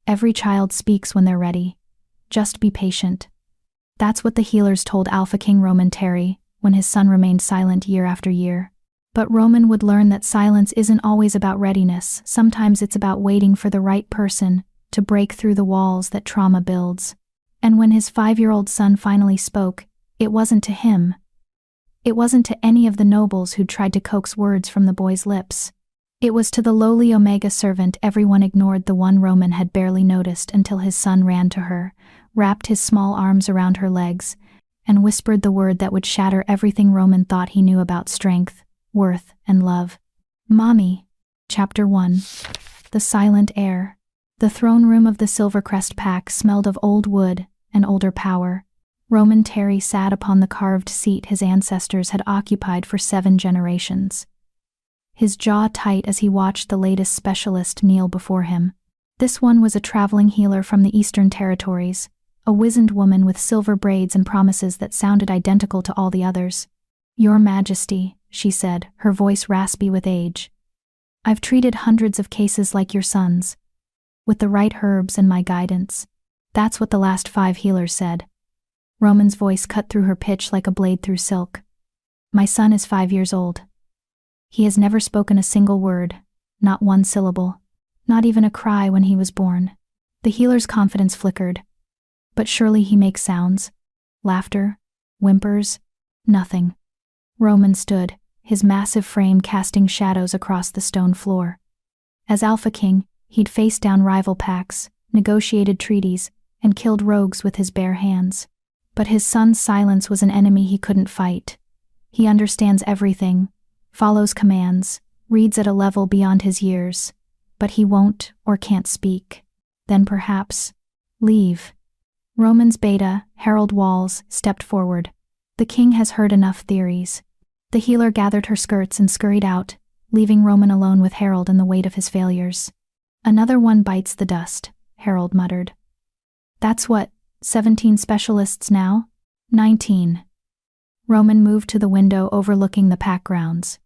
Every child speaks when they're ready. Just be patient. That's what the healers told Alpha King Roman Terry when his son remained silent year after year. But Roman would learn that silence isn't always about readiness. Sometimes it's about waiting for the right person to break through the walls that trauma builds. And when his 5-year-old son finally spoke, it wasn't to him. It wasn't to any of the nobles who'd tried to coax words from the boy's lips. It was to the lowly Omega servant everyone ignored, the one Roman had barely noticed until his son ran to her, wrapped his small arms around her legs, and whispered the word that would shatter everything Roman thought he knew about strength, worth, and love. Mommy. Chapter 1. The Silent Heir. The throne room of the Silvercrest pack smelled of old wood and older power. Roman Terry sat upon the carved seat his ancestors had occupied for 7 generations. His jaw tight as he watched the latest specialist kneel before him. This one was a traveling healer from the Eastern Territories, a wizened woman with silver braids and promises that sounded identical to all the others. "Your Majesty," she said, her voice raspy with age. "I've treated hundreds of cases like your son's. With the right herbs and my guidance." That's what the last 5 healers said. Roman's voice cut through her pitch like a blade through silk. "My son is 5 years old. He has never spoken a single word, not one syllable, not even a cry when he was born." The healer's confidence flickered. "But surely he makes sounds? Laughter? Whimpers? Nothing." Roman stood, his massive frame casting shadows across the stone floor. As Alpha King, he'd faced down rival packs, negotiated treaties, and killed rogues with his bare hands. But his son's silence was an enemy he couldn't fight. He understands everything, follows commands, reads at a level beyond his years, but he won't or can't speak. Then perhaps, leave. Roman's beta, Harold Walls, stepped forward. "The king has heard enough theories." The healer gathered her skirts and scurried out, leaving Roman alone with Harold and the weight of his failures. "Another one bites the dust," Harold muttered. "That's what, 17 specialists now? 19. Roman moved to the window overlooking the pack grounds.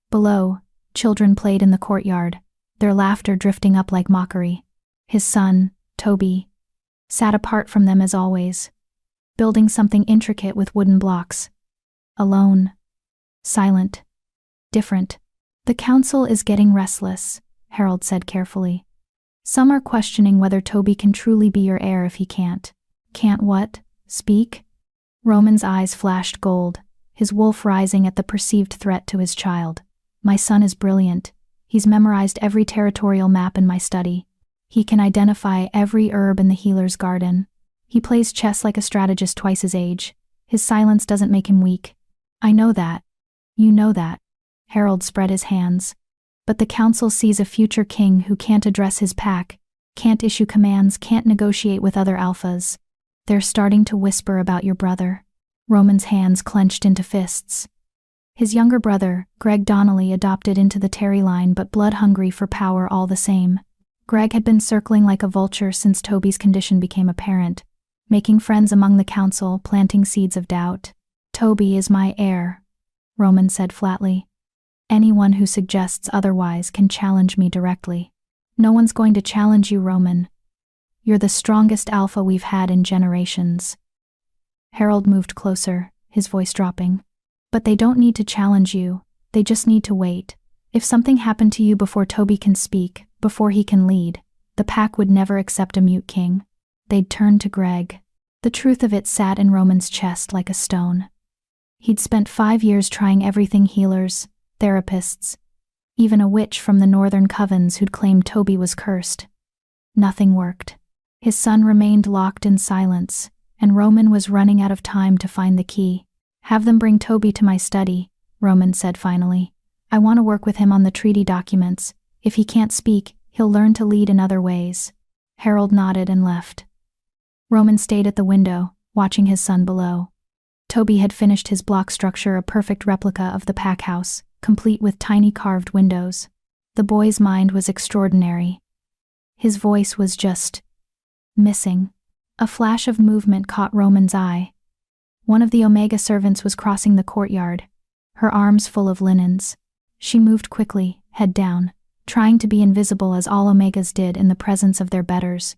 Below, children played in the courtyard, their laughter drifting up like mockery. His son, Toby, sat apart from them as always, building something intricate with wooden blocks. Alone. Silent. Different. "The council is getting restless," Harold said carefully. "Some are questioning whether Toby can truly be your heir if he can't." "Can't what? Speak?" Roman's eyes flashed gold, his wolf rising at the perceived threat to his child. "My son is brilliant. He's memorized every territorial map in my study. He can identify every herb in the healer's garden. He plays chess like a strategist twice his age. His silence doesn't make him weak." "I know that. You know that." Harold spread his hands. "But the council sees a future king who can't address his pack, can't issue commands, can't negotiate with other alphas. They're starting to whisper about your brother." Roman's hands clenched into fists. His younger brother, Greg Donnelly, adopted into the Terry line but blood-hungry for power all the same. Greg had been circling like a vulture since Toby's condition became apparent, making friends among the council, planting seeds of doubt. "Toby is my heir," Roman said flatly. "Anyone who suggests otherwise can challenge me directly." "No one's going to challenge you, Roman. You're the strongest alpha we've had in generations." Harold moved closer, his voice dropping. "But they don't need to challenge you, they just need to wait. If something happened to you before Toby can speak, before he can lead, the pack would never accept a mute king. They'd turn to Greg." The truth of it sat in Roman's chest like a stone. He'd spent 5 years trying everything: healers, therapists, even a witch from the northern covens who'd claimed Toby was cursed. Nothing worked. His son remained locked in silence, and Roman was running out of time to find the key. "Have them bring Toby to my study," Roman said finally. "I want to work with him on the treaty documents. If he can't speak, he'll learn to lead in other ways." Harold nodded and left. Roman stayed at the window, watching his son below. Toby had finished his block structure, a perfect replica of the pack house, complete with tiny carved windows. The boy's mind was extraordinary. His voice was just missing. A flash of movement caught Roman's eye. One of the Omega servants was crossing the courtyard, her arms full of linens. She moved quickly, head down, trying to be invisible as all Omegas did in the presence of their betters.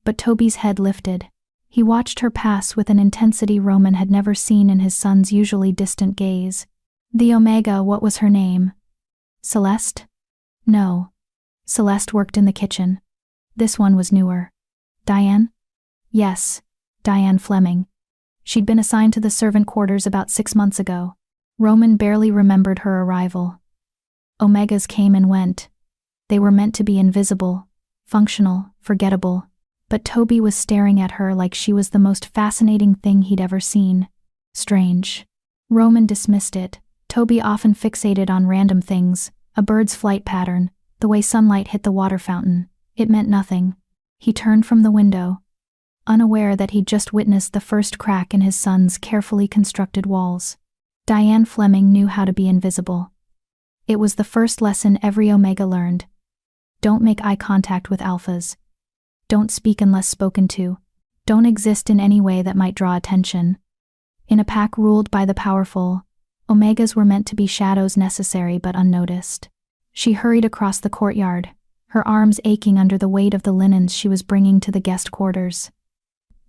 But Toby's head lifted. He watched her pass with an intensity Roman had never seen in his son's usually distant gaze. The Omega, what was her name? Celeste? No. Celeste worked in the kitchen. This one was newer. Diane? Yes, Diane Fleming. She'd been assigned to the servant quarters about 6 months ago. Roman barely remembered her arrival. Omegas came and went. They were meant to be invisible, functional, forgettable, but Toby was staring at her like she was the most fascinating thing he'd ever seen. Strange. Roman dismissed it. Toby often fixated on random things, a bird's flight pattern, the way sunlight hit the water fountain. It meant nothing. He turned from the window, unaware that he'd just witnessed the first crack in his son's carefully constructed walls. Diane Fleming knew how to be invisible. It was the first lesson every Omega learned. Don't make eye contact with alphas. Don't speak unless spoken to. Don't exist in any way that might draw attention. In a pack ruled by the powerful, Omegas were meant to be shadows necessary but unnoticed. She hurried across the courtyard, her arms aching under the weight of the linens she was bringing to the guest quarters.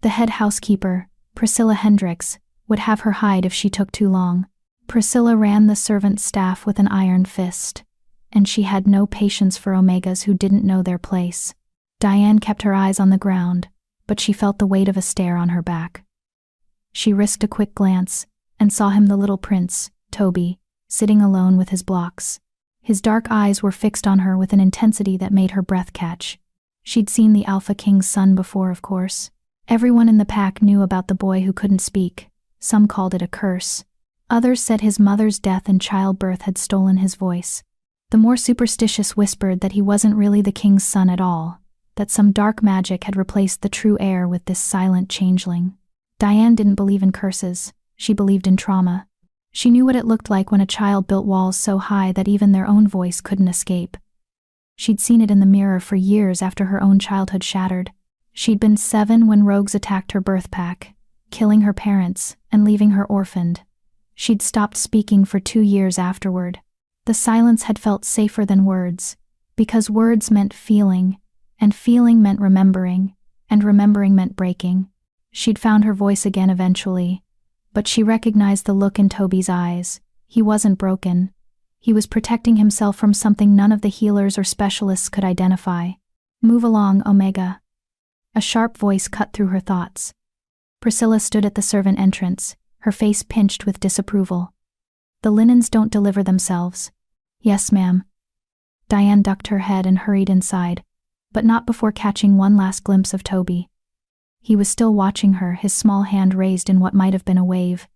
The head housekeeper, Priscilla Hendricks, would have her hide if she took too long. Priscilla ran the servant staff with an iron fist, and she had no patience for Omegas who didn't know their place. Diane kept her eyes on the ground, but she felt the weight of a stare on her back. She risked a quick glance, and saw him, the little prince, Toby, sitting alone with his blocks. His dark eyes were fixed on her with an intensity that made her breath catch. She'd seen the Alpha King's son before, of course. Everyone in the pack knew about the boy who couldn't speak. Some called it a curse. Others said his mother's death in childbirth had stolen his voice. The more superstitious whispered that he wasn't really the king's son at all, that some dark magic had replaced the true heir with this silent changeling. Diane didn't believe in curses. She believed in trauma. She knew what it looked like when a child built walls so high that even their own voice couldn't escape. She'd seen it in the mirror for years after her own childhood shattered. She'd been 7 when rogues attacked her birth pack, killing her parents and leaving her orphaned. She'd stopped speaking for 2 years afterward. The silence had felt safer than words, because words meant feeling, and feeling meant remembering, and remembering meant breaking. She'd found her voice again eventually, but she recognized the look in Toby's eyes. He wasn't broken. He was protecting himself from something none of the healers or specialists could identify. Move along, Omega. A sharp voice cut through her thoughts. Priscilla stood at the servant entrance, her face pinched with disapproval. The linens don't deliver themselves. Yes, ma'am. Diane ducked her head and hurried inside, but not before catching one last glimpse of Toby. He was still watching her, his small hand raised in what might have been a wave.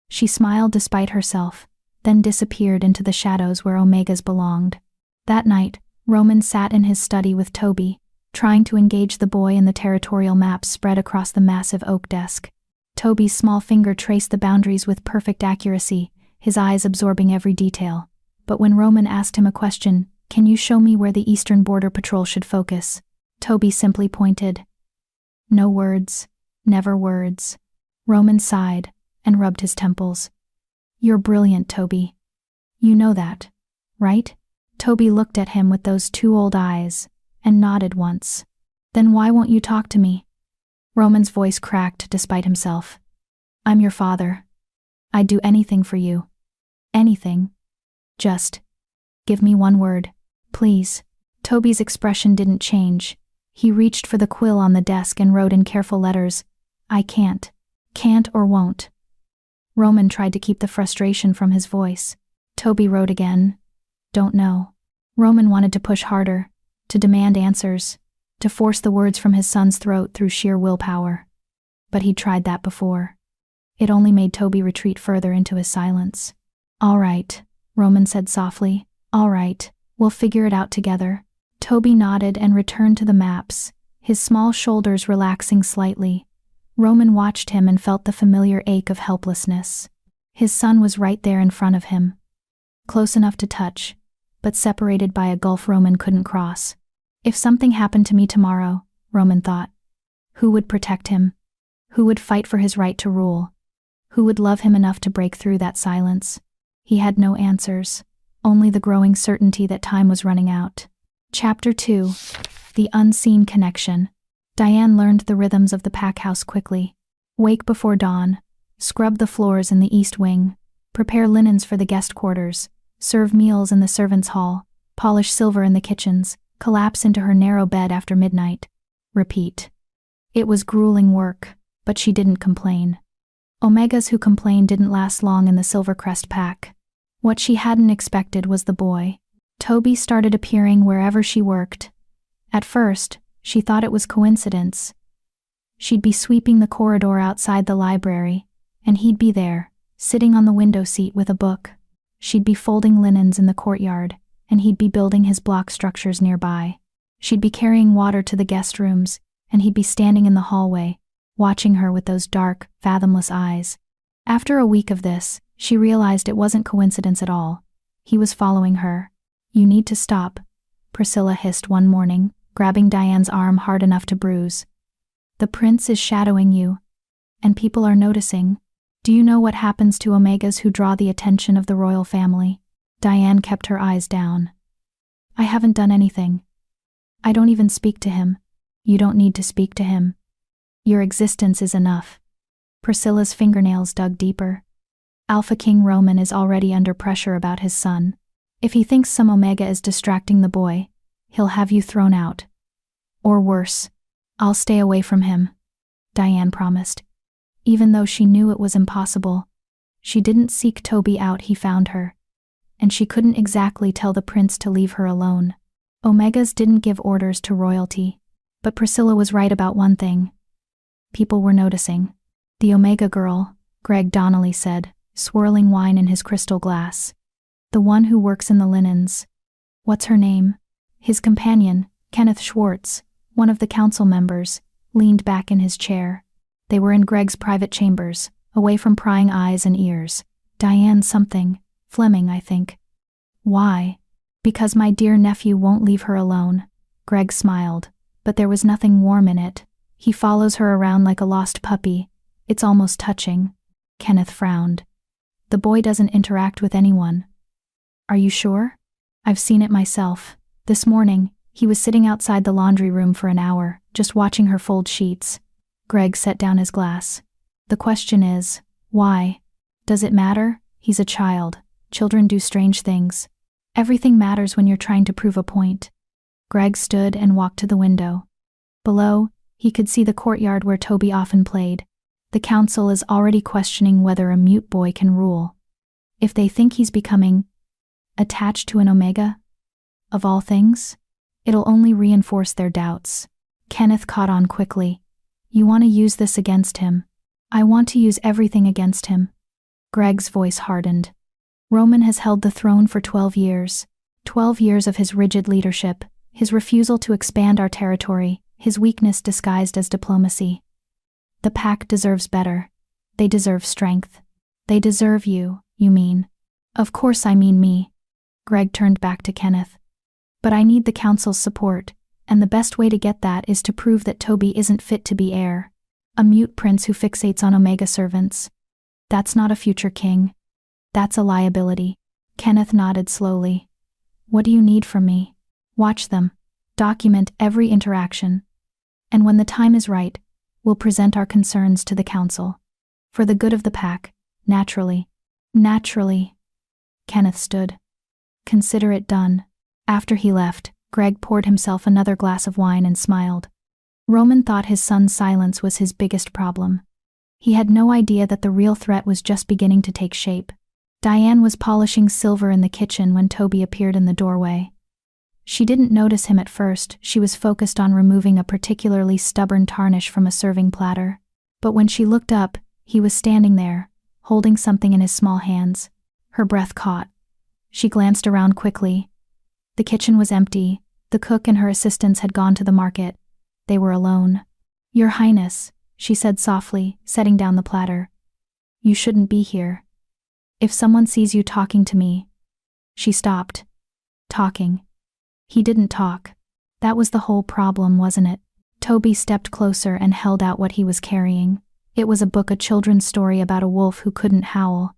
She smiled despite herself, then disappeared into the shadows where Omegas belonged. That night, Roman sat in his study with Toby, trying to engage the boy in the territorial maps spread across the massive oak desk. Toby's small finger traced the boundaries with perfect accuracy, his eyes absorbing every detail. But when Roman asked him a question, "Can you show me where the Eastern Border Patrol should focus?" Toby simply pointed. No words, never words. Roman sighed and rubbed his temples. You're brilliant, Toby. You know that, right? Toby looked at him with those 2 old eyes and nodded once. Then why won't you talk to me? Roman's voice cracked despite himself. I'm your father. I'd do anything for you. Anything. Just give me one word, please. Toby's expression didn't change. He reached for the quill on the desk and wrote in careful letters, I can't. Can't or won't. Roman tried to keep the frustration from his voice. Toby wrote again, don't know. Roman wanted to push harder, to demand answers, to force the words from his son's throat through sheer willpower. But he'd tried that before. It only made Toby retreat further into his silence. All right, Roman said softly. All right, we'll figure it out together. Toby nodded and returned to the maps, his small shoulders relaxing slightly. Roman watched him and felt the familiar ache of helplessness. His son was right there in front of him. Close enough to touch, but separated by a gulf Roman couldn't cross. If something happened to me tomorrow, Roman thought, who would protect him? Who would fight for his right to rule? Who would love him enough to break through that silence? He had no answers, only the growing certainty that time was running out. Chapter 2. The Unseen Connection. Diane learned the rhythms of the pack house quickly. Wake before dawn, scrub the floors in the east wing, prepare linens for the guest quarters, serve meals in the servants' hall, polish silver in the kitchens, collapse into her narrow bed after midnight. Repeat. It was grueling work, but she didn't complain. Omegas who complained didn't last long in the Silvercrest pack. What she hadn't expected was the boy. Toby started appearing wherever she worked. At first, she thought it was coincidence. She'd be sweeping the corridor outside the library, and he'd be there, sitting on the window seat with a book. She'd be folding linens in the courtyard, and he'd be building his block structures nearby. She'd be carrying water to the guest rooms, and he'd be standing in the hallway, watching her with those dark, fathomless eyes. After a week of this, she realized it wasn't coincidence at all. He was following her. "You need to stop," Priscilla hissed one morning, grabbing Diane's arm hard enough to bruise. "The prince is shadowing you, and people are noticing. Do you know what happens to Omegas who draw the attention of the royal family?" Diane kept her eyes down. "I haven't done anything. I don't even speak to him." "You don't need to speak to him. Your existence is enough." Priscilla's fingernails dug deeper. Alpha King Roman is already under pressure about his son. If he thinks some Omega is distracting the boy, he'll have you thrown out. Or worse. "I'll stay away from him," Diane promised. Even though she knew it was impossible, she didn't seek Toby out, he found her. And she couldn't exactly tell the prince to leave her alone. Omegas didn't give orders to royalty. But Priscilla was right about one thing. People were noticing. "The Omega girl," Greg Donnelly said, swirling wine in his crystal glass. "The one who works in the linens." "What's her name?" His companion, Kenneth Schwartz, one of the council members, leaned back in his chair. They were in Greg's private chambers, away from prying eyes and ears. "Diane something. Fleming, I think." "Why?" "Because my dear nephew won't leave her alone." Greg smiled, but there was nothing warm in it. "He follows her around like a lost puppy. It's almost touching." Kenneth frowned. "The boy doesn't interact with anyone." "Are you sure?" "I've seen it myself. This morning, he was sitting outside the laundry room for an hour, just watching her fold sheets." Greg set down his glass. "The question is, why? Does it matter? He's a child. Children do strange things. Everything matters when you're trying to prove a point." Greg stood and walked to the window. Below, he could see the courtyard where Toby often played. The council is already questioning whether a mute boy can rule. If they think he's becoming attached to an Omega, of all things, it'll only reinforce their doubts. Kenneth caught on quickly. "You want to use this against him." "I want to use everything against him." Greg's voice hardened. "Roman has held the throne for 12 years. 12 years of his rigid leadership, his refusal to expand our territory, his weakness disguised as diplomacy. The pack deserves better. They deserve strength. They deserve you, you mean." "Of course I mean me." Greg turned back to Kenneth. "But I need the council's support, and the best way to get that is to prove that Toby isn't fit to be heir. A mute prince who fixates on Omega servants. That's not a future king. That's a liability." Kenneth nodded slowly. "What do you need from me?" "Watch them. Document every interaction. And when the time is right, we'll present our concerns to the council. For the good of the pack, naturally." "Naturally." Kenneth stood. "Consider it done." After he left, Greg poured himself another glass of wine and smiled. Roman thought his son's silence was his biggest problem. He had no idea that the real threat was just beginning to take shape. Diane was polishing silver in the kitchen when Toby appeared in the doorway. She didn't notice him at first. She was focused on removing a particularly stubborn tarnish from a serving platter. But when she looked up, he was standing there, holding something in his small hands. Her breath caught. She glanced around quickly. The kitchen was empty. The cook and her assistants had gone to the market. They were alone. "Your Highness," she said softly, setting down the platter. "You shouldn't be here. If someone sees you talking to me." She stopped. Talking. He didn't talk. That was the whole problem, wasn't it? Toby stepped closer and held out what he was carrying. It was a book, a children's story about a wolf who couldn't howl.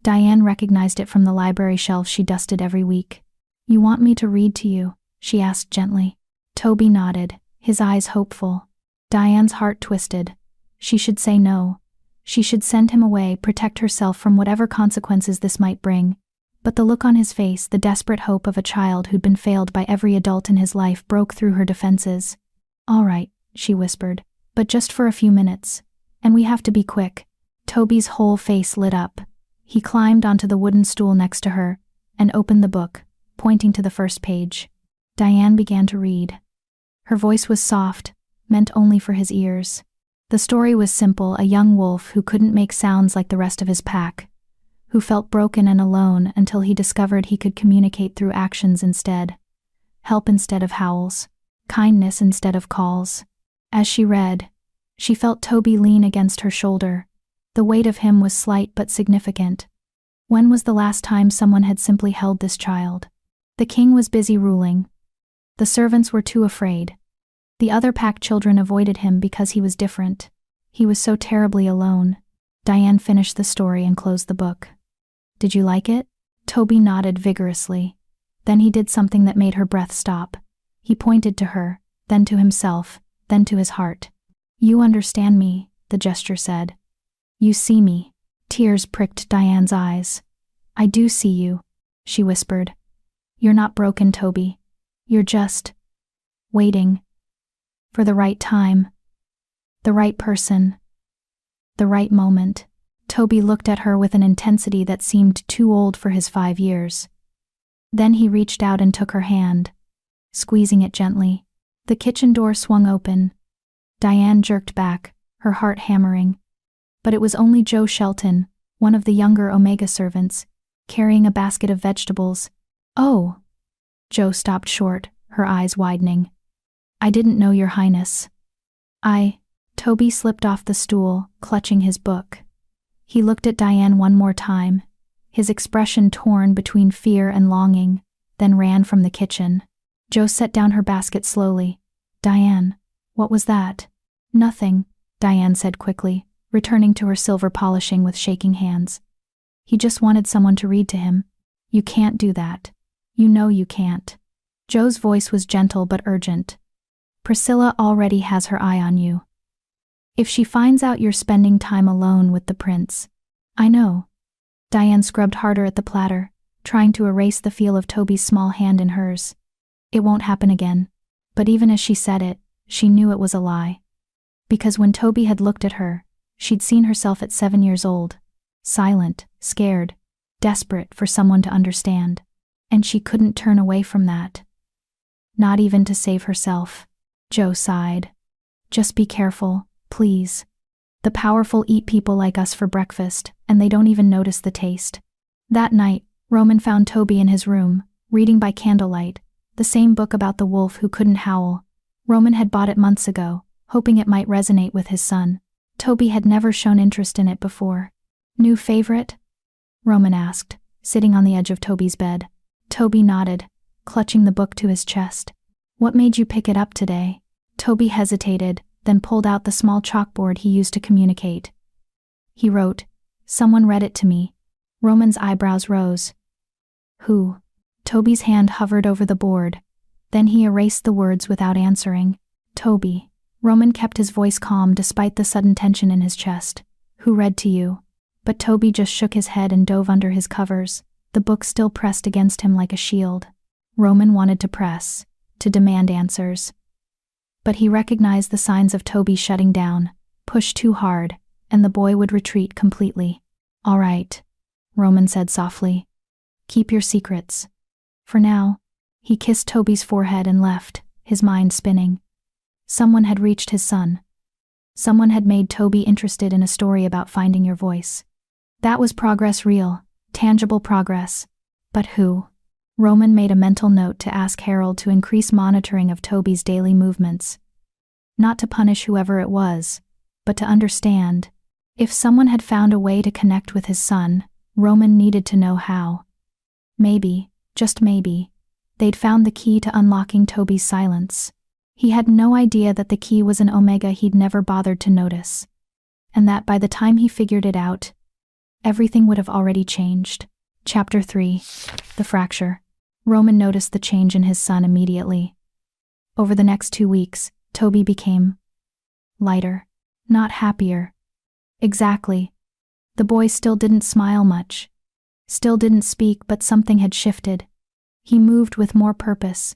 Diane recognized it from the library shelf she dusted every week. "You want me to read to you?" she asked gently. Toby nodded, his eyes hopeful. Diane's heart twisted. She should say no. She should send him away, protect herself from whatever consequences this might bring. But the look on his face, the desperate hope of a child who'd been failed by every adult in his life, broke through her defenses. "All right," she whispered, "but just for a few minutes. And we have to be quick." Toby's whole face lit up. He climbed onto the wooden stool next to her and opened the book, pointing to the first page. Diane began to read. Her voice was soft, meant only for his ears. The story was simple: a young wolf who couldn't make sounds like the rest of his pack, who felt broken and alone until he discovered he could communicate through actions instead. Help instead of howls. Kindness instead of calls. As she read, she felt Toby lean against her shoulder. The weight of him was slight but significant. When was the last time someone had simply held this child? The king was busy ruling. The servants were too afraid. The other pack children avoided him because he was different. He was so terribly alone. Diane finished the story and closed the book. "Did you like it?" Toby nodded vigorously. Then he did something that made her breath stop. He pointed to her, then to himself, then to his heart. "You understand me," the gesture said. "You see me." Tears pricked Diane's eyes. "I do see you," she whispered. "You're not broken, Toby. You're just waiting for the right time, the right person, the right moment." Toby looked at her with an intensity that seemed too old for his 5 years. Then he reached out and took her hand, squeezing it gently. The kitchen door swung open. Diane jerked back, her heart hammering. But it was only Joe Shelton, one of the younger Omega servants, carrying a basket of vegetables. "Oh!" Joe stopped short, her eyes widening. "I didn't know, Your Highness." Toby slipped off the stool, clutching his book. He looked at Diane one more time, his expression torn between fear and longing, then ran from the kitchen. Joe set down her basket slowly. "Diane, what was that?" "Nothing," Diane said quickly, returning to her silver polishing with shaking hands. "He just wanted someone to read to him." "You can't do that. You know you can't." Joe's voice was gentle but urgent. "Priscilla already has her eye on you. If she finds out you're spending time alone with the prince—" "I know." Diane scrubbed harder at the platter, trying to erase the feel of Toby's small hand in hers. "It won't happen again." But even as she said it, she knew it was a lie. Because when Toby had looked at her, she'd seen herself at 7 years old, silent, scared, desperate for someone to understand. And she couldn't turn away from that. Not even to save herself. Joe sighed. "Just be careful, please. The powerful eat people like us for breakfast, and they don't even notice the taste." That night, Roman found Toby in his room, reading by candlelight, the same book about the wolf who couldn't howl. Roman had bought it months ago, hoping it might resonate with his son. Toby had never shown interest in it before. "New favorite?" Roman asked, sitting on the edge of Toby's bed. Toby nodded, clutching the book to his chest. "What made you pick it up today?" Toby hesitated, then pulled out the small chalkboard he used to communicate. He wrote, "Someone read it to me." Roman's eyebrows rose. "Who?" Toby's hand hovered over the board. Then he erased the words without answering. "Toby." Roman kept his voice calm despite the sudden tension in his chest. "Who read to you?" But Toby just shook his head and dove under his covers, the book still pressed against him like a shield. Roman wanted to press, to demand answers. But he recognized the signs of Toby shutting down, push too hard, and the boy would retreat completely. "All right," Roman said softly. "Keep your secrets. For now." He kissed Toby's forehead and left, his mind spinning. Someone had reached his son. Someone had made Toby interested in a story about finding your voice. That was progress, real, tangible progress. But who? Roman made a mental note to ask Harold to increase monitoring of Toby's daily movements. Not to punish whoever it was, but to understand. If someone had found a way to connect with his son, Roman needed to know how. Maybe, just maybe, they'd found the key to unlocking Toby's silence. He had no idea that the key was an Omega he'd never bothered to notice. And that by the time he figured it out, everything would have already changed. Chapter 3. The Fracture. Roman noticed the change in his son immediately. Over the next 2 weeks, Toby became lighter, not happier. Exactly. The boy still didn't smile much, still didn't speak, but something had shifted. He moved with more purpose.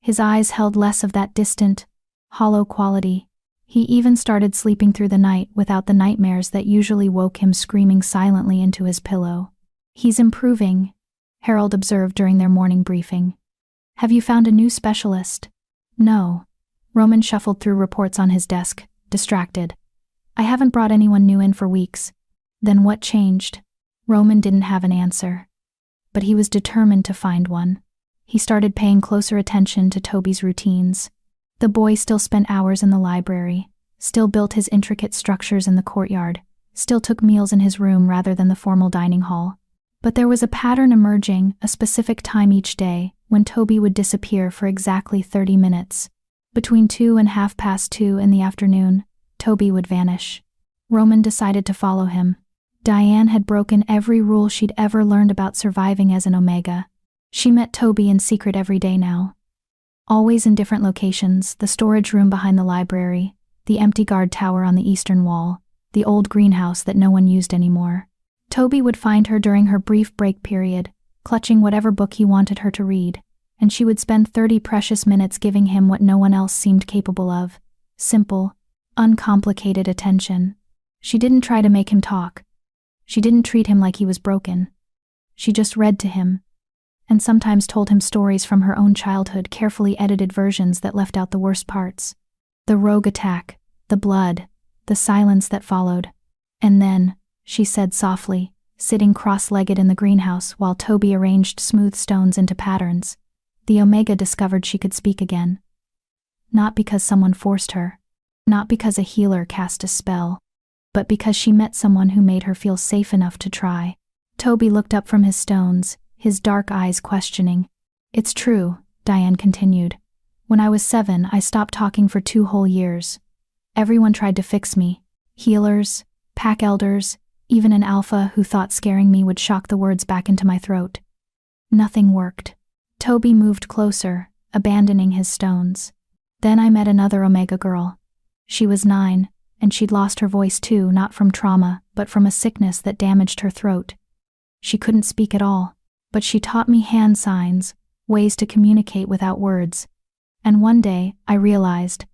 His eyes held less of that distant, hollow quality. He even started sleeping through the night without the nightmares that usually woke him screaming silently into his pillow. "He's improving," Harold observed during their morning briefing. "Have you found a new specialist?" "No." Roman shuffled through reports on his desk, distracted. "I haven't brought anyone new in for weeks." Then what changed? Roman didn't have an answer. But he was determined to find one. He started paying closer attention to Toby's routines. The boy still spent hours in the library, still built his intricate structures in the courtyard, still took meals in his room rather than the formal dining hall. But there was a pattern emerging, a specific time each day, when Toby would disappear for exactly 30 minutes. Between 2 and 2:30 in the afternoon, Toby would vanish. Roman decided to follow him. Diane had broken every rule she'd ever learned about surviving as an Omega. She met Toby in secret every day now. Always in different locations: the storage room behind the library, the empty guard tower on the eastern wall, the old greenhouse that no one used anymore. Toby would find her during her brief break period, clutching whatever book he wanted her to read, and she would spend 30 precious minutes giving him what no one else seemed capable of: simple, uncomplicated attention. She didn't try to make him talk. She didn't treat him like he was broken. She just read to him, and sometimes told him stories from her own childhood, carefully edited versions that left out the worst parts. The rogue attack, the blood, the silence that followed. And then, she said softly, sitting cross-legged in the greenhouse while Toby arranged smooth stones into patterns, the Omega discovered she could speak again. Not because someone forced her, not because a healer cast a spell, but because she met someone who made her feel safe enough to try. Toby looked up from his stones, his dark eyes questioning. "It's true," Diane continued. "When I was 7, I stopped talking for 2 whole years. Everyone tried to fix me. Healers, pack elders, even an alpha who thought scaring me would shock the words back into my throat. Nothing worked." Toby moved closer, abandoning his stones. "Then I met another Omega girl. She was 9, and she'd lost her voice too, not from trauma, but from a sickness that damaged her throat. She couldn't speak at all, but she taught me hand signs, ways to communicate without words. And one day, I realized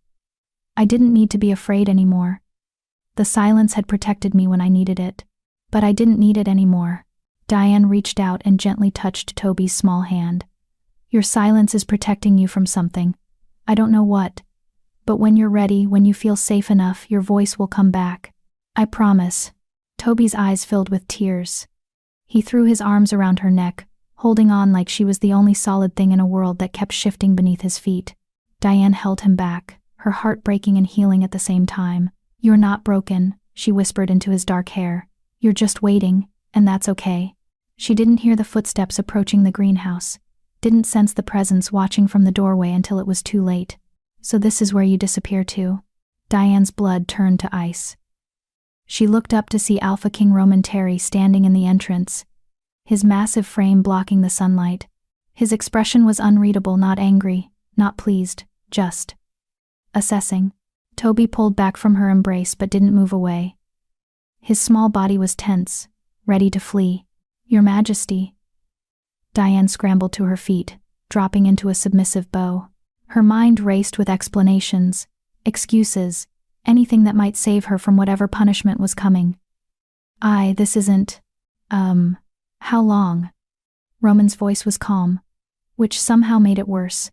I didn't need to be afraid anymore. The silence had protected me when I needed it, but I didn't need it anymore." Diane reached out and gently touched Toby's small hand. "Your silence is protecting you from something. I don't know what. But when you're ready, when you feel safe enough, your voice will come back. I promise." Toby's eyes filled with tears. He threw his arms around her neck, holding on like she was the only solid thing in a world that kept shifting beneath his feet. Diane held him back, her heart breaking and healing at the same time. "You're not broken," she whispered into his dark hair. "You're just waiting, and that's okay." She didn't hear the footsteps approaching the greenhouse, didn't sense the presence watching from the doorway until it was too late. "So this is where you disappear to?" Diane's blood turned to ice. She looked up to see Alpha King Roman Terry standing in the entrance, his massive frame blocking the sunlight. His expression was unreadable, not angry, not pleased, just assessing. Toby pulled back from her embrace but didn't move away. His small body was tense, ready to flee. "Your Majesty." Diane scrambled to her feet, dropping into a submissive bow. Her mind raced with explanations, excuses, anything that might save her from whatever punishment was coming. This isn't, how long?" Roman's voice was calm, which somehow made it worse.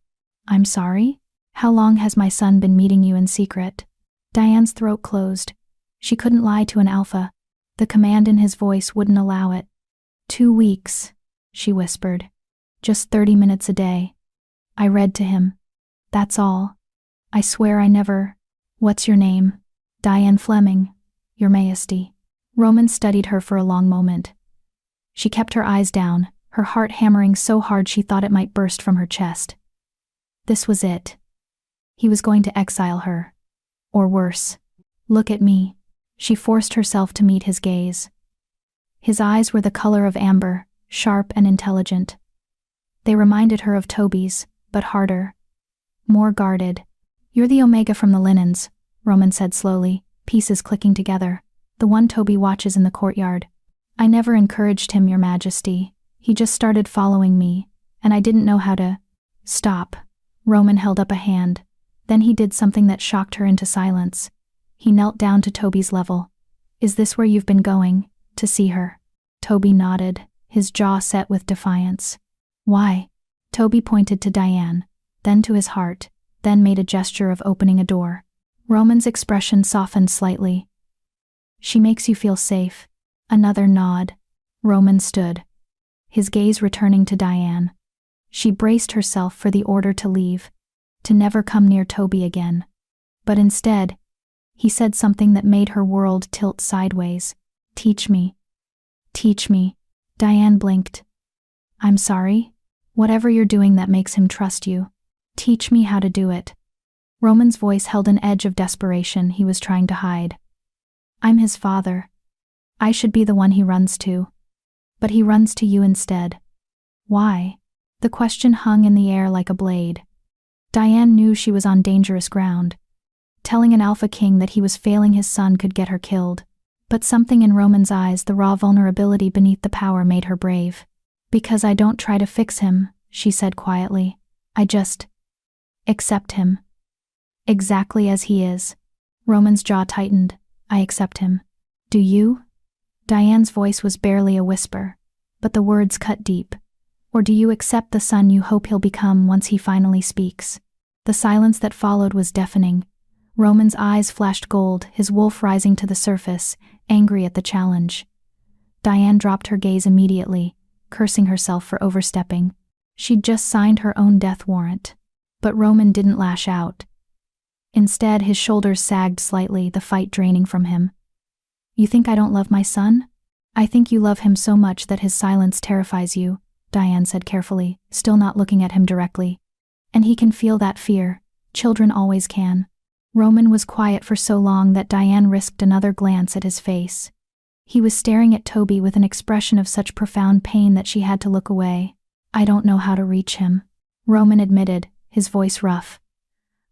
"I'm sorry? How long has my son been meeting you in secret?" Diane's throat closed. She couldn't lie to an alpha. The command in his voice wouldn't allow it. 2 weeks, she whispered. "Just 30 minutes a day. I read to him. That's all. I swear I never—" "What's your name?" "Diane Fleming, Your Majesty." Roman studied her for a long moment. She kept her eyes down, her heart hammering so hard she thought it might burst from her chest. This was it. He was going to exile her. Or worse. "Look at me." She forced herself to meet his gaze. His eyes were the color of amber, sharp and intelligent. They reminded her of Toby's, but harder. More guarded. "You're the Omega from the linens," Roman said slowly, pieces clicking together. "The one Toby watches in the courtyard. I never encouraged him, Your Majesty. He just started following me, and I didn't know how to—" "Stop." Roman held up a hand. Then he did something that shocked her into silence. He knelt down to Toby's level. "Is this where you've been going, to see her?" Toby nodded, his jaw set with defiance. "Why?" Toby pointed to Diane, then to his heart, then made a gesture of opening a door. Roman's expression softened slightly. "She makes you feel safe." Another nod. Roman stood, his gaze returning to Diane. She braced herself for the order to leave, to never come near Toby again. But instead, he said something that made her world tilt sideways. "Teach me. Teach me." Diane blinked. "I'm sorry? Whatever you're doing that makes him trust you. Teach me how to do it." Roman's voice held an edge of desperation he was trying to hide. "I'm his father. I should be the one he runs to. But he runs to you instead." "Why?" The question hung in the air like a blade. Diane knew she was on dangerous ground. Telling an alpha king that he was failing his son could get her killed. But something in Roman's eyes, the raw vulnerability beneath the power, made her brave. "Because I don't try to fix him," she said quietly. "I just accept him. Exactly as he is." Roman's jaw tightened. "I accept him. Do you?" Diane's voice was barely a whisper, but the words cut deep. "Or do you accept the son you hope he'll become once he finally speaks?" The silence that followed was deafening. Roman's eyes flashed gold, his wolf rising to the surface, angry at the challenge. Diane dropped her gaze immediately, cursing herself for overstepping. She'd just signed her own death warrant. But Roman didn't lash out. Instead, his shoulders sagged slightly, the fight draining from him. "You think I don't love my son? I think you love him so much that his silence terrifies you," Diane said carefully, still not looking at him directly. "And he can feel that fear. Children always can." Roman was quiet for so long that Diane risked another glance at his face. He was staring at Toby with an expression of such profound pain that she had to look away. "I don't know how to reach him," Roman admitted, his voice rough.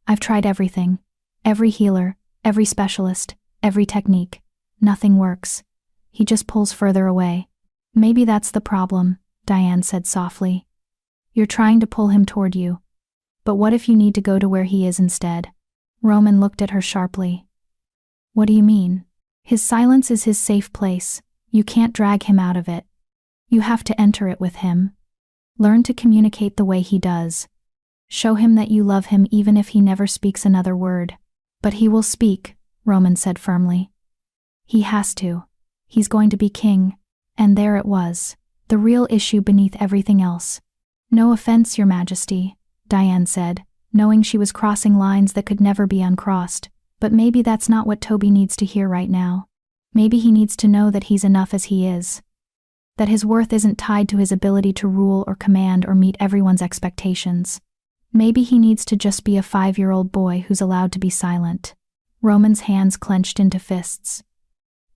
"I've tried everything. Every healer, every specialist, every technique. Nothing works. He just pulls further away." "Maybe that's the problem," Diane said softly. "You're trying to pull him toward you. But what if you need to go to where he is instead?" Roman looked at her sharply. "What do you mean?" "His silence is his safe place. You can't drag him out of it. You have to enter it with him. Learn to communicate the way he does. Show him that you love him even if he never speaks another word." "But he will speak," Roman said firmly. "He has to. He's going to be king." And there it was, the real issue beneath everything else. "No offense, Your Majesty," Diane said, knowing she was crossing lines that could never be uncrossed, "but maybe that's not what Toby needs to hear right now. Maybe he needs to know that he's enough as he is. That his worth isn't tied to his ability to rule or command or meet everyone's expectations. Maybe he needs to just be a 5-year-old boy who's allowed to be silent." Roman's hands clenched into fists.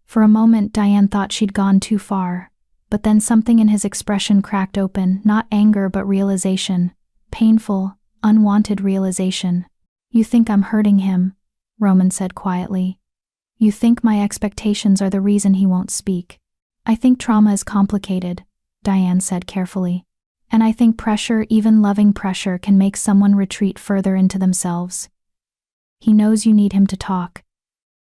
For a moment Diane thought she'd gone too far, but then something in his expression cracked open, not anger but realization. Painful, unwanted realization. "You think I'm hurting him," Roman said quietly. "You think my expectations are the reason he won't speak." "I think trauma is complicated," Diane said carefully. "And I think pressure, even loving pressure, can make someone retreat further into themselves. He knows you need him to talk.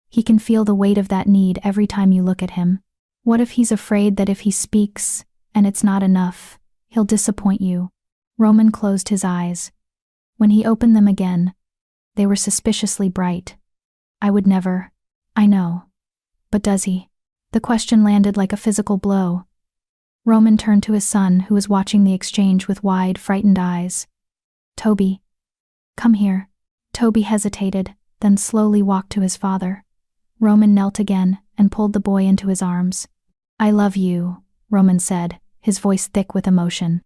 He can feel the weight of that need every time you look at him. What if he's afraid that if he speaks, and it's not enough, he'll disappoint you?" Roman closed his eyes. When he opened them again, they were suspiciously bright. "I would never." "I know. But does he?" The question landed like a physical blow. Roman turned to his son, who was watching the exchange with wide, frightened eyes. "Toby, come here." Toby hesitated, then slowly walked to his father. Roman knelt again and pulled the boy into his arms. "I love you," Roman said, his voice thick with emotion.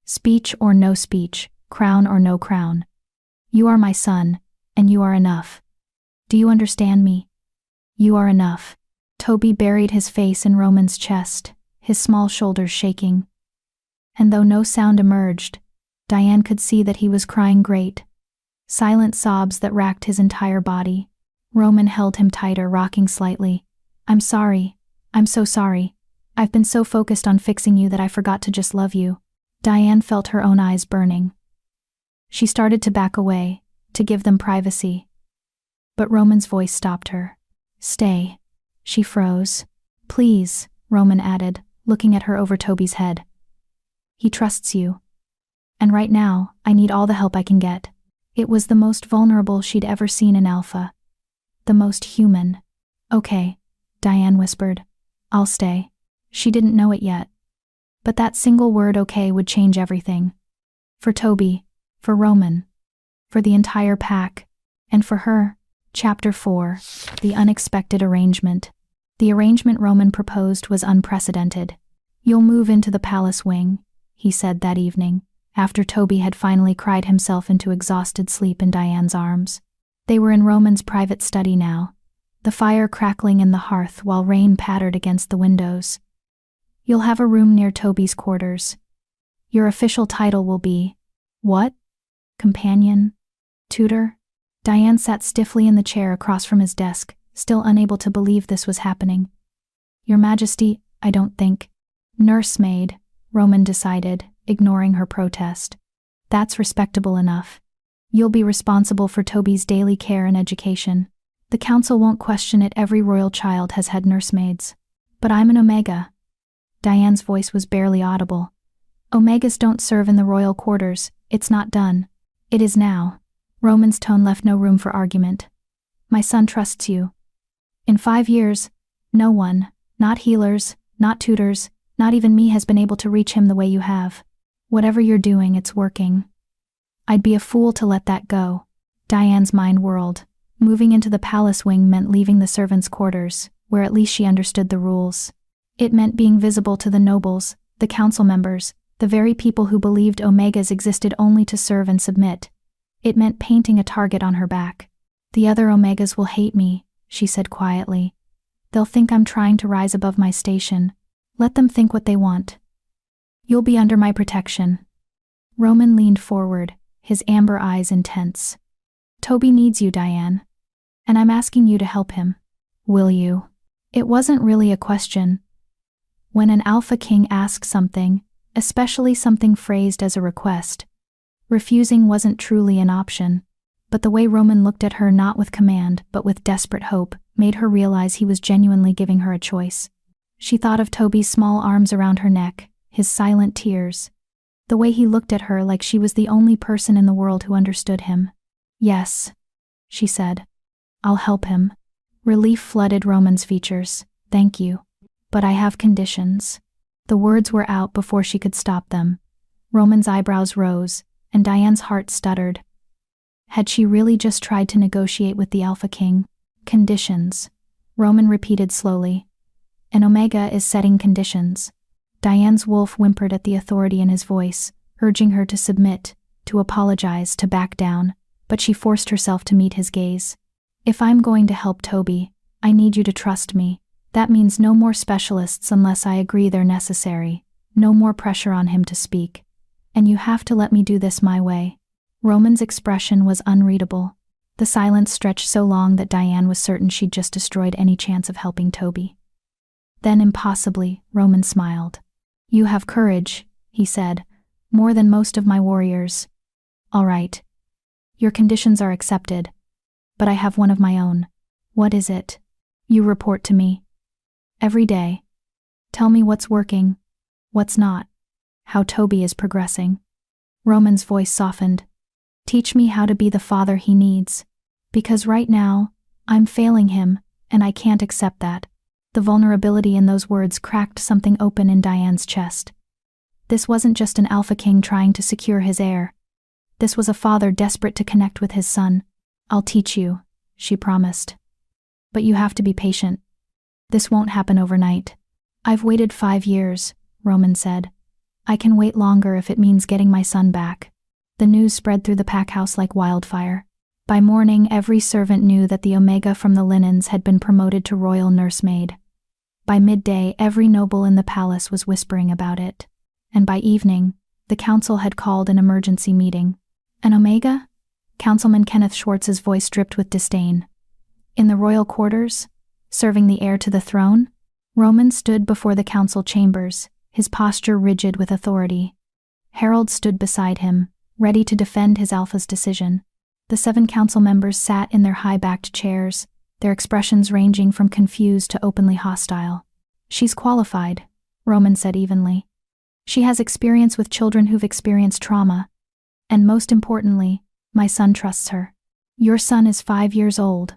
"Speech or no speech, crown or no crown. You are my son, and you are enough. Do you understand me? You are enough." Toby buried his face in Roman's chest, his small shoulders shaking. And though no sound emerged, Diane could see that he was crying great. Silent sobs that racked his entire body. Roman held him tighter, rocking slightly. "I'm sorry. I'm so sorry. I've been so focused on fixing you that I forgot to just love you." Diane felt her own eyes burning. She started to back away, to give them privacy. But Roman's voice stopped her. "Stay." She froze. "Please," Roman added, looking at her over Toby's head. "He trusts you. And right now, I need all the help I can get." It was the most vulnerable she'd ever seen in Alpha. The most human. "Okay," Diane whispered. "I'll stay." She didn't know it yet. But that single word "okay" would change everything. For Toby, for Roman, for the entire pack, and for her. Chapter 4. The Unexpected Arrangement. The arrangement Roman proposed was unprecedented. "You'll move into the palace wing," he said that evening, after Toby had finally cried himself into exhausted sleep in Diane's arms. They were in Roman's private study now, the fire crackling in the hearth while rain pattered against the windows. "You'll have a room near Toby's quarters. Your official title will be—" "What? Companion? Tutor?" Diane sat stiffly in the chair across from his desk, still unable to believe this was happening. "Your Majesty, I don't think." "Nursemaid," Roman decided, ignoring her protest. "That's respectable enough. You'll be responsible for Toby's daily care and education. The council won't question it, every royal child has had nursemaids." "But I'm an Omega." Diane's voice was barely audible. "Omegas don't serve in the royal quarters, it's not done." "It is now." Roman's tone left no room for argument. "My son trusts you. In 5 years, no one, not healers, not tutors, not even me has been able to reach him the way you have. Whatever you're doing, it's working. I'd be a fool to let that go." Diane's mind whirled. Moving into the palace wing meant leaving the servants' quarters, where at least she understood the rules. It meant being visible to the nobles, the council members, the very people who believed Omegas existed only to serve and submit. It meant painting a target on her back. "The other Omegas will hate me," she said quietly. "They'll think I'm trying to rise above my station. Let them think what they want. You'll be under my protection." Roman leaned forward, his amber eyes intense. "Toby needs you, Diane. And I'm asking you to help him. Will you?" It wasn't really a question. When an Alpha King asks something, especially something phrased as a request, refusing wasn't truly an option. But the way Roman looked at her, not with command but with desperate hope, made her realize he was genuinely giving her a choice. She thought of Toby's small arms around her neck, his silent tears, the way he looked at her like she was the only person in the world who understood him. "Yes," she said. "I'll help him." Relief flooded Roman's features. "Thank you. But I have conditions." The words were out before she could stop them. Roman's eyebrows rose, and Diane's heart stuttered. Had she really just tried to negotiate with the Alpha King? "Conditions," Roman repeated slowly. "An Omega is setting conditions." Diane's wolf whimpered at the authority in his voice, urging her to submit, to apologize, to back down, but she forced herself to meet his gaze. "If I'm going to help Toby, I need you to trust me. That means no more specialists unless I agree they're necessary, no more pressure on him to speak. And you have to let me do this my way." Roman's expression was unreadable. The silence stretched so long that Diane was certain she'd just destroyed any chance of helping Toby. Then impossibly, Roman smiled. "You have courage," he said, "more than most of my warriors. All right. Your conditions are accepted. But I have one of my own." "What is it?" "You report to me. Every day. Tell me what's working, what's not, how Toby is progressing." Roman's voice softened. "Teach me how to be the father he needs. Because right now, I'm failing him, and I can't accept that." The vulnerability in those words cracked something open in Diane's chest. This wasn't just an Alpha King trying to secure his heir. This was a father desperate to connect with his son. "I'll teach you," she promised. "But you have to be patient. This won't happen overnight." "I've waited 5 years," Roman said. "I can wait longer if it means getting my son back." The news spread through the pack house like wildfire. By morning, every servant knew that the Omega from the linens had been promoted to royal nursemaid. By midday, every noble in the palace was whispering about it. and by evening, the council had called an emergency meeting. An Omega? Councilman Kenneth Schwartz's voice dripped with disdain. In the royal quarters? Serving the heir to the throne? Roman stood before the council chambers, his posture rigid with authority. Harold stood beside him, ready to defend his alpha's decision. The 7 council members sat in their high-backed chairs, their expressions ranging from confused to openly hostile. "She's qualified," Roman said evenly. "She has experience with children who've experienced trauma. And most importantly, my son trusts her." "Your son is 5 years old,"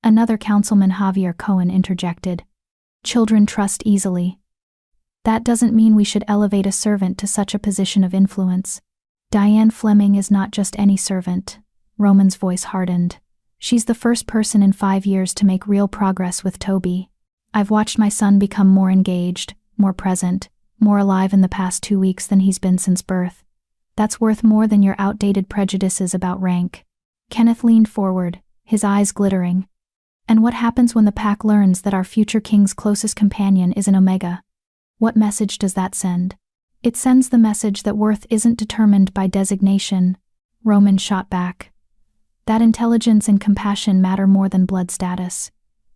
another councilman, Javier Cohen, interjected. "Children trust easily. That doesn't mean we should elevate a servant to such a position of influence. Diane Fleming is not just any servant." Roman's voice hardened. "She's the first person in 5 years to make real progress with Toby. I've watched my son become more engaged, more present, more alive in the past 2 weeks than he's been since birth. That's worth more than your outdated prejudices about rank." Kenneth leaned forward, his eyes glittering. "And what happens when the pack learns that our future king's closest companion is an Omega? What message does that send?" "It sends the message that worth isn't determined by designation," Roman shot back. "That intelligence and compassion matter more than blood status.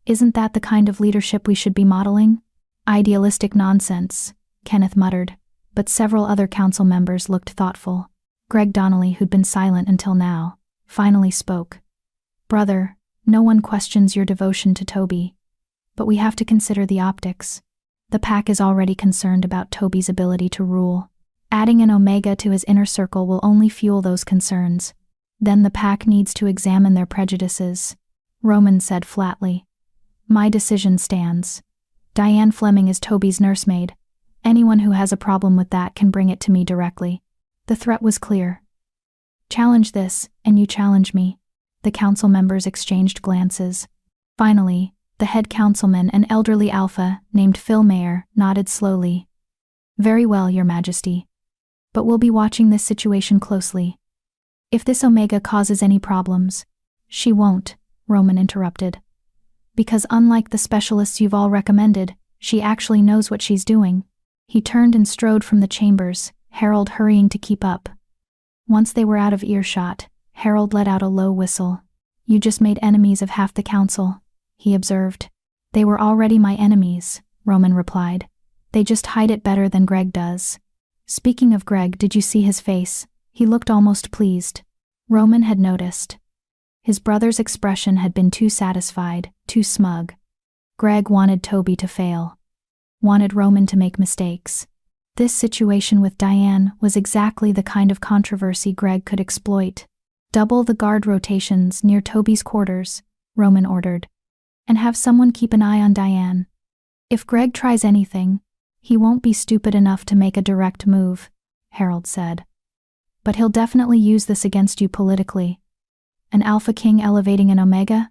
Isn't that the kind of leadership we should be modeling?" "Idealistic nonsense," Kenneth muttered, but several other council members looked thoughtful. Greg Donnelly, who'd been silent until now, finally spoke. "Brother, no one questions your devotion to Toby. But we have to consider the optics. The pack is already concerned about Toby's ability to rule. Adding an Omega to his inner circle will only fuel those concerns. Then the pack needs to examine their prejudices," Roman said flatly. "My decision stands. Diane Fleming is Toby's nursemaid. Anyone who has a problem with that can bring it to me directly." The threat was clear. "Challenge this, and you challenge me." The council members exchanged glances. Finally, the head councilman, an elderly alpha named Phil Mayer, nodded slowly. "Very well, Your Majesty. But we'll be watching this situation closely. If this Omega causes any problems—" "She won't," Roman interrupted. "Because unlike the specialists you've all recommended, she actually knows what she's doing." He turned and strode from the chambers, Harold hurrying to keep up. Once they were out of earshot, Harold let out a low whistle. "You just made enemies of half the council," he observed. "They were already my enemies," Roman replied. "They just hide it better than Greg does." "Speaking of Greg, did you see his face? He looked almost pleased." Roman had noticed. His brother's expression had been too satisfied, too smug. Greg wanted Toby to fail. Wanted Roman to make mistakes. This situation with Diane was exactly the kind of controversy Greg could exploit. "Double the guard rotations near Toby's quarters," Roman ordered. "And have someone keep an eye on Diane. If Greg tries anything, he won't be stupid enough to make a direct move," Harold said. "But he'll definitely use this against you politically. An Alpha King elevating an Omega?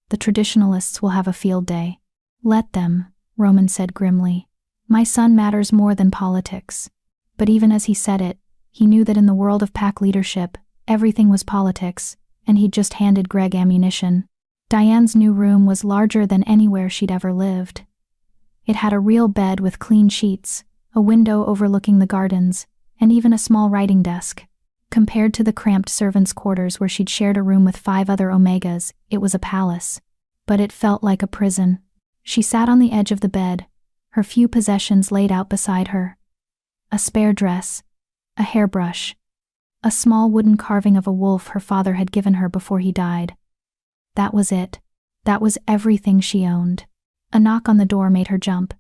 The traditionalists will have a field day." "Let them," Roman said grimly. "My son matters more than politics." But even as he said it, he knew that in the world of pack leadership, everything was politics, and he'd just handed Greg ammunition. Diane's new room was larger than anywhere she'd ever lived. It had a real bed with clean sheets, a window overlooking the gardens, and even a small writing desk. Compared to the cramped servants' quarters where she'd shared a room with 5 other Omegas, it was a palace. But it felt like a prison. She sat on the edge of the bed, her few possessions laid out beside her. A spare dress, a hairbrush, a small wooden carving of a wolf her father had given her before he died. That was it. That was everything she owned. A knock on the door made her jump.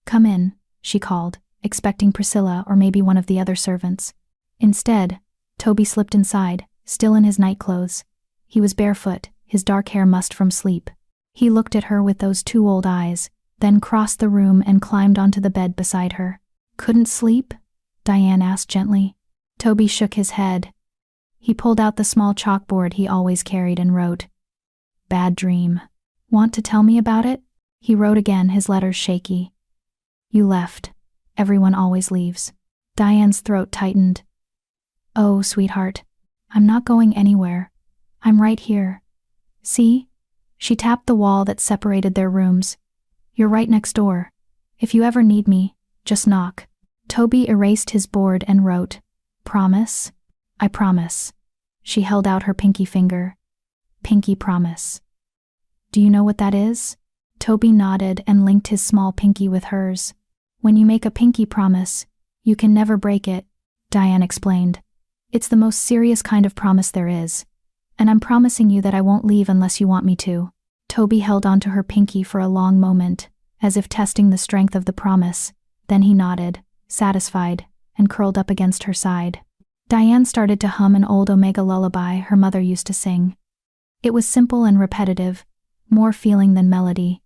"Come in," she called, expecting Priscilla or maybe one of the other servants. Instead, Toby slipped inside, still in his nightclothes. He was barefoot, his dark hair mussed from sleep. He looked at her with those 2 old eyes, then crossed the room and climbed onto the bed beside her. "Couldn't sleep?" Diane asked gently. Toby shook his head. He pulled out the small chalkboard he always carried and wrote, "Bad dream. Want to tell me about it?" He wrote again, his letters shaky. "You left. Everyone always leaves." Diane's throat tightened. "Oh, sweetheart. I'm not going anywhere. I'm right here. See?" She tapped the wall that separated their rooms. "You're right next door. If you ever need me, just knock." Toby erased his board and wrote, "Promise? I promise." She held out her pinky finger. "Pinky promise. Do you know what that is?" Toby nodded and linked his small pinky with hers. "When you make a pinky promise, you can never break it," Diane explained. "It's the most serious kind of promise there is. And I'm promising you that I won't leave unless you want me to." Toby held onto her pinky for a long moment, as if testing the strength of the promise. Then he nodded, satisfied, and curled up against her side. Diane started to hum an old Omega lullaby her mother used to sing. It was simple and repetitive, more feeling than melody.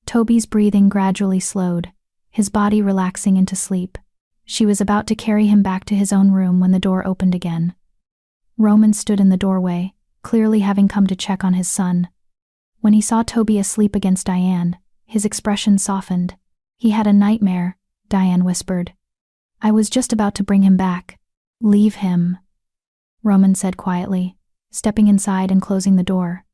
Toby's breathing gradually slowed, his body relaxing into sleep. She was about to carry him back to his own room when the door opened again. Roman stood in the doorway, clearly having come to check on his son. When he saw Toby asleep against Diane, his expression softened. "He had a nightmare," Diane whispered. "I was just about to bring him back." "Leave him," Roman said quietly, stepping inside and closing the door.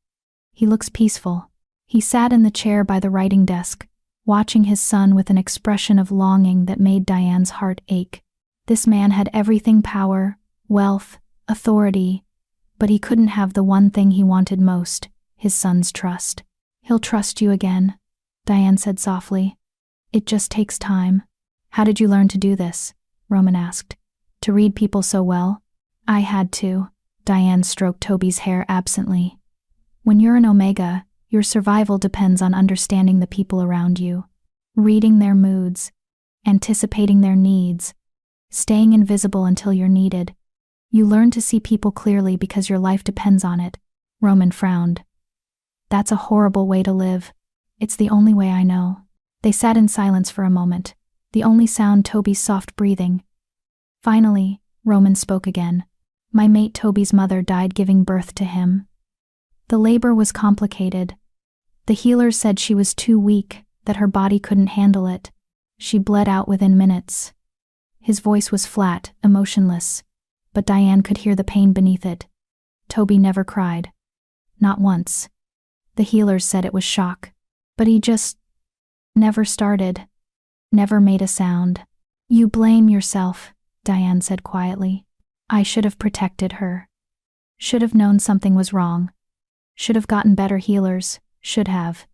"He looks peaceful." He sat in the chair by the writing desk, watching his son with an expression of longing that made Diane's heart ache. This man had everything: power, wealth, authority, but he couldn't have the one thing he wanted most, his son's trust. "He'll trust you again," Diane said softly. "It just takes time." "How did you learn to do this?" Roman asked. "To read people so well?" "I had to." Diane stroked Toby's hair absently. "When you're an Omega, your survival depends on understanding the people around you, reading their moods, anticipating their needs, staying invisible until you're needed. You learn to see people clearly because your life depends on it." Roman frowned. "That's a horrible way to live." "It's the only way I know." They sat in silence for a moment, the only sound Toby's soft breathing. Finally, Roman spoke again. "My mate Toby's mother died giving birth to him. The labor was complicated. The healers said she was too weak, that her body couldn't handle it. She bled out within minutes." His voice was flat, emotionless, but Diane could hear the pain beneath it. "Toby never cried. Not once. The healers said it was shock. But he just never started. Never made a sound." "You blame yourself," Diane said quietly. "I should have protected her. Should have known something was wrong. Should have gotten better healers. Should have."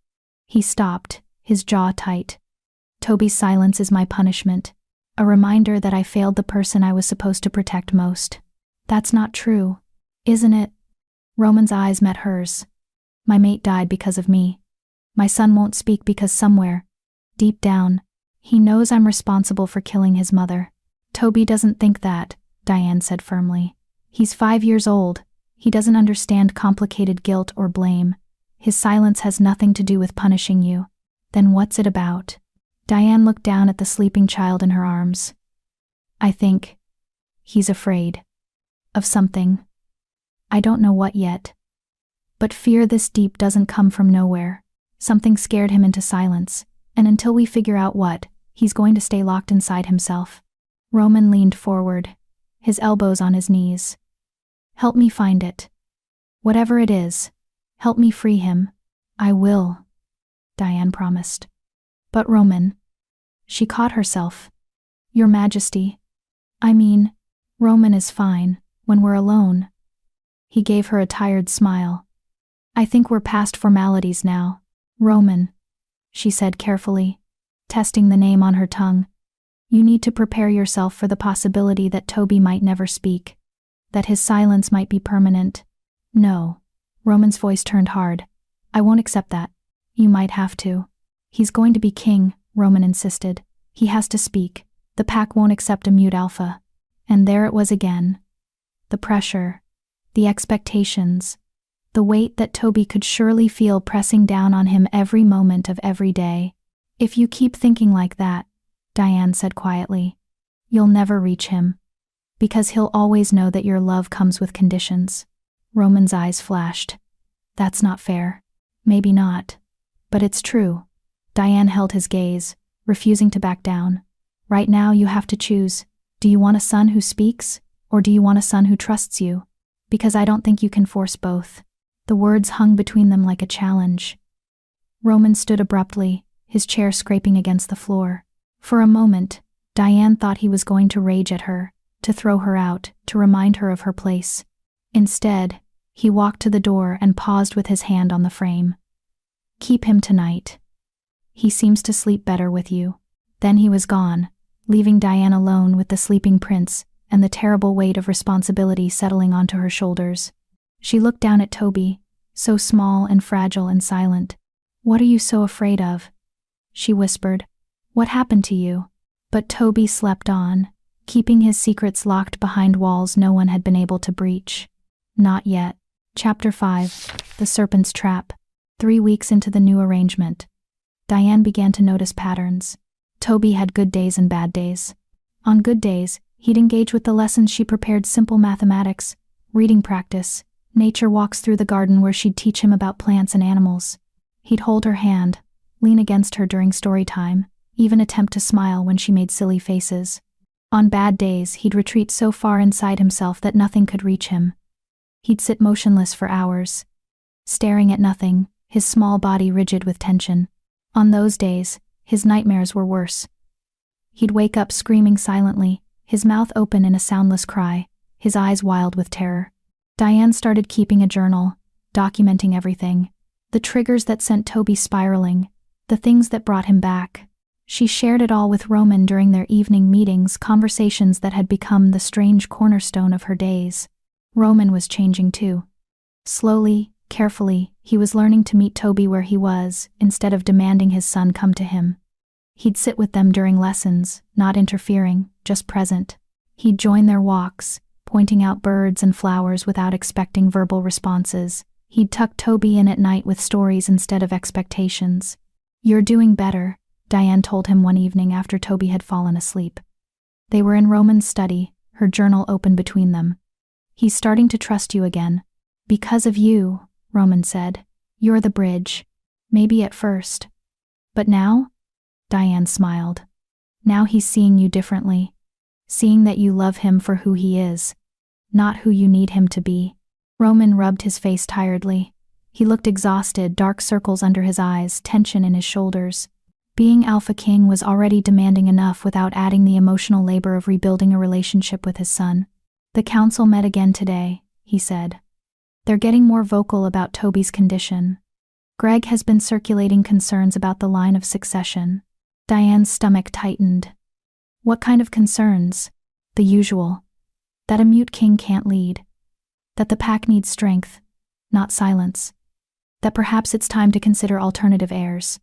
He stopped, his jaw tight. "Toby's silence is my punishment. A reminder that I failed the person I was supposed to protect most." "That's not true, isn't it?" Roman's eyes met hers. "My mate died because of me. My son won't speak because somewhere, deep down, he knows I'm responsible for killing his mother." "Toby doesn't think that," Diane said firmly. "He's 5 years old. He doesn't understand complicated guilt or blame. His silence has nothing to do with punishing you." "Then what's it about?" Diane looked down at the sleeping child in her arms. "I think he's afraid of something. I don't know what yet. But fear this deep doesn't come from nowhere. Something scared him into silence, and until we figure out what, he's going to stay locked inside himself." Roman leaned forward, his elbows on his knees. "Help me find it. Whatever it is, help me free him." "I will," Diane promised. "But Roman," she caught herself. "Your Majesty. I mean, Roman is fine when we're alone." He gave her a tired smile. "I think we're past formalities now. Roman," she said carefully, testing the name on her tongue. "You need to prepare yourself for the possibility that Toby might never speak, that his silence might be permanent." "No." Roman's voice turned hard. "I won't accept that." "You might have to." "He's going to be king," Roman insisted. "He has to speak. The pack won't accept a mute alpha." And there it was again. The pressure, the expectations, the weight that Toby could surely feel pressing down on him every moment of every day. "If you keep thinking like that," Diane said quietly, "you'll never reach him. Because he'll always know that your love comes with conditions." Roman's eyes flashed. "That's not fair." "Maybe not. But it's true." Diane held his gaze, refusing to back down. "Right now you have to choose. Do you want a son who speaks, or do you want a son who trusts you? Because I don't think you can force both." The words hung between them like a challenge. Roman stood abruptly, his chair scraping against the floor. For a moment, Diane thought he was going to rage at her, to throw her out, to remind her of her place. Instead, he walked to the door and paused with his hand on the frame. "Keep him tonight. He seems to sleep better with you." Then he was gone, leaving Diane alone with the sleeping prince and the terrible weight of responsibility settling onto her shoulders. She looked down at Toby, so small and fragile and silent. "What are you so afraid of?" she whispered. "What happened to you?" But Toby slept on, keeping his secrets locked behind walls no one had been able to breach. Not yet. Chapter 5. The Serpent's Trap. 3 weeks into the new arrangement, Diane began to notice patterns. Toby had good days and bad days. On good days, he'd engage with the lessons she prepared: simple mathematics, reading practice, nature walks through the garden where she'd teach him about plants and animals. He'd hold her hand, lean against her during story time, even attempt to smile when she made silly faces. On bad days, he'd retreat so far inside himself that nothing could reach him. He'd sit motionless for hours, staring at nothing, his small body rigid with tension. On those days, his nightmares were worse. He'd wake up screaming silently, his mouth open in a soundless cry, his eyes wild with terror. Diane started keeping a journal, documenting everything. The triggers that sent Toby spiraling, the things that brought him back. She shared it all with Roman during their evening meetings, conversations that had become the strange cornerstone of her days. Roman was changing too. Slowly, carefully, he was learning to meet Toby where he was, instead of demanding his son come to him. He'd sit with them during lessons, not interfering, just present. He'd join their walks, pointing out birds and flowers without expecting verbal responses. He'd tuck Toby in at night with stories instead of expectations. "You're doing better," Diane told him one evening after Toby had fallen asleep. They were in Roman's study, her journal open between them. "He's starting to trust you again. Because of you," Roman said. "You're the bridge. Maybe at first. But now?" Diane smiled. "Now he's seeing you differently. Seeing that you love him for who he is, not who you need him to be." Roman rubbed his face tiredly. He looked exhausted, dark circles under his eyes, tension in his shoulders. Being Alpha King was already demanding enough without adding the emotional labor of rebuilding a relationship with his son. "The council met again today," he said. "They're getting more vocal about Toby's condition. Greg has been circulating concerns about the line of succession." Diane's stomach tightened. "What kind of concerns?" "The usual. That a mute king can't lead. That the pack needs strength, not silence. That perhaps it's time to consider alternative heirs."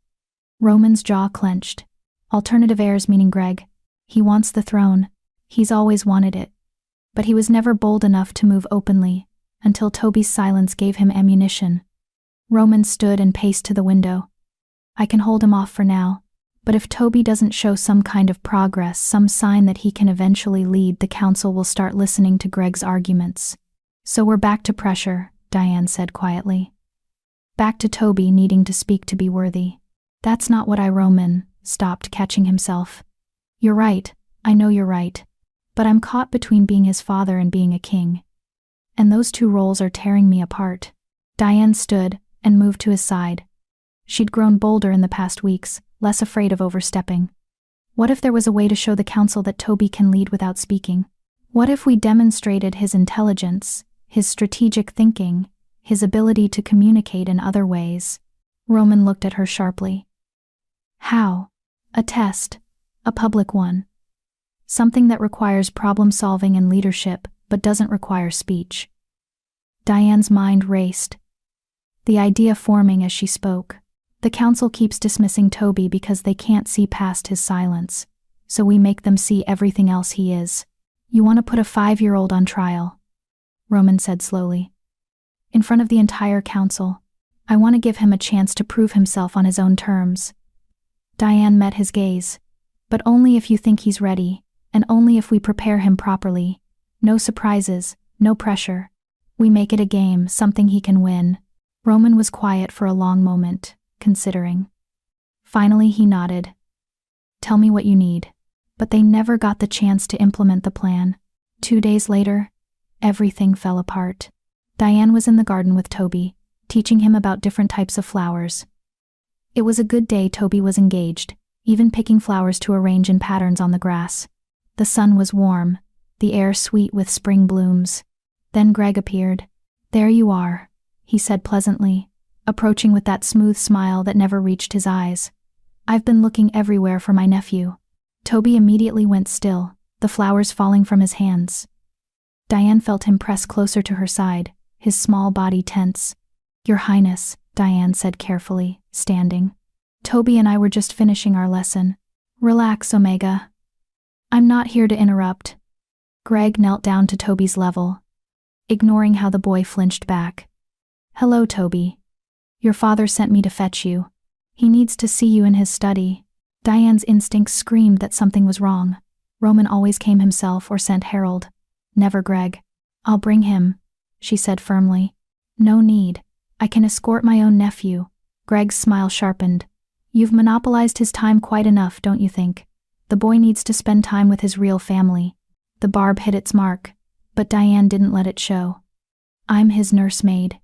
Roman's jaw clenched. "Alternative heirs meaning Greg. He wants the throne. He's always wanted it. But he was never bold enough to move openly, until Toby's silence gave him ammunition." Roman stood and paced to the window. "I can hold him off for now. But if Toby doesn't show some kind of progress, some sign that he can eventually lead, the council will start listening to Greg's arguments. So we're back to pressure," Diane said quietly. "Back to Toby needing to speak to be worthy." "That's not what I..." Roman stopped, catching himself. "You're right, I know you're right. But I'm caught between being his father and being a king. And those two roles are tearing me apart." Diane stood and moved to his side. She'd grown bolder in the past weeks, less afraid of overstepping. "What if there was a way to show the council that Toby can lead without speaking? What if we demonstrated his intelligence, his strategic thinking, his ability to communicate in other ways?" Roman looked at her sharply. "How?" "A test. A public one. Something that requires problem-solving and leadership, but doesn't require speech." Diane's mind raced. The idea forming as she spoke. "The council keeps dismissing Toby because they can't see past his silence, so we make them see everything else he is. You want to put a 5-year-old on trial," Roman said slowly. "In front of the entire council. I want to give him a chance to prove himself on his own terms." Diane met his gaze. "But only if you think he's ready, and only if we prepare him properly. No surprises, no pressure. We make it a game, something he can win." Roman was quiet for a long moment, considering. Finally he nodded. "Tell me what you need." But they never got the chance to implement the plan. 2 days later, everything fell apart. Diane was in the garden with Toby, teaching him about different types of flowers. It was a good day. Toby was engaged, even picking flowers to arrange in patterns on the grass. The sun was warm, the air sweet with spring blooms. Then Greg appeared. "There you are," he said pleasantly, approaching with that smooth smile that never reached his eyes. "I've been looking everywhere for my nephew." Toby immediately went still, the flowers falling from his hands. Diane felt him press closer to her side, his small body tense. "Your Highness," Diane said carefully, standing. "Toby and I were just finishing our lesson. Relax, Omega. I'm not here to interrupt." Greg knelt down to Toby's level, ignoring how the boy flinched back. "Hello, Toby. Your father sent me to fetch you. He needs to see you in his study." Diane's instincts screamed that something was wrong. Roman always came himself or sent Harold, never Greg. "I'll bring him," she said firmly. "No need. I can escort my own nephew." Greg's smile sharpened. "You've monopolized his time quite enough, don't you think? The boy needs to spend time with his real family." The barb hit its mark, but Diane didn't let it show. "I'm his nursemaid.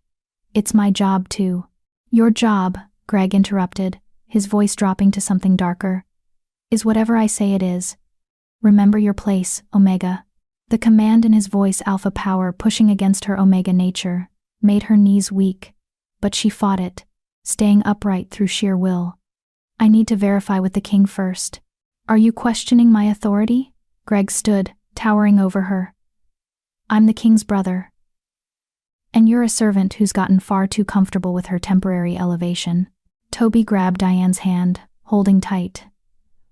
It's my job too." "Your job," Greg interrupted, his voice dropping to something darker, "is whatever I say it is. Remember your place, Omega." The command in his voice, alpha power pushing against her Omega nature, made her knees weak, but she fought it, staying upright through sheer will. "I need to verify with the king first." "Are you questioning my authority?" Greg stood, towering over her. "I'm the king's brother. And you're a servant who's gotten far too comfortable with her temporary elevation." Toby grabbed Diane's hand, holding tight.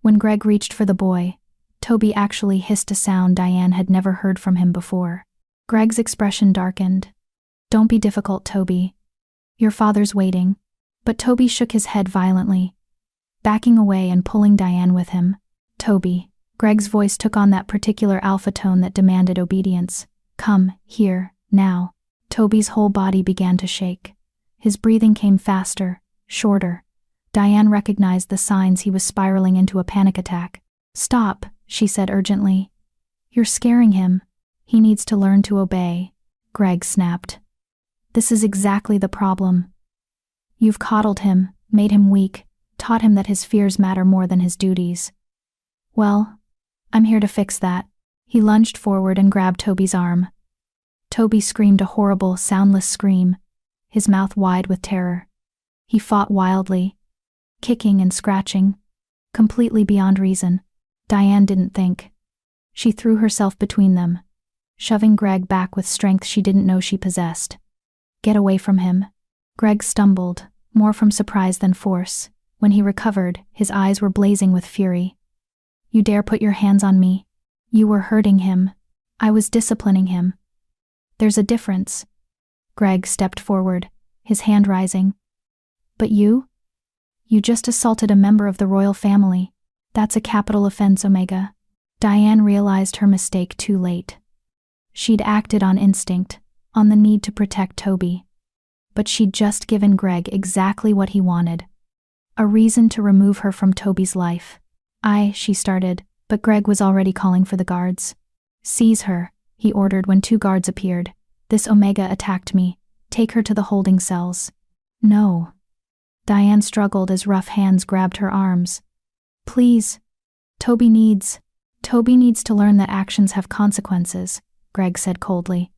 When Greg reached for the boy, Toby actually hissed a sound Diane had never heard from him before. Greg's expression darkened. "Don't be difficult, Toby. Your father's waiting." But Toby shook his head violently, backing away and pulling Diane with him. "Toby." Greg's voice took on that particular alpha tone that demanded obedience. "Come, here, now." Toby's whole body began to shake. His breathing came faster, shorter. Diane recognized the signs he was spiraling into a panic attack. "Stop," she said urgently. "You're scaring him. He needs to learn to obey." Greg snapped. "This is exactly the problem. You've coddled him, made him weak, taught him that his fears matter more than his duties. Well, I'm here to fix that." He lunged forward and grabbed Toby's arm. Toby screamed a horrible, soundless scream, his mouth wide with terror. He fought wildly, kicking and scratching, completely beyond reason. Diane didn't think. She threw herself between them, shoving Greg back with strength she didn't know she possessed. "Get away from him." Greg stumbled, more from surprise than force. When he recovered, his eyes were blazing with fury. "You dare put your hands on me? You were hurting him. I was disciplining him. There's a difference." Greg stepped forward, his hand rising. "But you? You just assaulted a member of the royal family. That's a capital offense, Omega." Diane realized her mistake too late. She'd acted on instinct, on the need to protect Toby. But she'd just given Greg exactly what he wanted. A reason to remove her from Toby's life. She started, but Greg was already calling for the guards. "Seize her," he ordered when 2 guards appeared. "This Omega attacked me. Take her to the holding cells." "No." Diane struggled as rough hands grabbed her arms. "Please. Toby needs to learn that actions have consequences," Greg said coldly.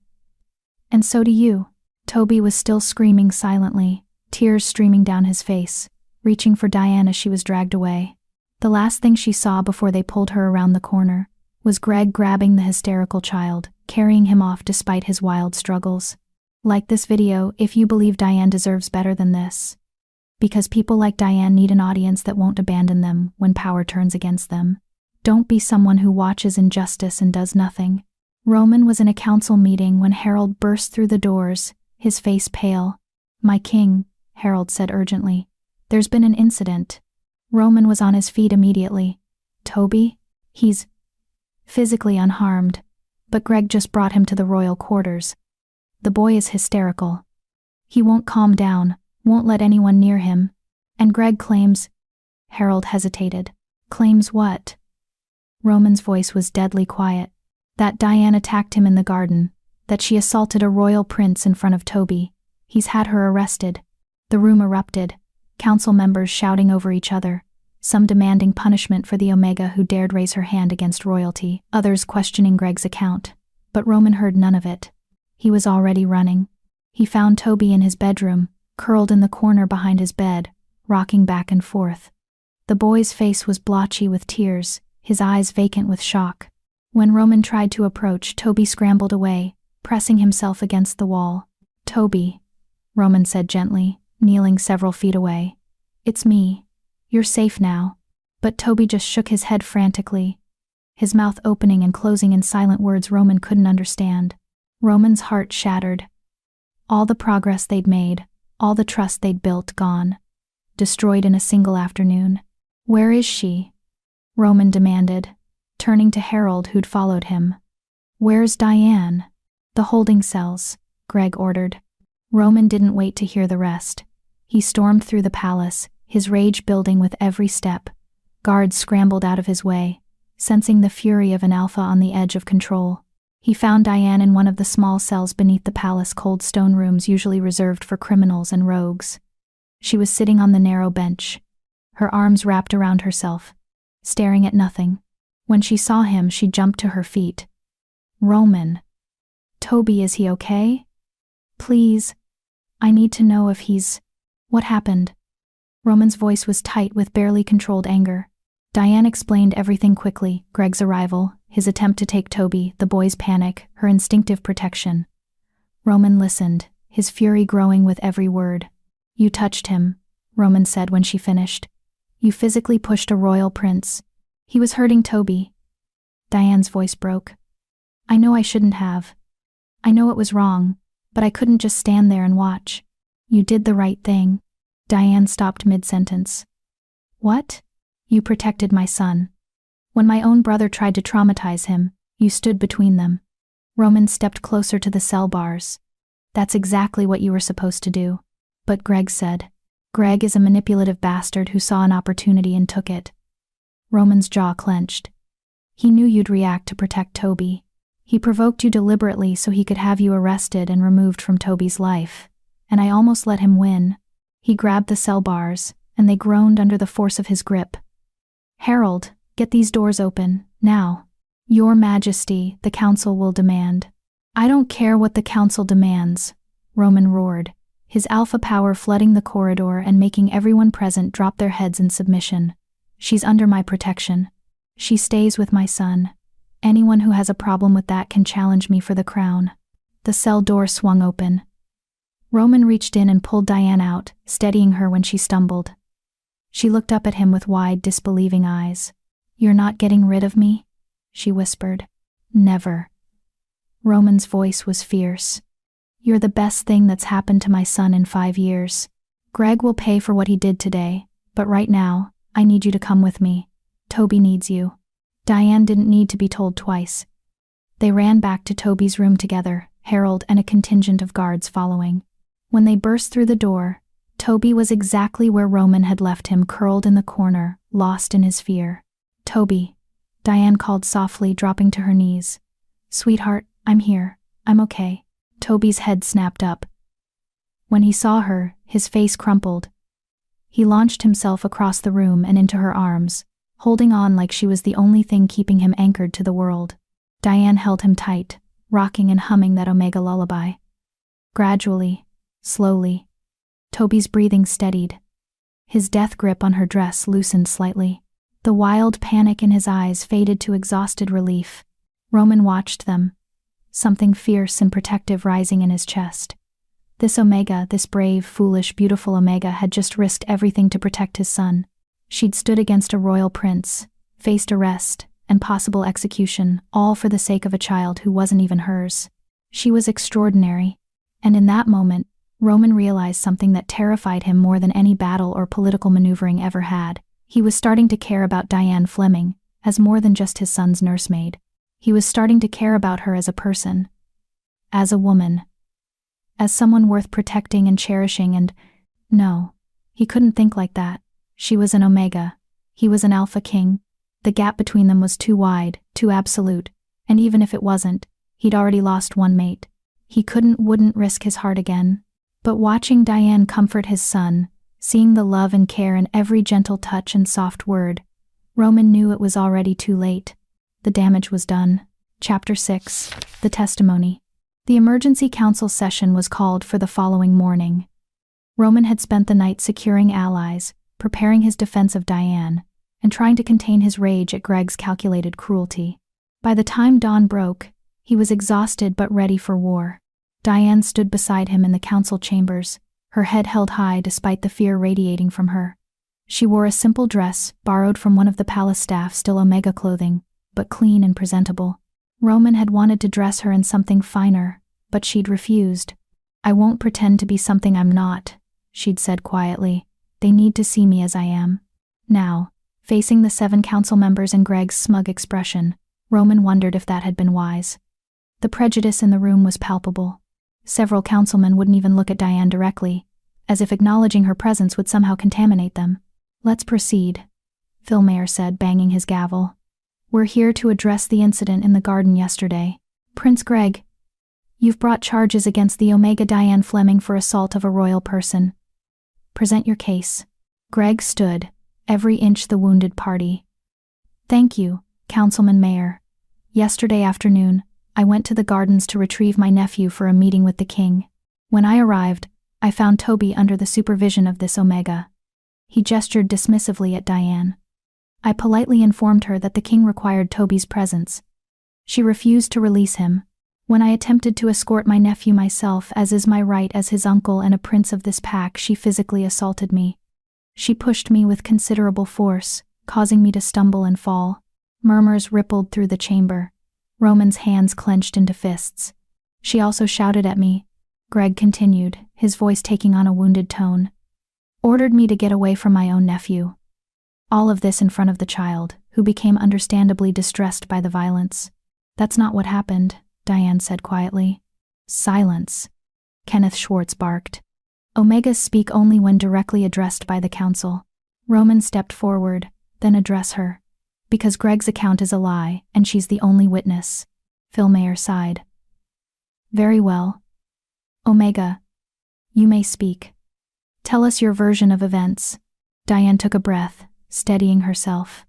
"And so do you." Toby was still screaming silently, tears streaming down his face, reaching for Diane as she was dragged away. The last thing she saw before they pulled her around the corner was Greg grabbing the hysterical child, carrying him off despite his wild struggles. Like this video if you believe Diane deserves better than this. Because people like Diane need an audience that won't abandon them when power turns against them. Don't be someone who watches injustice and does nothing. Roman was in a council meeting when Harold burst through the doors, his face pale. "My king," Harold said urgently. "There's been an incident." Roman was on his feet immediately. "Toby? He's physically unharmed, but Greg just brought him to the royal quarters. The boy is hysterical. He won't calm down, won't let anyone near him. And Greg claims—" Harold hesitated. "Claims what?" Roman's voice was deadly quiet. "That Diane attacked him in the garden, that she assaulted a royal prince in front of Toby. He's had her arrested." The room erupted, council members shouting over each other. some demanding punishment for the Omega who dared raise her hand against royalty, others questioning Greg's account. But Roman heard none of it. He was already running. He found Toby in his bedroom, curled in the corner behind his bed, rocking back and forth. The boy's face was blotchy with tears, his eyes vacant with shock. When Roman tried to approach, Toby scrambled away, pressing himself against the wall. "Toby," Roman said gently, kneeling several feet away. "It's me. You're safe now." But Toby just shook his head frantically, his mouth opening and closing in silent words Roman couldn't understand. Roman's heart shattered. All the progress they'd made, all the trust they'd built, gone. Destroyed in a single afternoon. "Where is she?" Roman demanded, turning to Harold who'd followed him. "Where's Diane?" "The holding cells," Greg ordered. Roman didn't wait to hear the rest. He stormed through the palace, his rage building with every step. Guards scrambled out of his way, sensing the fury of an alpha on the edge of control. He found Diane in one of the small cells beneath the palace cold stone rooms usually reserved for criminals and rogues. She was sitting on the narrow bench, her arms wrapped around herself, staring at nothing. When she saw him, she jumped to her feet. "Roman. Toby, is he okay? Please. I need to know if he's... What happened?" Roman's voice was tight with barely controlled anger. Diane explained everything quickly: Greg's arrival, his attempt to take Toby, the boy's panic, her instinctive protection. Roman listened, his fury growing with every word. "You touched him," Roman said when she finished. "You physically pushed a royal prince. He was hurting Toby." Diane's voice broke. "I know I shouldn't have. I know it was wrong, but I couldn't just stand there and watch. You did the right thing." Diane stopped mid-sentence. "What?" "You protected my son. When my own brother tried to traumatize him, you stood between them." Roman stepped closer to the cell bars. "That's exactly what you were supposed to do." "But Greg said." "Greg is a manipulative bastard who saw an opportunity and took it." Roman's jaw clenched. "He knew you'd react to protect Toby. He provoked you deliberately so he could have you arrested and removed from Toby's life. And I almost let him win." He grabbed the cell bars, and they groaned under the force of his grip. "Harold, get these doors open, now." "Your Majesty, the council will demand." "I don't care what the council demands," Roman roared, his alpha power flooding the corridor and making everyone present drop their heads in submission. "She's under my protection. She stays with my son. Anyone who has a problem with that can challenge me for the crown." The cell door swung open. Roman reached in and pulled Diane out, steadying her when she stumbled. She looked up at him with wide, disbelieving eyes. "You're not getting rid of me?" she whispered. "Never." Roman's voice was fierce. "You're the best thing that's happened to my son in 5 years. Greg will pay for what he did today, but right now, I need you to come with me. Toby needs you." Diane didn't need to be told twice. They ran back to Toby's room together, Harold and a contingent of guards following. When they burst through the door, Toby was exactly where Roman had left him, curled in the corner, lost in his fear. "Toby," Diane called softly, dropping to her knees. "Sweetheart, I'm here. I'm okay." Toby's head snapped up. When he saw her, his face crumpled. He launched himself across the room and into her arms, holding on like she was the only thing keeping him anchored to the world. Diane held him tight, rocking and humming that Omega lullaby. Gradually, slowly, Toby's breathing steadied. His death grip on her dress loosened slightly. The wild panic in his eyes faded to exhausted relief. Roman watched them, something fierce and protective rising in his chest. This Omega, this brave, foolish, beautiful Omega, had just risked everything to protect his son. She'd stood against a royal prince, faced arrest and possible execution, all for the sake of a child who wasn't even hers. She was extraordinary, and in that moment, Roman realized something that terrified him more than any battle or political maneuvering ever had. He was starting to care about Diane Fleming as more than just his son's nursemaid. He was starting to care about her as a person, as a woman, as someone worth protecting and cherishing. And no, he couldn't think like that. She was an Omega. He was an Alpha King. The gap between them was too wide, too absolute, and even if it wasn't, he'd already lost one mate. He wouldn't risk his heart again. But watching Diane comfort his son, Seeing the love and care in every gentle touch and soft word, Roman knew it was already too late. The damage was done. Chapter 6. The Testimony. The emergency council session was called for the following morning. Roman had spent the night securing allies, preparing his defense of Diane, and trying to contain his rage at Greg's calculated cruelty. By the time dawn broke, he was exhausted but ready for war. Diane stood beside him in the council chambers, her head held high despite the fear radiating from her. She wore a simple dress, borrowed from one of the palace staff, still Omega clothing, but clean and presentable. Roman had wanted to dress her in something finer, but she'd refused. "I won't pretend to be something I'm not," she'd said quietly. "They need to see me as I am." Now, facing the 7 council members and Greg's smug expression, Roman wondered if that had been wise. The prejudice in the room was palpable. Several councilmen wouldn't even look at Diane directly, as if acknowledging her presence would somehow contaminate them. "Let's proceed," Phil Mayer said, banging his gavel. "We're here to address the incident in the garden yesterday. Prince Greg, you've brought charges against the Omega Diane Fleming for assault of a royal person. Present your case." Greg stood, every inch the wounded party. "Thank you, Councilman Mayer. Yesterday afternoon, I went to the gardens to retrieve my nephew for a meeting with the king. When I arrived, I found Toby under the supervision of this Omega." He gestured dismissively at Diane. "I politely informed her that the king required Toby's presence. She refused to release him. When I attempted to escort my nephew myself, as is my right as his uncle and a prince of this pack, she physically assaulted me. She pushed me with considerable force, causing me to stumble and fall." Murmurs rippled through the chamber. Roman's hands clenched into fists. "She also shouted at me," Greg continued, his voice taking on a wounded tone. "Ordered me to get away from my own nephew." All of this in front of the child, who became understandably distressed by the violence. "That's not what happened," Diane said quietly. "Silence," Kenneth Schwartz barked. "Omegas speak only when directly addressed by the council." Roman stepped forward, then address her. "Because Greg's account is a lie, and she's the only witness." Phil Mayer sighed. "Very well. Omega, you may speak. Tell us your version of events." Diane took a breath, steadying herself.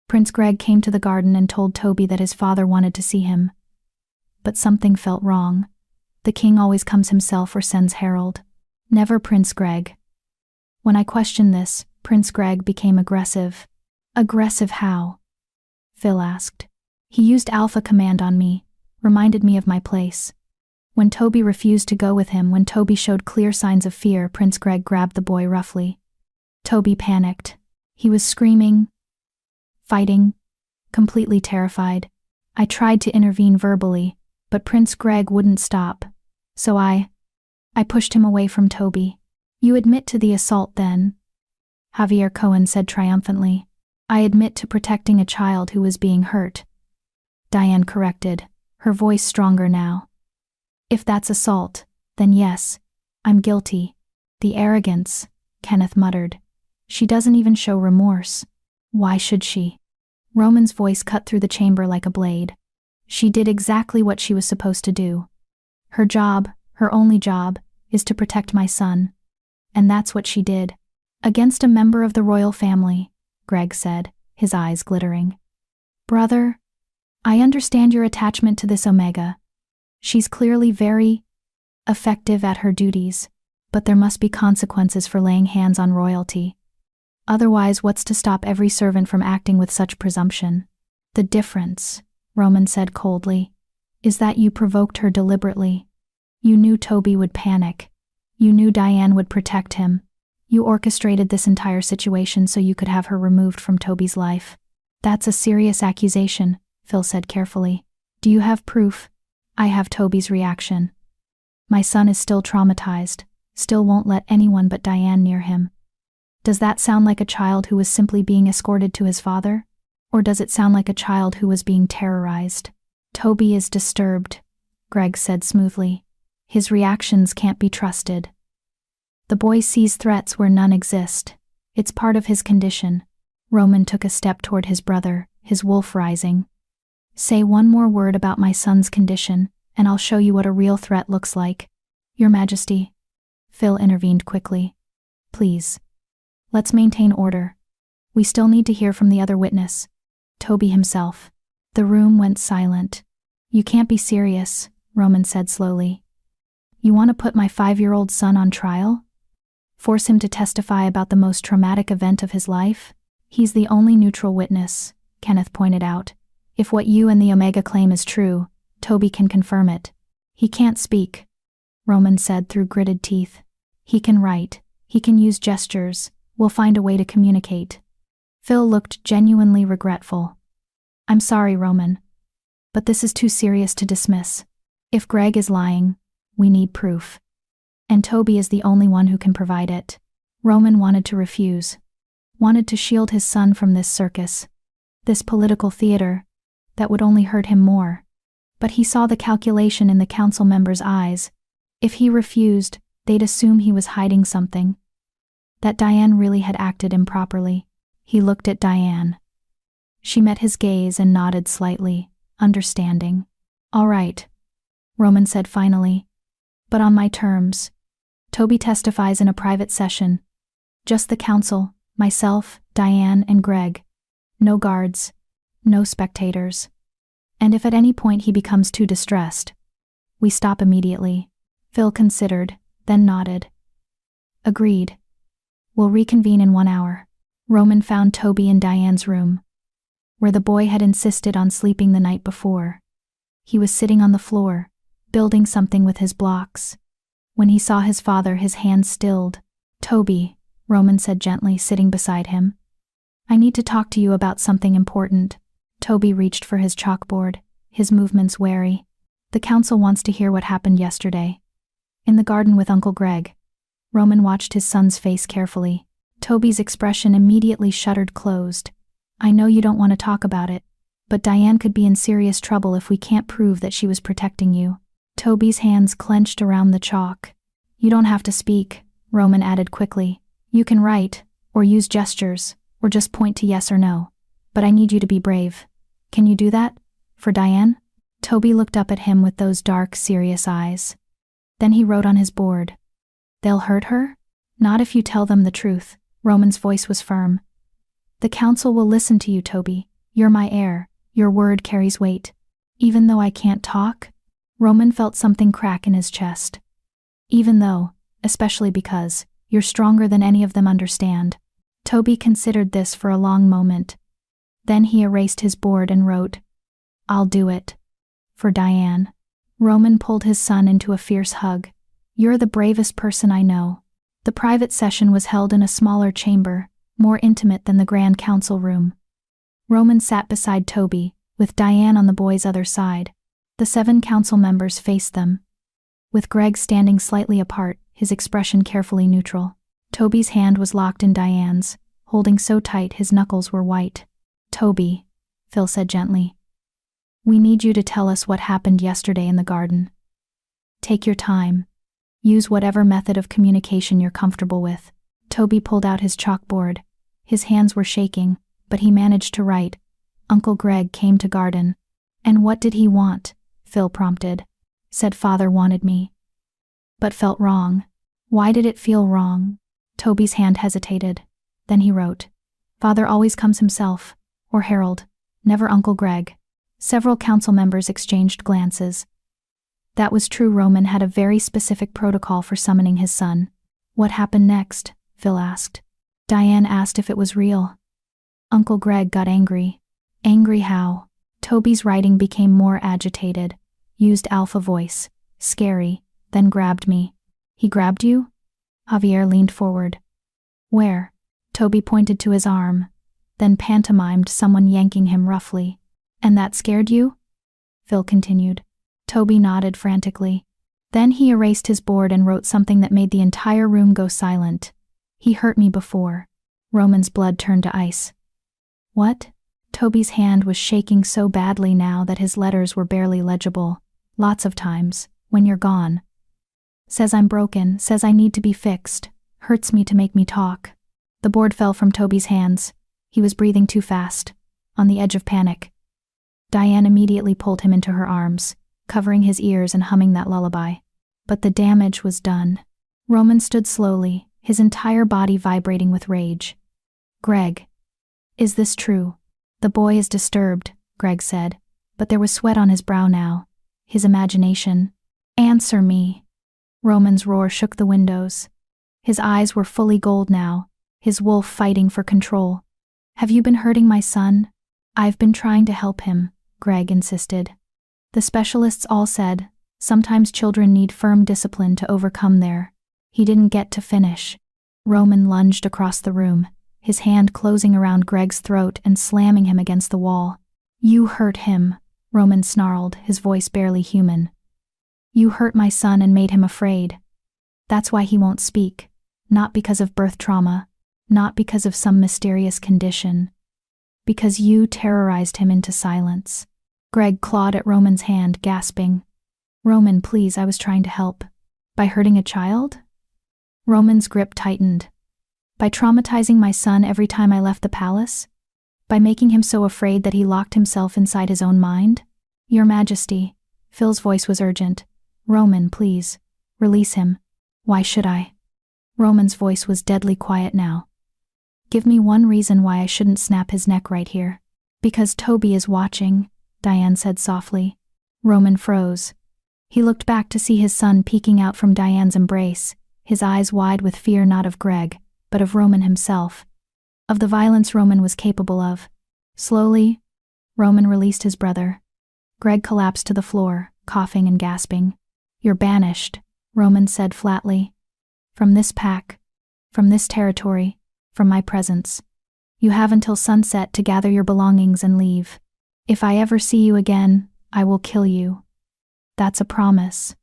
"Prince Greg came to the garden and told Toby that his father wanted to see him. But something felt wrong. The king always comes himself or sends herald. Never Prince Greg. When I questioned this, Prince Greg became aggressive." "Aggressive how?" Phil asked. "He used Alpha Command on me, reminded me of my place. When Toby refused to go with him, when Toby showed clear signs of fear, Prince Greg grabbed the boy roughly. Toby panicked. He was screaming, fighting, completely terrified. I tried to intervene verbally, but Prince Greg wouldn't stop. So I pushed him away from Toby." "You admit to the assault then?" Javier Cohen said triumphantly. "I admit to protecting a child who was being hurt." Diane corrected, her voice stronger now. "If that's assault, then yes, I'm guilty." "The arrogance," Kenneth muttered. "She doesn't even show remorse. Why should she?" Roman's voice cut through the chamber like a blade. "She did exactly what she was supposed to do. Her job, her only job, is to protect my son. And that's what she did. Against a member of the royal family," Greg said, his eyes glittering. "Brother, I understand your attachment to this Omega. She's clearly very effective at her duties, but there must be consequences for laying hands on royalty. Otherwise, what's to stop every servant from acting with such presumption?" "The difference," Roman said coldly, "is that you provoked her deliberately. You knew Toby would panic. You knew Diane would protect him. You orchestrated this entire situation so you could have her removed from Toby's life." "That's a serious accusation," Phil said carefully. "Do you have proof?" "I have Toby's reaction. My son is still traumatized, still won't let anyone but Diane near him." "Does that sound like a child who was simply being escorted to his father? Or does it sound like a child who was being terrorized?" "Toby is disturbed," Greg said smoothly. "His reactions can't be trusted. The boy sees threats where none exist. It's part of his condition." Roman took a step toward his brother, his wolf rising. "Say one more word about my son's condition, and I'll show you what a real threat looks like." "Your Majesty," Phil intervened quickly. Please. Let's maintain order. We still need to hear from the other witness, Toby himself. The room went silent. You can't be serious, Roman said slowly. You want to put my 5-year-old son on trial? Force him to testify about the most traumatic event of his life? He's the only neutral witness, Kenneth pointed out. If what you and the Omega claim is true, Toby can confirm it. He can't speak, Roman said through gritted teeth. He can write. He can use gestures. We'll find a way to communicate. Phil looked genuinely regretful. I'm sorry, Roman. But this is too serious to dismiss. If Greg is lying, we need proof. And Toby is the only one who can provide it. Roman wanted to refuse. Wanted to shield his son from this circus. This political theater that would only hurt him more. But he saw the calculation in the council members' eyes. If he refused, they'd assume he was hiding something. That Diane really had acted improperly. He looked at Diane. She met his gaze and nodded slightly, understanding. All right, Roman said finally. But on my terms. Toby testifies in a private session. Just the council, myself, Diane, and Greg. No guards. No spectators. And if at any point he becomes too distressed, we stop immediately. Phil considered, then nodded. Agreed. We'll reconvene in 1 hour. Roman found Toby in Diane's room, where the boy had insisted on sleeping the night before. He was sitting on the floor, building something with his blocks. When he saw his father, his hands stilled. Toby, Roman said gently, sitting beside him. I need to talk to you about something important. Toby reached for his chalkboard, his movements wary. The council wants to hear what happened yesterday. In the garden with Uncle Greg. Roman watched his son's face carefully. Toby's expression immediately shuttered closed. I know you don't want to talk about it, but Diane could be in serious trouble if we can't prove that she was protecting you. Toby's hands clenched around the chalk. You don't have to speak, Roman added quickly. You can write, or use gestures, or just point to yes or no. But I need you to be brave. Can you do that? For Diane? Toby looked up at him with those dark, serious eyes. Then he wrote on his board. They'll hurt her? Not if you tell them the truth. Roman's voice was firm. The council will listen to you, Toby. You're my heir. Your word carries weight. Even though I can't talk? Roman felt something crack in his chest. Even though, especially because, you're stronger than any of them understand. Toby considered this for a long moment. Then he erased his board and wrote, I'll do it. For Diane. Roman pulled his son into a fierce hug. You're the bravest person I know. The private session was held in a smaller chamber, more intimate than the grand council room. Roman sat beside Toby, with Diane on the boy's other side. The 7 council members faced them, with Greg standing slightly apart, his expression carefully neutral. Toby's hand was locked in Diane's, holding so tight his knuckles were white. Toby, Phil said gently. We need you to tell us what happened yesterday in the garden. Take your time. Use whatever method of communication you're comfortable with. Toby pulled out his chalkboard. His hands were shaking, but he managed to write. Uncle Greg came to garden. And what did he want? Phil prompted. Said father wanted me. But felt wrong. Why did it feel wrong? Toby's hand hesitated. Then he wrote. Father always comes himself, or Harold, never Uncle Greg. Several council members exchanged glances. That was true. Roman had a very specific protocol for summoning his son. What happened next? Phil asked. Diane asked if it was real. Uncle Greg got angry. Angry how? Toby's writing became more agitated. Used alpha voice. Scary. Then grabbed me. He grabbed you? Javier leaned forward. Where? Toby pointed to his arm. Then pantomimed someone yanking him roughly. And that scared you? Phil continued. Toby nodded frantically. Then he erased his board and wrote something that made the entire room go silent. He hurt me before. Roman's blood turned to ice. What? Toby's hand was shaking so badly now that his letters were barely legible. Lots of times, when you're gone. Says I'm broken, says I need to be fixed. Hurts me to make me talk. The board fell from Toby's hands. He was breathing too fast, on the edge of panic. Diane immediately pulled him into her arms, covering his ears and humming that lullaby. But the damage was done. Roman stood slowly, his entire body vibrating with rage. "Greg, is this true?" "The boy is disturbed," Greg said, but there was sweat on his brow now. His imagination. "Answer me." Roman's roar shook the windows. His eyes were fully gold now, his wolf fighting for control. "Have you been hurting my son?" "I've been trying to help him," Greg insisted. The specialists all said, sometimes children need firm discipline to overcome their. He didn't get to finish. Roman lunged across the room, his hand closing around Greg's throat and slamming him against the wall. "You hurt him," Roman snarled, his voice barely human. "You hurt my son and made him afraid. That's why he won't speak. Not because of birth trauma, not because of some mysterious condition. Because you terrorized him into silence." Greg clawed at Roman's hand, gasping. "Roman, please, I was trying to help." "By hurting a child?" Roman's grip tightened. "By traumatizing my son every time I left the palace? By making him so afraid that he locked himself inside his own mind?" "Your Majesty," Phil's voice was urgent. "Roman, please, release him." "Why should I?" Roman's voice was deadly quiet now. "Give me one reason why I shouldn't snap his neck right here." "Because Toby is watching," Diane said softly. Roman froze. He looked back to see his son peeking out from Diane's embrace, his eyes wide with fear not of Greg, but of Roman himself. Of the violence Roman was capable of. Slowly, Roman released his brother. Greg collapsed to the floor, coughing and gasping. "You're banished," Roman said flatly. "From this pack. From this territory. From my presence. You have until sunset to gather your belongings and leave. If I ever see you again, I will kill you." "That's a promise.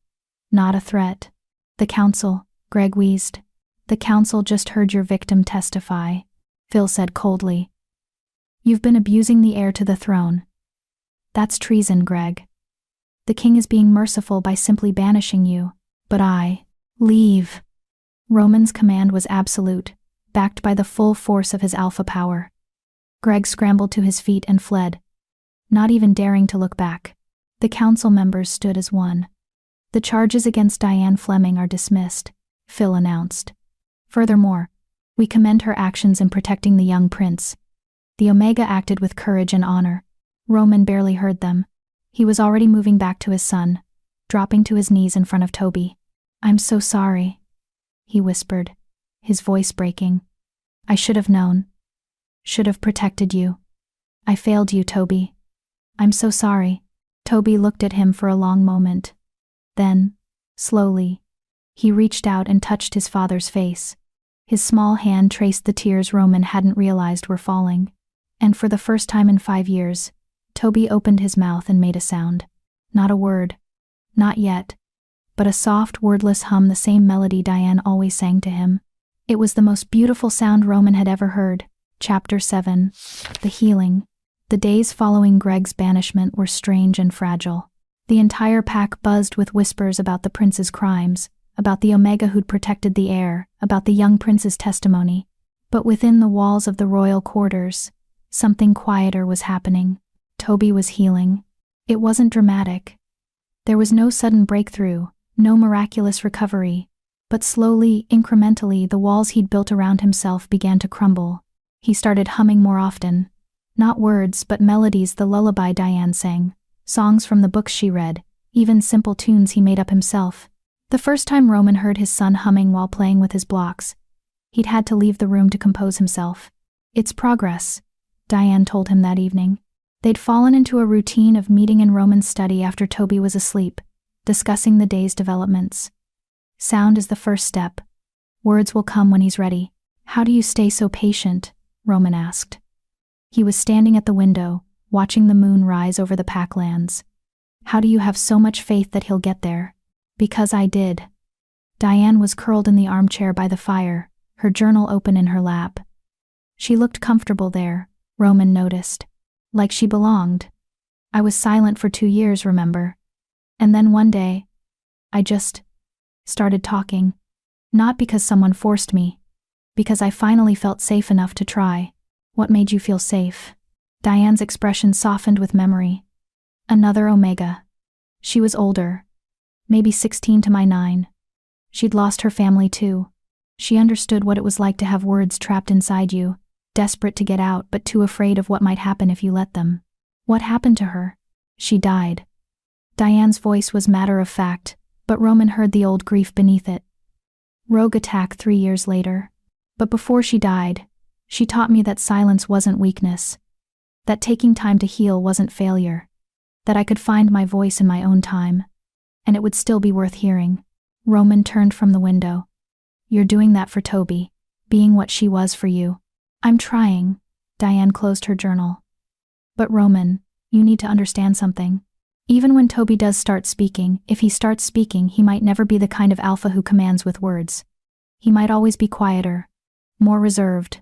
Not a threat." "The council," Greg wheezed. "The council just heard your victim testify," Phil said coldly. "You've been abusing the heir to the throne." "That's treason, Greg. The king is being merciful by simply banishing you. But leave." Roman's command was absolute, backed by the full force of his alpha power. Greg scrambled to his feet and fled, not even daring to look back. The council members stood as one. "The charges against Diane Fleming are dismissed," Phil announced. "Furthermore, we commend her actions in protecting the young prince. The Omega acted with courage and honor." Roman barely heard them. He was already moving back to his son, dropping to his knees in front of Toby. "I'm so sorry," he whispered, his voice breaking. "I should have known. Should have protected you. I failed you, Toby. I'm so sorry." Toby looked at him for a long moment. Then, slowly, he reached out and touched his father's face. His small hand traced the tears Roman hadn't realized were falling. And for the first time in 5 years, Toby opened his mouth and made a sound. Not a word. Not yet. But a soft, wordless hum, the same melody Diane always sang to him. It was the most beautiful sound Roman had ever heard. Chapter 7. The Healing. The days following Greg's banishment were strange and fragile. The entire pack buzzed with whispers about the prince's crimes, about the Omega who'd protected the heir, about the young prince's testimony. But within the walls of the royal quarters, something quieter was happening. Toby was healing. It wasn't dramatic. There was no sudden breakthrough, no miraculous recovery. But slowly, incrementally, the walls he'd built around himself began to crumble. He started humming more often. Not words, but melodies, the lullaby Diane sang, songs from the books she read, even simple tunes he made up himself. The first time Roman heard his son humming while playing with his blocks, he'd had to leave the room to compose himself. "It's progress," Diane told him that evening. They'd fallen into a routine of meeting in Roman's study after Toby was asleep, discussing the day's developments. "Sound is the first step. Words will come when he's ready." "How do you stay so patient?" Roman asked. He was standing at the window, watching the moon rise over the packlands. "How do you have so much faith that he'll get there?" "Because I did." Diane was curled in the armchair by the fire, her journal open in her lap. She looked comfortable there, Roman noticed. Like she belonged. "I was silent for 2 years, remember? And then one day, I just started talking. Not because someone forced me. Because I finally felt safe enough to try." "What made you feel safe?" Diane's expression softened with memory. "Another Omega. She was older. Maybe 16 to my 9. She'd lost her family too. She understood what it was like to have words trapped inside you, desperate to get out but too afraid of what might happen if you let them. What happened to her? She died. Diane's voice was matter of fact, but Roman heard the old grief beneath it. Rogue attack 3 years later. But before she died, she taught me that silence wasn't weakness, that taking time to heal wasn't failure, that I could find my voice in my own time, and it would still be worth hearing. Roman turned from the window. You're doing that for Toby, being what she was for you. I'm trying. Diane closed her journal. But Roman, you need to understand something. Even when Toby does start speaking, if he starts speaking, he might never be the kind of alpha who commands with words. He might always be quieter, more reserved,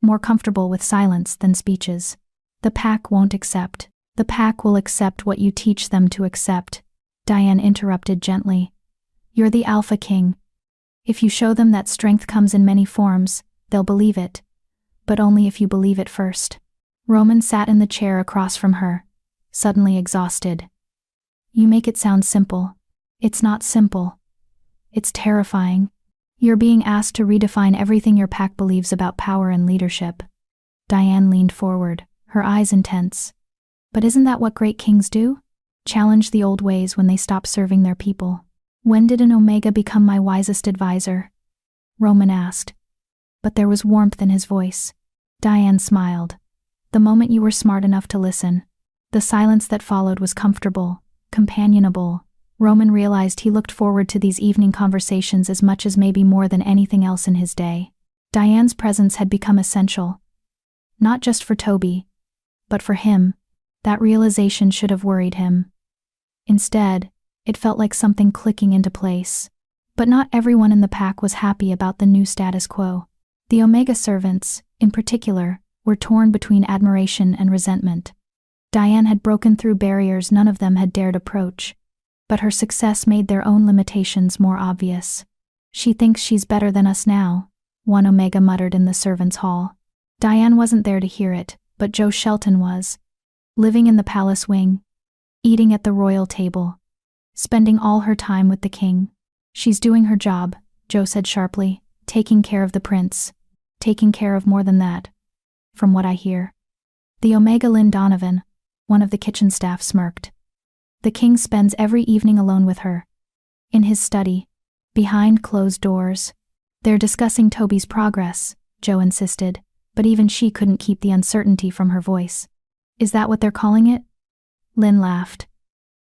more comfortable with silence than speeches. The pack won't accept. The pack will accept what you teach them to accept. Diane interrupted gently. You're the alpha king. If you show them that strength comes in many forms, they'll believe it. But only if you believe it first. Roman sat in the chair across from her, suddenly exhausted. You make it sound simple. It's not simple. It's terrifying. You're being asked to redefine everything your pack believes about power and leadership. Diane leaned forward, her eyes intense. But isn't that what great kings do? Challenge the old ways when they stop serving their people. When did an Omega become my wisest advisor? Roman asked. But there was warmth in his voice. Diane smiled. The moment you were smart enough to listen. The silence that followed was comfortable, companionable. Roman realized he looked forward to these evening conversations as much as maybe more than anything else in his day. Diane's presence had become essential. Not just for Toby, but for him. That realization should have worried him. Instead, it felt like something clicking into place. But not everyone in the pack was happy about the new status quo. The Omega servants, in particular, were torn between admiration and resentment. Diane had broken through barriers none of them had dared approach. But her success made their own limitations more obvious. She thinks she's better than us now, one Omega muttered in the servants' hall. Diane wasn't there to hear it, but Joe Shelton was. Living in the palace wing, eating at the royal table, spending all her time with the king. She's doing her job, Joe said sharply, taking care of the prince, taking care of more than that, from what I hear. The Omega Lynn Donovan, one of the kitchen staff, smirked. The king spends every evening alone with her. In his study, behind closed doors. They're discussing Toby's progress, Joe insisted, but even she couldn't keep the uncertainty from her voice. Is that what they're calling it? Lynn laughed.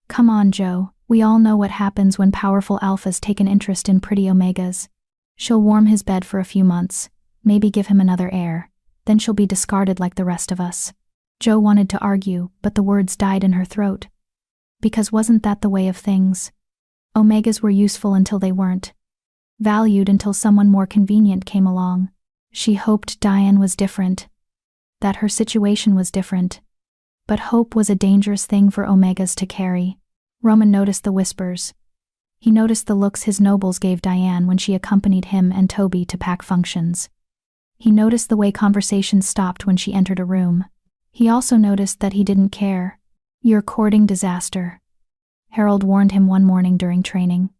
Come on, Joe, we all know what happens when powerful alphas take an interest in pretty Omegas. She'll warm his bed for a few months, maybe give him another heir, then she'll be discarded like the rest of us. Joe wanted to argue, but the words died in her throat. Because wasn't that the way of things? Omegas were useful until they weren't. Valued until someone more convenient came along. She hoped Diane was different. That her situation was different. But hope was a dangerous thing for Omegas to carry. Roman noticed the whispers. He noticed the looks his nobles gave Diane when she accompanied him and Toby to pack functions. He noticed the way conversations stopped when she entered a room. He also noticed that he didn't care. You're courting disaster, Harold warned him one morning during training.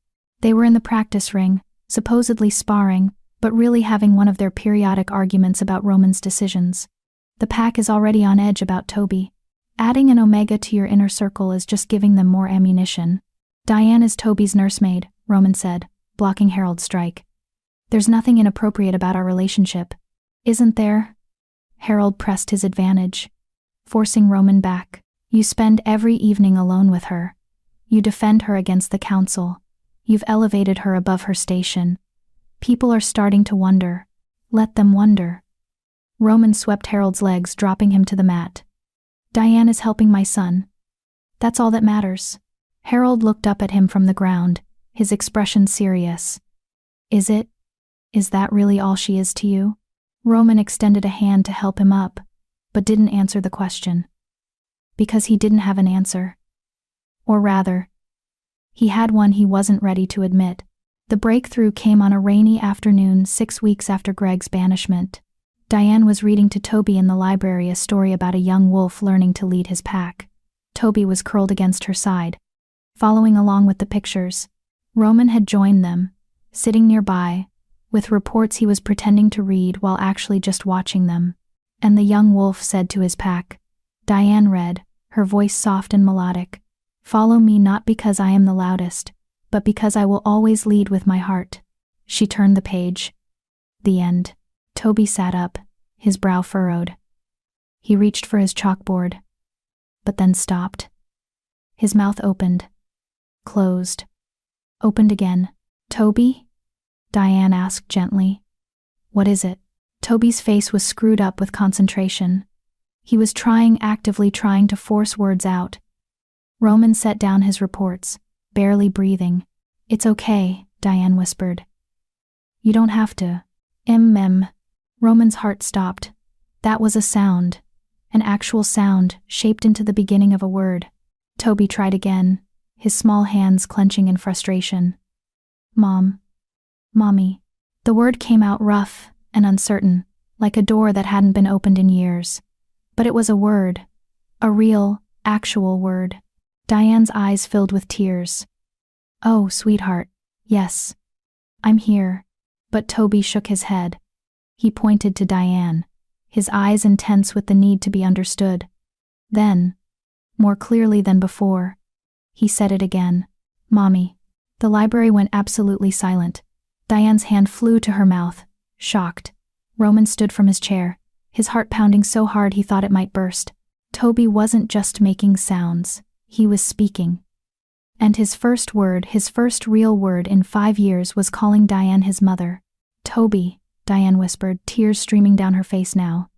They were in the practice ring, supposedly sparring, but really having one of their periodic arguments about Roman's decisions. The pack is already on edge about Toby. Adding an Omega to your inner circle is just giving them more ammunition. Diane is Toby's nursemaid, Roman said, blocking Harold's strike. There's nothing inappropriate about our relationship, isn't there? Harold pressed his advantage, forcing Roman back. You spend every evening alone with her. You defend her against the council. You've elevated her above her station. People are starting to wonder. Let them wonder. Roman swept Harold's legs, dropping him to the mat. Diane is helping my son. That's all that matters. Harold looked up at him from the ground, his expression serious. Is it? Is that really all she is to you? Roman extended a hand to help him up, but didn't answer the question. Because he didn't have an answer. Or rather, he had one he wasn't ready to admit. The breakthrough came on a rainy afternoon 6 weeks after Greg's banishment. Diane was reading to Toby in the library a story about a young wolf learning to lead his pack. Toby was curled against her side, following along with the pictures. Roman had joined them, sitting nearby, with reports he was pretending to read while actually just watching them. And the young wolf said to his pack. Diane read, her voice soft and melodic. Follow me not because I am the loudest, but because I will always lead with my heart. She turned the page. The end. Toby sat up, his brow furrowed. He reached for his chalkboard, but then stopped. His mouth opened, closed, opened again. Toby? Diane asked gently. What is it? Toby's face was screwed up with concentration. He was actively trying to force words out. Roman set down his reports, barely breathing. It's okay, Diane whispered. You don't have to. Roman's heart stopped. That was a sound. An actual sound, shaped into the beginning of a word. Toby tried again, his small hands clenching in frustration. Mom. Mommy. The word came out rough and uncertain, like a door that hadn't been opened in years. But it was a word. A real, actual word. Diane's eyes filled with tears. Oh, sweetheart. Yes. I'm here. But Toby shook his head. He pointed to Diane, his eyes intense with the need to be understood. Then, more clearly than before, he said it again. Mommy. The library went absolutely silent. Diane's hand flew to her mouth, shocked. Roman stood from his chair, his heart pounding so hard he thought it might burst. Toby wasn't just making sounds, he was speaking. And his first word, his first real word in 5 years, was calling Diane his mother. Toby, Diane whispered, tears streaming down her face now.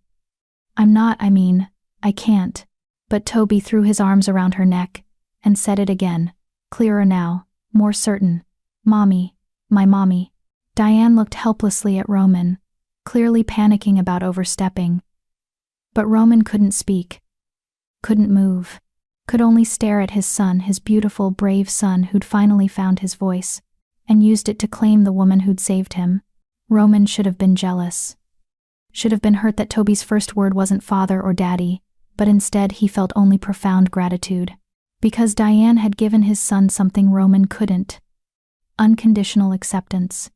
I can't. But Toby threw his arms around her neck and said it again, clearer now, more certain. Mommy, my mommy. Diane looked helplessly at Roman, clearly panicking about overstepping. But Roman couldn't speak, couldn't move, could only stare at his son, his beautiful, brave son who'd finally found his voice, and used it to claim the woman who'd saved him. Roman should have been jealous. Should have been hurt that Toby's first word wasn't father or daddy, but instead he felt only profound gratitude. Because Diane had given his son something Roman couldn't. Unconditional acceptance.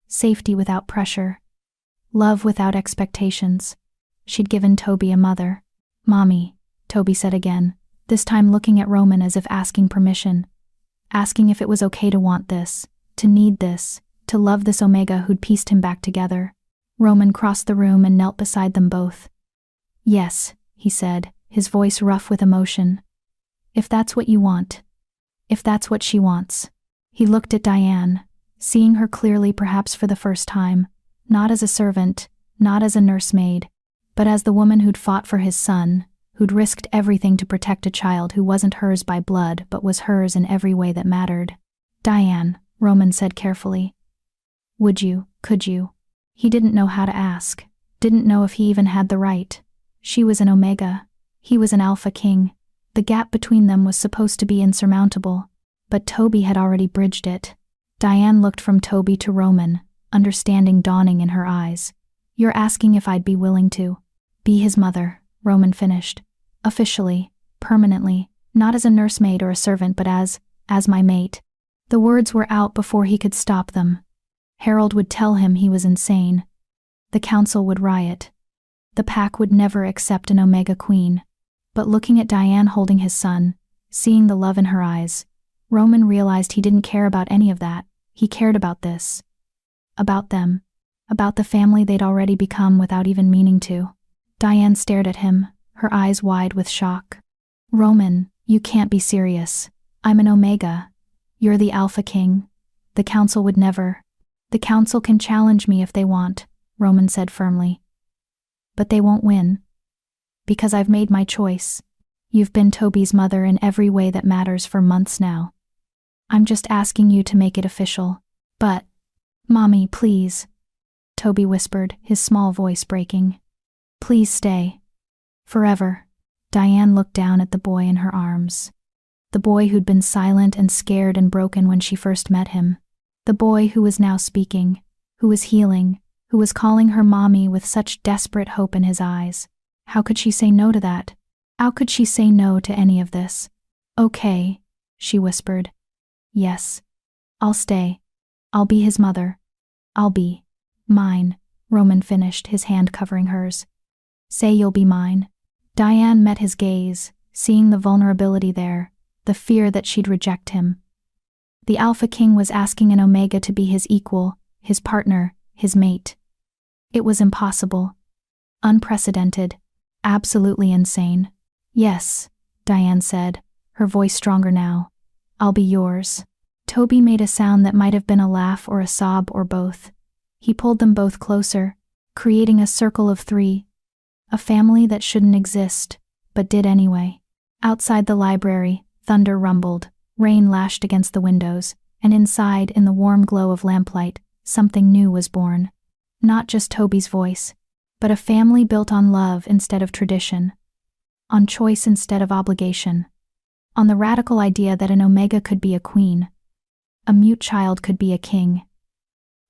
Safety without pressure. Love without expectations. She'd given Toby a mother. Mommy, Toby said again, this time looking at Roman as if asking permission. Asking if it was okay to want this, to need this, to love this Omega who'd pieced him back together. Roman crossed the room and knelt beside them both. Yes, he said, his voice rough with emotion. If that's what you want. If that's what she wants. He looked at Diane, seeing her clearly perhaps for the first time, not as a servant, not as a nursemaid, but as the woman who'd fought for his son, who'd risked everything to protect a child who wasn't hers by blood but was hers in every way that mattered. Diane, Roman said carefully. Could you? He didn't know how to ask, didn't know if he even had the right. She was an Omega, he was an Alpha King. The gap between them was supposed to be insurmountable, but Toby had already bridged it. Diane looked from Toby to Roman, understanding dawning in her eyes. You're asking if I'd be willing to be his mother, Roman finished. Officially, permanently, not as a nursemaid or a servant but as my mate. The words were out before he could stop them. Harold would tell him he was insane. The council would riot. The pack would never accept an Omega Queen. But looking at Diane holding his son, seeing the love in her eyes, Roman realized he didn't care about any of that. He cared about this. About them. About the family they'd already become without even meaning to. Diane stared at him, her eyes wide with shock. Roman, you can't be serious. I'm an Omega. You're the Alpha King. The council would never. The council can challenge me if they want, Roman said firmly. But they won't win. Because I've made my choice. You've been Toby's mother in every way that matters for months now. I'm just asking you to make it official. But, Mommy, please, Toby whispered, his small voice breaking. Please stay. Forever. Diane looked down at the boy in her arms. The boy who'd been silent and scared and broken when she first met him. The boy who was now speaking, who was healing, who was calling her mommy with such desperate hope in his eyes. How could she say no to that? How could she say no to any of this? Okay, she whispered. Yes. I'll stay. I'll be his mother. I'll be. Mine, Roman finished, his hand covering hers. Say you'll be mine. Diane met his gaze, seeing the vulnerability there, the fear that she'd reject him. The Alpha King was asking an Omega to be his equal, his partner, his mate. It was impossible. Unprecedented. Absolutely insane. Yes, Diane said, her voice stronger now. I'll be yours. Toby made a sound that might have been a laugh or a sob or both. He pulled them both closer, creating a circle of three. A family that shouldn't exist, but did anyway. Outside the library, thunder rumbled, rain lashed against the windows, and inside, in the warm glow of lamplight, something new was born. Not just Toby's voice, but a family built on love instead of tradition, on choice instead of obligation, on the radical idea that an Omega could be a queen, a mute child could be a king,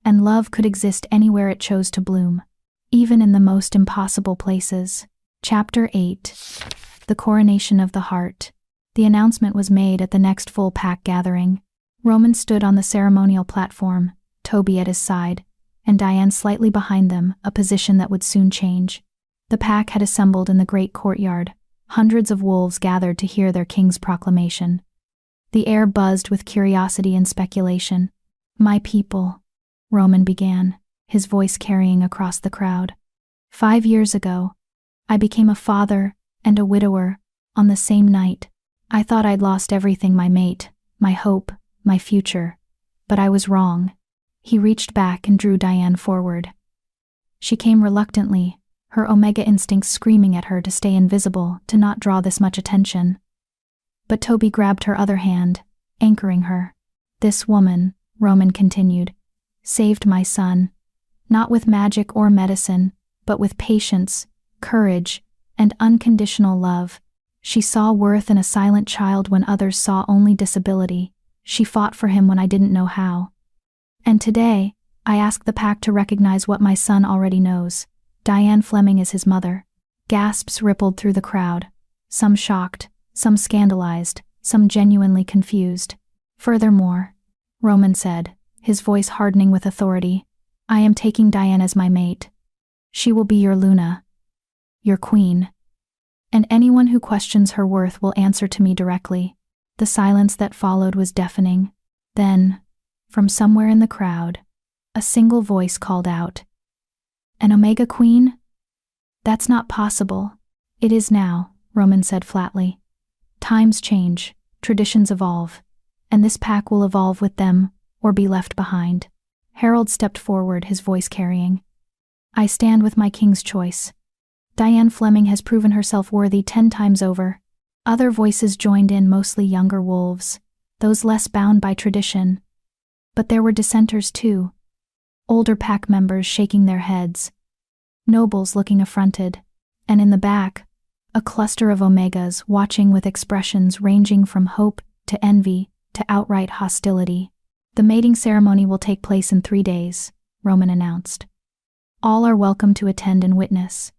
and love could exist anywhere it chose to bloom, even in the most impossible places. Chapter 8. The Coronation of the Heart. The announcement was made at the next full pack gathering. Roman stood on the ceremonial platform, Toby at his side, and Diane slightly behind them, a position that would soon change. The pack had assembled in the great courtyard. Hundreds of wolves gathered to hear their king's proclamation. The air buzzed with curiosity and speculation. My people, Roman began, his voice carrying across the crowd. 5 years ago, I became a father and a widower on the same night. I thought I'd lost everything, my mate, my hope, my future. But I was wrong. He reached back and drew Diane forward. She came reluctantly, her Omega instincts screaming at her to stay invisible, to not draw this much attention. But Toby grabbed her other hand, anchoring her. This woman, Roman continued, saved my son, not with magic or medicine, but with patience, courage, and unconditional love. She saw worth in a silent child when others saw only disability. She fought for him when I didn't know how. And today, I ask the pack to recognize what my son already knows. Diane Fleming is his mother. Gasps rippled through the crowd, some shocked, some scandalized, some genuinely confused. Furthermore, Roman said, his voice hardening with authority, I am taking Diane as my mate. She will be your Luna, your queen. And anyone who questions her worth will answer to me directly. The silence that followed was deafening. Then, from somewhere in the crowd, a single voice called out, An Omega Queen? That's not possible. It is now, Roman said flatly. Times change, traditions evolve, and this pack will evolve with them, or be left behind. Harold stepped forward, his voice carrying. I stand with my king's choice. Diane Fleming has proven herself worthy 10 times over. Other voices joined in, mostly younger wolves, those less bound by tradition. But there were dissenters too. Older pack members shaking their heads. Nobles looking affronted. And in the back, a cluster of Omegas watching with expressions ranging from hope to envy to outright hostility. The mating ceremony will take place in 3 days, Roman announced. All are welcome to attend and witness.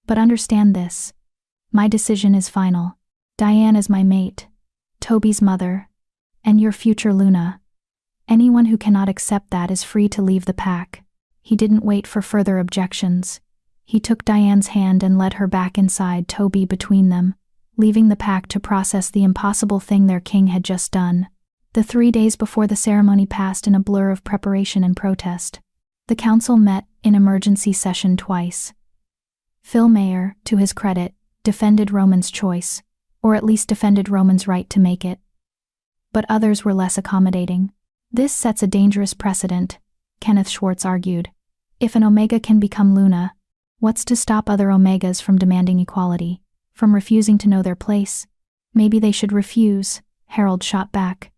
But understand this. My decision is final. Diane is my mate, Toby's mother, and your future Luna. Anyone who cannot accept that is free to leave the pack. He didn't wait for further objections. He took Diane's hand and led her back inside, Toby between them, leaving the pack to process the impossible thing their king had just done. The 3 days before the ceremony passed in a blur of preparation and protest. The council met in emergency session twice. Phil Mayer, to his credit, defended Roman's choice, or at least defended Roman's right to make it. But others were less accommodating. This sets a dangerous precedent, Kenneth Schwartz argued. If an Omega can become Luna, what's to stop other Omegas from demanding equality, from refusing to know their place? Maybe they should refuse, Harold shot back.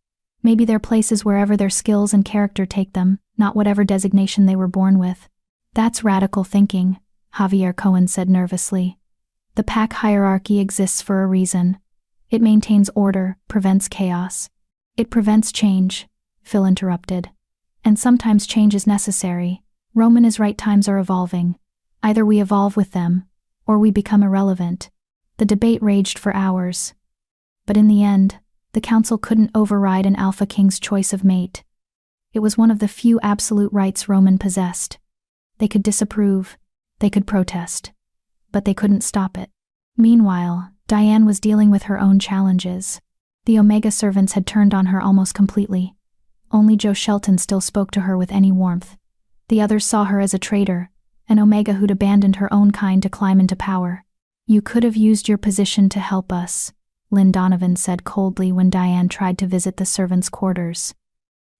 Maybe their place is wherever their skills and character take them, not whatever designation they were born with. That's radical thinking, Javier Cohen said nervously. The pack hierarchy exists for a reason. It maintains order, prevents chaos. It prevents change, Phil interrupted. And sometimes change is necessary. Roman is right, times are evolving. Either we evolve with them, or we become irrelevant. The debate raged for hours. But in the end, the council couldn't override an Alpha King's choice of mate. It was one of the few absolute rights Roman possessed. They could disapprove. They could protest. But they couldn't stop it. Meanwhile, Diane was dealing with her own challenges. The Omega servants had turned on her almost completely. Only Joe Shelton still spoke to her with any warmth. The others saw her as a traitor, an Omega who'd abandoned her own kind to climb into power. "You could have used your position to help us," Lynn Donovan said coldly when Diane tried to visit the servants' quarters.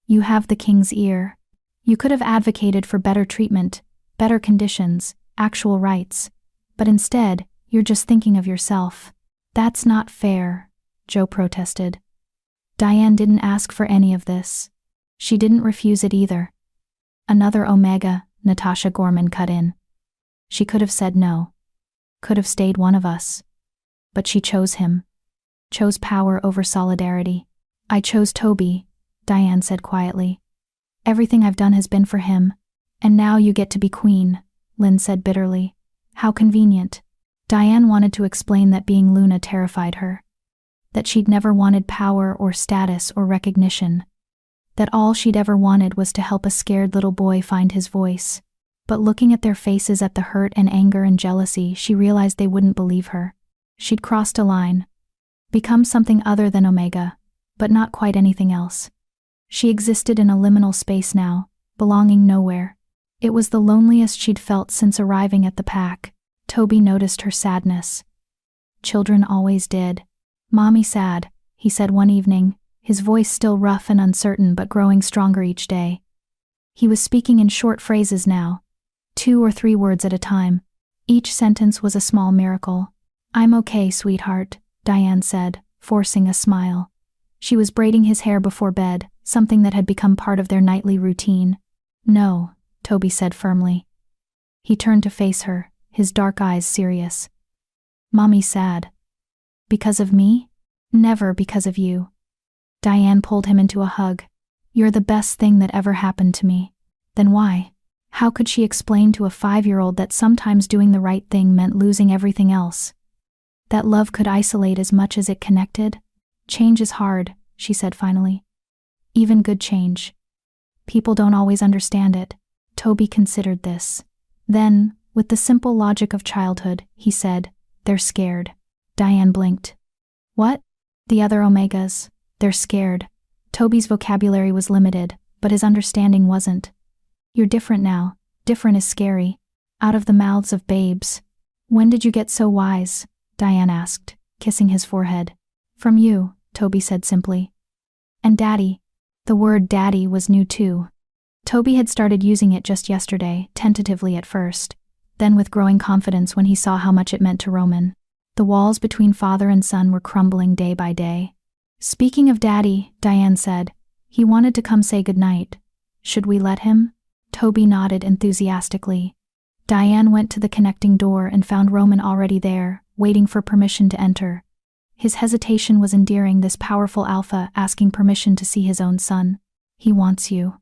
"You have the king's ear. You could have advocated for better treatment, better conditions, actual rights. But instead, you're just thinking of yourself." "That's not fair," Joe protested. Diane didn't ask for any of this. She didn't refuse it either. "Another Omega," Natasha Gorman cut in. "She could have said no. Could have stayed one of us. But she chose him. Chose power over solidarity." "I chose Toby," Diane said quietly. "Everything I've done has been for him. And now you get to be queen," Lynn said bitterly. "How convenient." Diane wanted to explain that being Luna terrified her. That she'd never wanted power or status or recognition. That all she'd ever wanted was to help a scared little boy find his voice. But looking at their faces at the hurt and anger and jealousy, she realized they wouldn't believe her. She'd crossed a line. Become something other than Omega, but not quite anything else. She existed in a liminal space now, belonging nowhere. It was the loneliest she'd felt since arriving at the pack. Toby noticed her sadness. Children always did. "Mommy sad," he said one evening, his voice still rough and uncertain but growing stronger each day. He was speaking in short phrases now, 2 or 3 words at a time. Each sentence was a small miracle. "I'm okay, sweetheart," Diane said, forcing a smile. She was braiding his hair before bed, something that had become part of their nightly routine. "No," Toby said firmly. He turned to face her, his dark eyes serious. "Mommy's sad." "Because of me?" "Never because of you." Diane pulled him into a hug. "You're the best thing that ever happened to me." Then why? How could she explain to a 5-year-old that sometimes doing the right thing meant losing everything else? That love could isolate as much as it connected? "Change is hard," she said finally. "Even good change. People don't always understand it." Toby considered this. Then, with the simple logic of childhood, he said, "They're scared." Diane blinked. "What?" "The other Omegas. They're scared." Toby's vocabulary was limited, but his understanding wasn't. "You're different now. Different is scary. Out of the mouths of babes." "When did you get so wise?" Diane asked, kissing his forehead. "From you," Toby said simply. "And Daddy." The word Daddy was new too. Toby had started using it just yesterday, tentatively at first, then with growing confidence when he saw how much it meant to Roman. The walls between father and son were crumbling day by day. "Speaking of Daddy," Diane said, "he wanted to come say goodnight. Should we let him?" Toby nodded enthusiastically. Diane went to the connecting door and found Roman already there, waiting for permission to enter. His hesitation was endearing, this powerful alpha asking permission to see his own son. "He wants you,"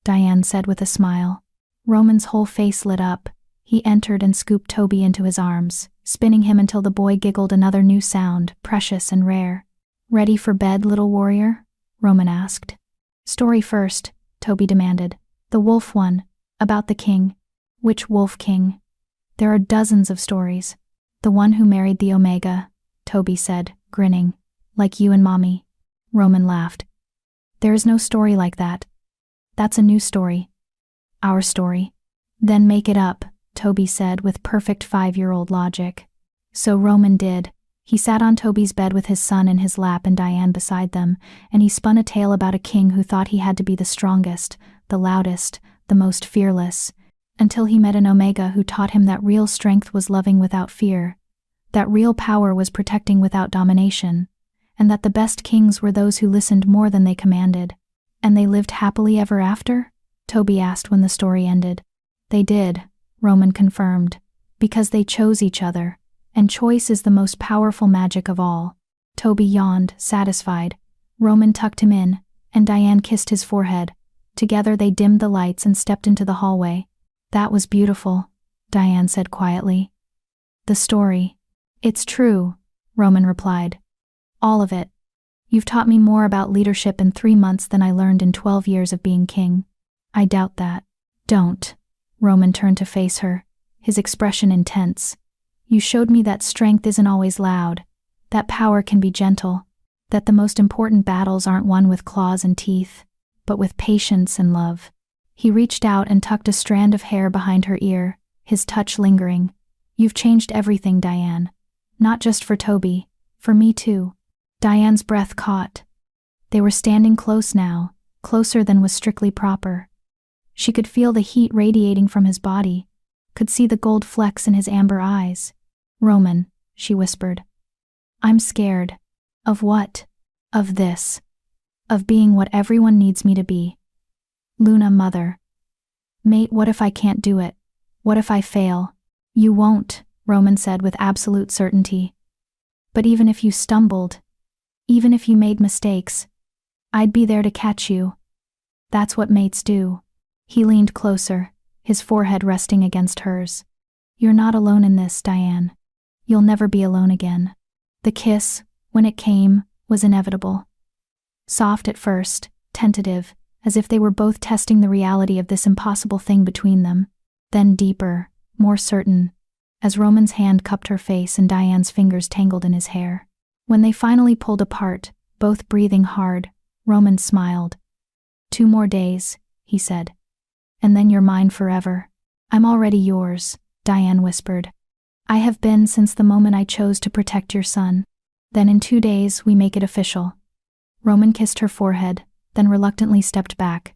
Diane said with a smile. Roman's whole face lit up. He entered and scooped Toby into his arms, spinning him until the boy giggled another new sound, precious and rare. "Ready for bed, little warrior?" Roman asked. "Story first," Toby demanded. "The wolf one, about the king." "Which wolf king?" "There are dozens of stories." "The one who married the Omega," Toby said, grinning. "Like you and Mommy." Roman laughed. "There is no story like that. That's a new story. Our story." "Then make it up," Toby said with perfect 5-year-old logic. So Roman did. He sat on Toby's bed with his son in his lap and Diane beside them, and he spun a tale about a king who thought he had to be the strongest, the loudest, the most fearless, until he met an Omega who taught him that real strength was loving without fear, that real power was protecting without domination, and that the best kings were those who listened more than they commanded. "And they lived happily ever after?" Toby asked when the story ended. "They did," Roman confirmed, "because they chose each other, and choice is the most powerful magic of all." Toby yawned, satisfied. Roman tucked him in, and Diane kissed his forehead. Together they dimmed the lights and stepped into the hallway. "That was beautiful," Diane said quietly. "The story. It's true," Roman replied. "All of it. You've taught me more about leadership in 3 months than I learned in 12 years of being king." "I doubt that." "Don't," Roman turned to face her, his expression intense. You showed me that strength isn't always loud, that power can be gentle, that the most important battles aren't won with claws and teeth, but with patience and love. He reached out and tucked a strand of hair behind her ear, his touch lingering. You've changed everything, Diane. Not just for Toby, for me too. Diane's breath caught. They were standing close now, closer than was strictly proper. She could feel the heat radiating from his body, could see the gold flecks in his amber eyes. Roman, she whispered. I'm scared. Of what? Of this. Of being what everyone needs me to be. Luna, mother. Mate, what if I can't do it? What if I fail? You won't, Roman said with absolute certainty. But even if you stumbled, even if you made mistakes, I'd be there to catch you. That's what mates do. He leaned closer, his forehead resting against hers. You're not alone in this, Diane. You'll never be alone again. The kiss, when it came, was inevitable. Soft at first, tentative, as if they were both testing the reality of this impossible thing between them. Then deeper, more certain, as Roman's hand cupped her face and Diane's fingers tangled in his hair. When they finally pulled apart, both breathing hard, Roman smiled. 2 more days, he said. And then you're mine forever. I'm already yours, Diane whispered. I have been since the moment I chose to protect your son. Then in 2 days we make it official. Roman kissed her forehead, then reluctantly stepped back.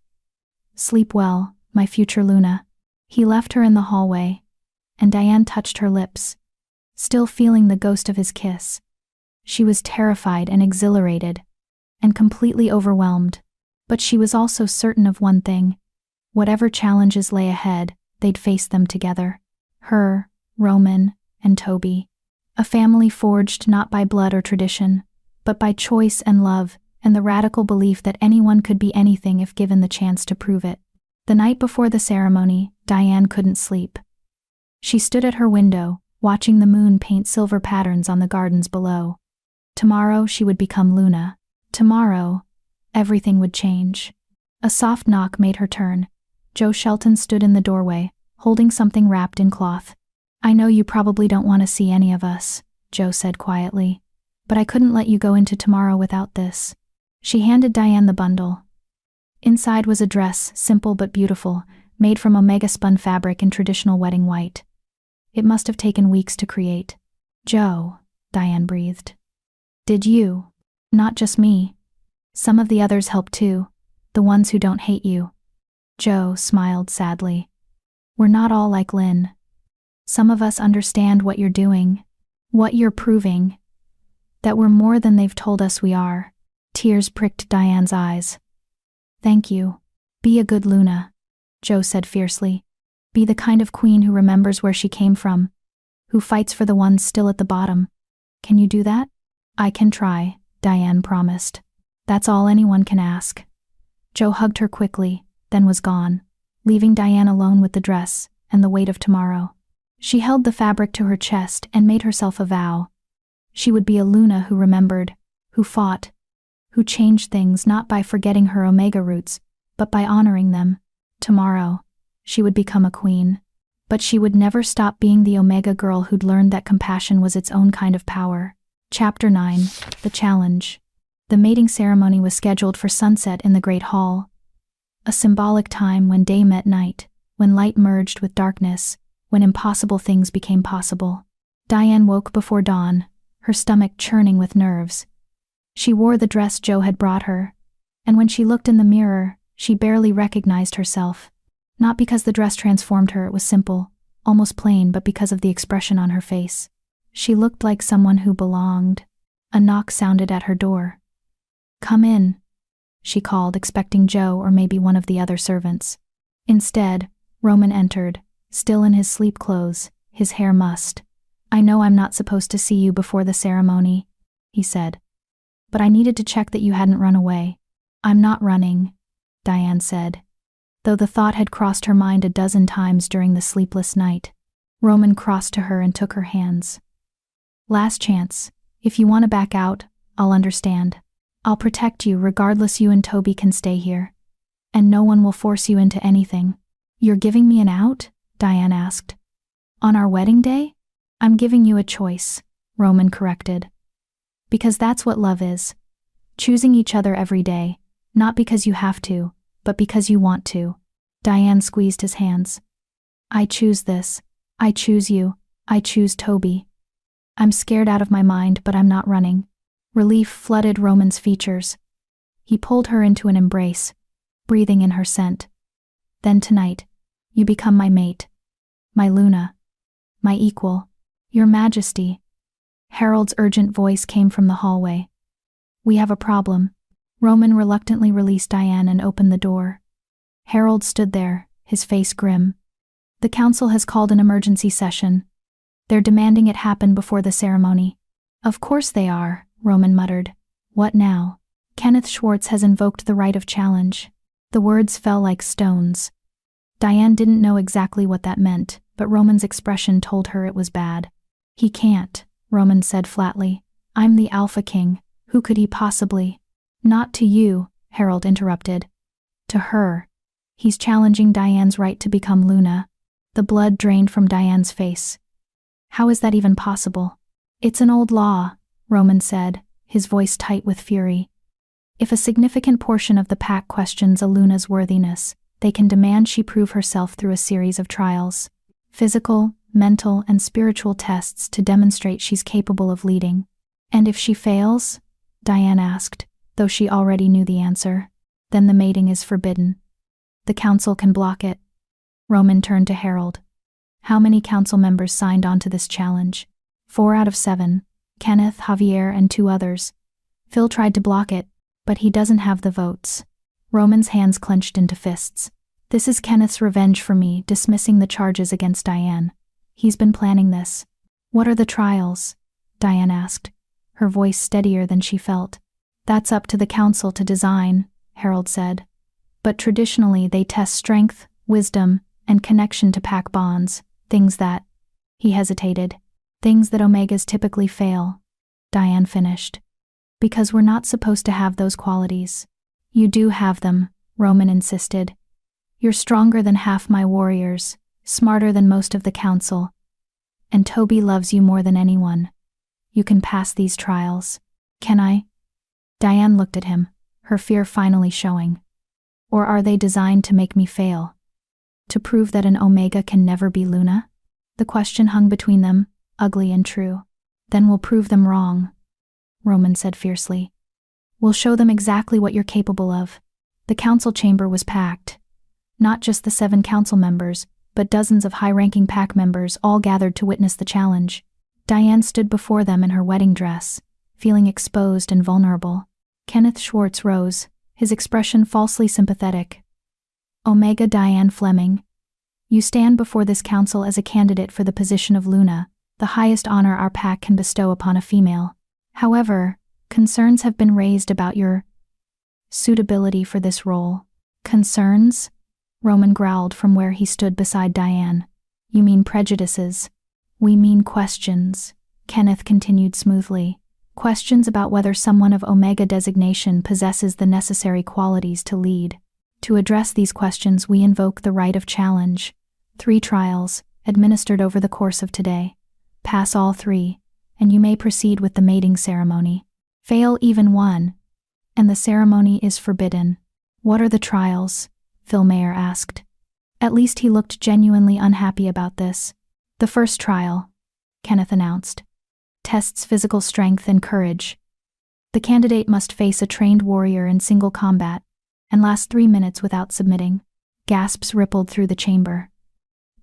Sleep well, my future Luna. He left her in the hallway, and Diane touched her lips, still feeling the ghost of his kiss. She was terrified and exhilarated, and completely overwhelmed, but she was also certain of one thing. Whatever challenges lay ahead, they'd face them together. Her, Roman, and Toby. A family forged not by blood or tradition, but by choice and love, and the radical belief that anyone could be anything if given the chance to prove it. The night before the ceremony, Diane couldn't sleep. She stood at her window, watching the moon paint silver patterns on the gardens below. Tomorrow she would become Luna. Tomorrow, everything would change. A soft knock made her turn. Joe Shelton stood in the doorway, holding something wrapped in cloth. I know you probably don't want to see any of us, Joe said quietly, but I couldn't let you go into tomorrow without this. She handed Diane the bundle. Inside was a dress, simple but beautiful, made from omega-spun fabric in traditional wedding white. It must have taken weeks to create. Joe, Diane breathed. Did you? Not just me. Some of the others helped too, the ones who don't hate you. Joe smiled sadly. We're not all like Lynn. Some of us understand what you're doing, what you're proving, that we're more than they've told us we are. Tears pricked Diane's eyes. Thank you. Be a good Luna, Joe said fiercely. Be the kind of queen who remembers where she came from, who fights for the ones still at the bottom. Can you do that? I can try, Diane promised. That's all anyone can ask. Joe hugged her quickly, then was gone, leaving Diane alone with the dress and the weight of tomorrow. She held the fabric to her chest and made herself a vow. She would be a Luna who remembered, who fought, who changed things not by forgetting her Omega roots, but by honoring them. Tomorrow, she would become a queen. But she would never stop being the Omega girl who'd learned that compassion was its own kind of power. Chapter 9, The Challenge. The mating ceremony was scheduled for sunset in the Great Hall. A symbolic time when day met night, when light merged with darkness, when impossible things became possible. Diane woke before dawn, her stomach churning with nerves. She wore the dress Joe had brought her, and when she looked in the mirror, she barely recognized herself. Not because the dress transformed her, it was simple, almost plain, but because of the expression on her face. She looked like someone who belonged. A knock sounded at her door. Come in, she called, expecting Joe or maybe one of the other servants. Instead, Roman entered, still in his sleep clothes, his hair mussed. I know I'm not supposed to see you before the ceremony, he said. But I needed to check that you hadn't run away. I'm not running, Diane said, though the thought had crossed her mind a dozen times during the sleepless night. Roman crossed to her and took her hands. Last chance. If you want to back out, I'll understand. I'll protect you regardless. You and Toby can stay here. And no one will force you into anything. You're giving me an out? Diane asked. On our wedding day? I'm giving you a choice, Roman corrected. Because that's what love is. Choosing each other every day, not because you have to, but because you want to. Diane squeezed his hands. I choose this. I choose you. I choose Toby. I'm scared out of my mind, but I'm not running. Relief flooded Roman's features. He pulled her into an embrace, breathing in her scent. Then tonight, you become my mate. My Luna. My equal. Your Majesty. Harold's urgent voice came from the hallway. We have a problem. Roman reluctantly released Diane and opened the door. Harold stood there, his face grim. The council has called an emergency session. They're demanding it happen before the ceremony. Of course they are, Roman muttered. What now? Kenneth Schwartz has invoked the right of challenge. The words fell like stones. Diane didn't know exactly what that meant, but Roman's expression told her it was bad. He can't, Roman said flatly. I'm the Alpha King. Who could he possibly? Not to you, Harold interrupted. To her. He's challenging Diane's right to become Luna. The blood drained from Diane's face. How is that even possible? It's an old law, Roman said, his voice tight with fury. If a significant portion of the pack questions a Luna's worthiness, they can demand she prove herself through a series of trials. Physical, mental, and spiritual tests to demonstrate she's capable of leading. And if she fails? Diane asked, though she already knew the answer. Then the mating is forbidden. The council can block it. Roman turned to Harold. How many council members signed on to this challenge? 4 out of 7. Kenneth, Javier, and 2 others. Phil tried to block it, but he doesn't have the votes. Roman's hands clenched into fists. This is Kenneth's revenge for me, dismissing the charges against Diane. He's been planning this. What are the trials? Diane asked, her voice steadier than she felt. That's up to the council to design, Harold said. But traditionally they test strength, wisdom, and connection to pack bonds, things that… He hesitated. Things that Omegas typically fail. Diane finished. Because we're not supposed to have those qualities. You do have them, Roman insisted. You're stronger than half my warriors, smarter than most of the council. And Toby loves you more than anyone. You can pass these trials. Can I? Diane looked at him, her fear finally showing. Or are they designed to make me fail? To prove that an Omega can never be Luna? The question hung between them, ugly and true. Then we'll prove them wrong, Roman said fiercely. We'll show them exactly what you're capable of. The council chamber was packed. Not just the 7 council members, but dozens of high-ranking pack members all gathered to witness the challenge. Diane stood before them in her wedding dress, feeling exposed and vulnerable. Kenneth Schwartz rose, his expression falsely sympathetic. Omega Diane Fleming. You stand before this council as a candidate for the position of Luna, the highest honor our pack can bestow upon a female. However, concerns have been raised about your suitability for this role. Concerns? Roman growled from where he stood beside Diane. You mean prejudices? We mean questions, Kenneth continued smoothly. Questions about whether someone of Omega designation possesses the necessary qualities to lead. To address these questions, we invoke the right of challenge. 3 trials, administered over the course of today. Pass all 3, and you may proceed with the mating ceremony. Fail even 1, and the ceremony is forbidden. What are the trials? Phil Mayer asked. At least he looked genuinely unhappy about this. The first trial, Kenneth announced, tests physical strength and courage. The candidate must face a trained warrior in single combat and last 3 minutes without submitting. Gasps rippled through the chamber.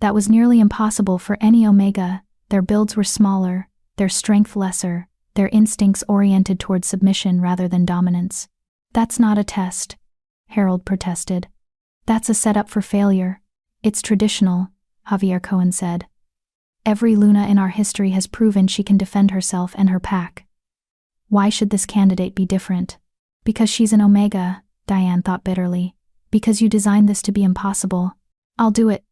That was nearly impossible for any Omega. Their builds were smaller, their strength lesser, their instincts oriented toward submission rather than dominance. That's not a test, Harold protested. That's a setup for failure. It's traditional, Javier Cohen said. Every Luna in our history has proven she can defend herself and her pack. Why should this candidate be different? Because she's an Omega, Diane thought bitterly. Because you designed this to be impossible. I'll do it,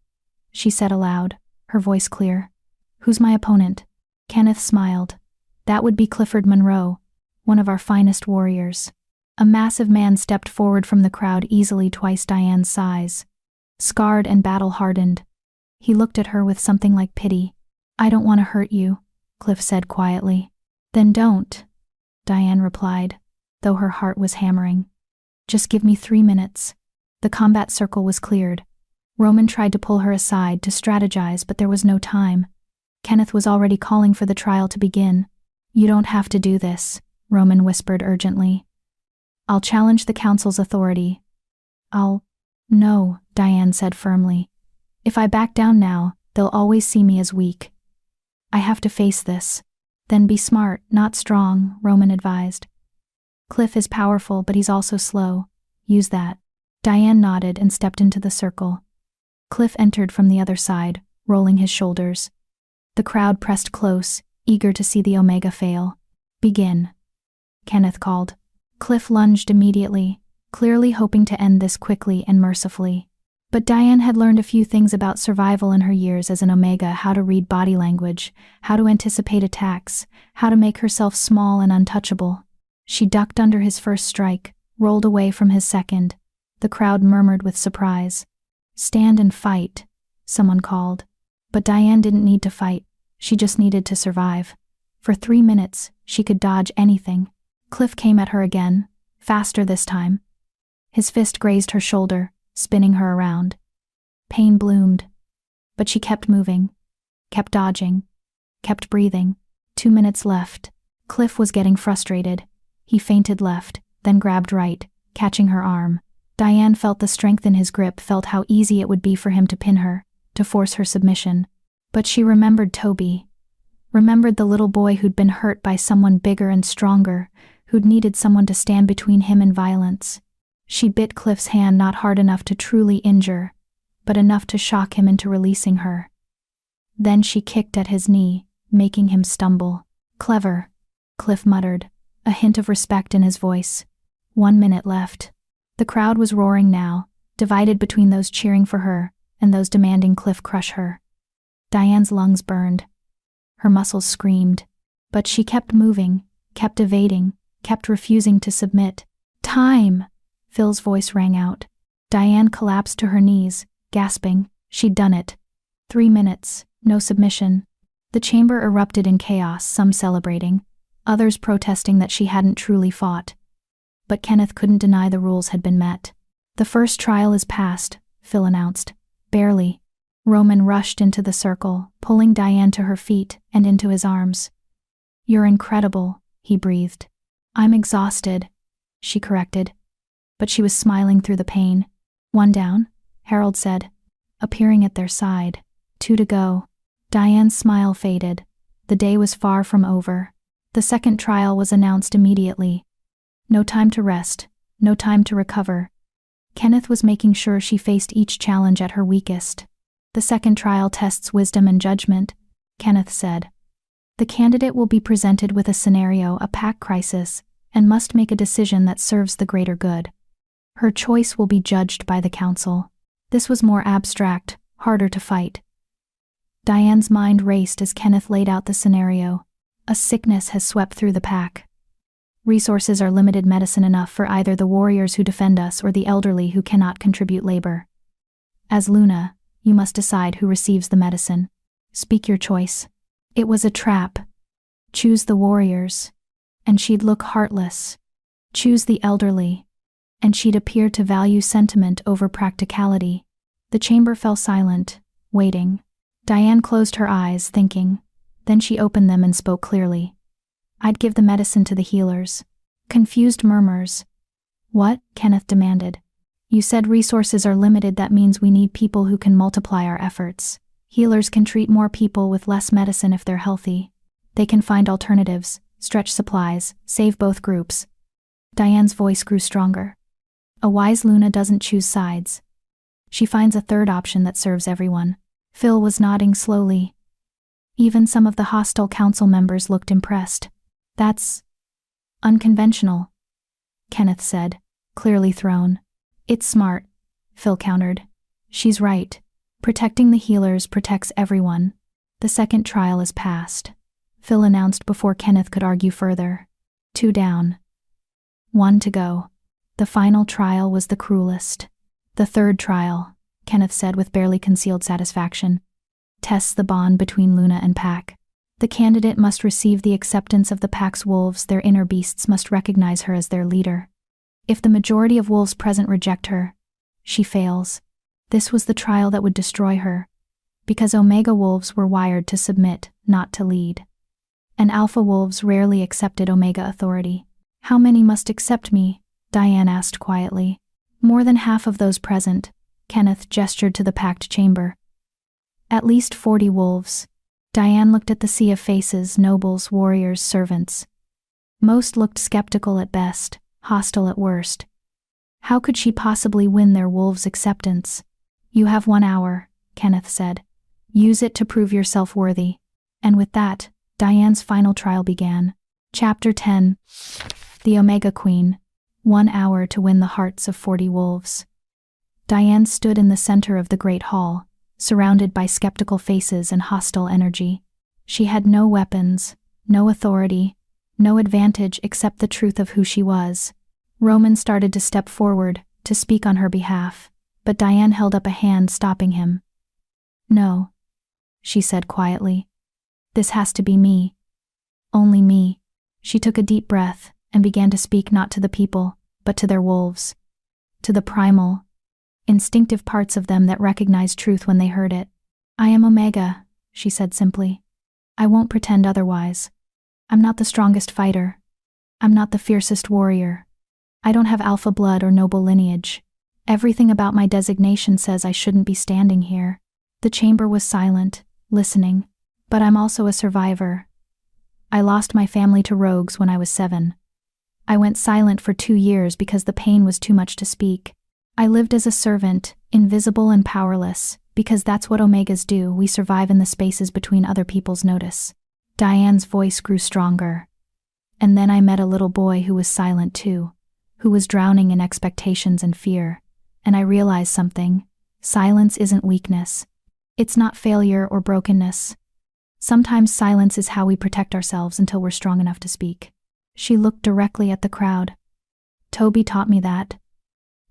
she said aloud, her voice clear. Who's my opponent? Kenneth smiled. That would be Clifford Monroe, one of our finest warriors. A massive man stepped forward from the crowd, easily twice Diane's size. scarred and battle-hardened. He looked at her with something like pity. "I don't want to hurt you," Cliff said quietly. "Then don't," Diane replied, though her heart was hammering. "Just give me 3 minutes." The combat circle was cleared. Roman tried to pull her aside to strategize, but there was no time. Kenneth was already calling for the trial to begin. "You don't have to do this," Roman whispered urgently. "I'll challenge the council's authority." No," Diane said firmly. "If I back down now, they'll always see me as weak. I have to face this." "Then be smart, not strong," Roman advised. "Cliff is powerful, but he's also slow. Use that." Diane nodded and stepped into the circle. Cliff entered from the other side, rolling his shoulders. The crowd pressed close, eager to see the Omega fail. "Begin," Kenneth called. Cliff lunged immediately, clearly hoping to end this quickly and mercifully. But Diane had learned a few things about survival in her years as an Omega: how to read body language, how to anticipate attacks, how to make herself small and untouchable. She ducked under his first strike, rolled away from his second. The crowd murmured with surprise. "Stand and fight," someone called. But Diane didn't need to fight, she just needed to survive. For 3 minutes, she could dodge anything. Cliff came at her again, faster this time. His fist grazed her shoulder, spinning her around. Pain bloomed. But she kept moving, kept dodging, kept breathing. 2 minutes left. Cliff was getting frustrated. He feinted left, then grabbed right, catching her arm. Diane felt the strength in his grip, felt how easy it would be for him to pin her, to force her submission. But she remembered Toby. Remembered the little boy who'd been hurt by someone bigger and stronger, who'd needed someone to stand between him and violence. She bit Cliff's hand, not hard enough to truly injure, but enough to shock him into releasing her. Then she kicked at his knee, making him stumble. "Clever," Cliff muttered, a hint of respect in his voice. 1 minute left. The crowd was roaring now, divided between those cheering for her and those demanding Cliff crush her. Diane's lungs burned. Her muscles screamed. But she kept moving, kept evading, kept refusing to submit. "Time!" Phil's voice rang out. Diane collapsed to her knees, gasping. She'd done it. 3 minutes, no submission. The chamber erupted in chaos, some celebrating, others protesting that she hadn't truly fought. But Kenneth couldn't deny the rules had been met. "The first trial is past," Phil announced. "Barely." Roman rushed into the circle, pulling Diane to her feet and into his arms. "You're incredible," he breathed. "I'm exhausted," she corrected. But she was smiling through the pain. "One down," Harold said, appearing at their side. 2 to go. Diane's smile faded. The day was far from over. The second trial was announced immediately. No time to rest, no time to recover. Kenneth was making sure she faced each challenge at her weakest. "The second trial tests wisdom and judgment," Kenneth said. "The candidate will be presented with a scenario, a pack crisis, and must make a decision that serves the greater good. Her choice will be judged by the council." This was more abstract, harder to fight. Diane's mind raced as Kenneth laid out the scenario. A sickness has swept through the pack. Resources are limited, medicine enough for either the warriors who defend us or the elderly who cannot contribute labor. As Luna, you must decide who receives the medicine. Speak your choice. It was a trap. Choose the warriors, and she'd look heartless. Choose the elderly, and she'd appear to value sentiment over practicality. The chamber fell silent, waiting. Diane closed her eyes, thinking. Then she opened them and spoke clearly. "I'd give the medicine to the healers." Confused murmurs. "What?" Kenneth demanded. "You said resources are limited. That means we need people who can multiply our efforts. Healers can treat more people with less medicine if they're healthy. They can find alternatives, stretch supplies, save both groups." Diane's voice grew stronger. "A wise Luna doesn't choose sides. She finds a third option that serves everyone." Phil was nodding slowly. Even some of the hostile council members looked impressed. "That's unconventional," Kenneth said, clearly thrown. "It's smart," Phil countered. "She's right. Protecting the healers protects everyone." "The second trial is past," Phil announced before Kenneth could argue further. 2 down. 1 to go. The final trial was the cruelest. The third trial, Kenneth said with barely concealed satisfaction. Tests the bond between Luna and pack. The candidate must receive the acceptance of the pack's wolves. Their inner beasts must recognize her as their leader. If the majority of wolves present reject her, she fails. This was the trial that would destroy her, because Omega wolves were wired to submit, not to lead. And Alpha wolves rarely accepted Omega authority. How many must accept me? Diane asked quietly. More than half of those present. Kenneth gestured to the packed chamber. At least 40 wolves. Diane looked at the sea of faces, nobles, warriors, servants. Most looked skeptical at best, hostile at worst. How could she possibly win their wolves' acceptance? You have 1 hour, Kenneth said. Use it to prove yourself worthy. And with that, Diane's final trial began. Chapter 10. The Omega Queen. 1 hour to win the hearts of 40 wolves. Diane stood in the center of the great hall, surrounded by skeptical faces and hostile energy. She had no weapons, no authority, no advantage except the truth of who she was. Roman started to step forward, to speak on her behalf, but Diane held up a hand, stopping him. No, she said quietly. This has to be me. Only me. She took a deep breath and began to speak not to the people, but to their wolves. To the primal, instinctive parts of them that recognized truth when they heard it. I am Omega, she said simply. I won't pretend otherwise. I'm not the strongest fighter. I'm not the fiercest warrior. I don't have alpha blood or noble lineage. Everything about my designation says I shouldn't be standing here. The chamber was silent, listening. But I'm also a survivor. I lost my family to rogues when I was 7. I went silent for 2 years because the pain was too much to speak. I lived as a servant, invisible and powerless, because that's what Omegas do. We survive in the spaces between other people's notice. Diane's voice grew stronger. And then I met a little boy who was silent too, who was drowning in expectations and fear. And I realized something. Silence isn't weakness. It's not failure or brokenness. Sometimes silence is how we protect ourselves until we're strong enough to speak. She looked directly at the crowd. Toby taught me that.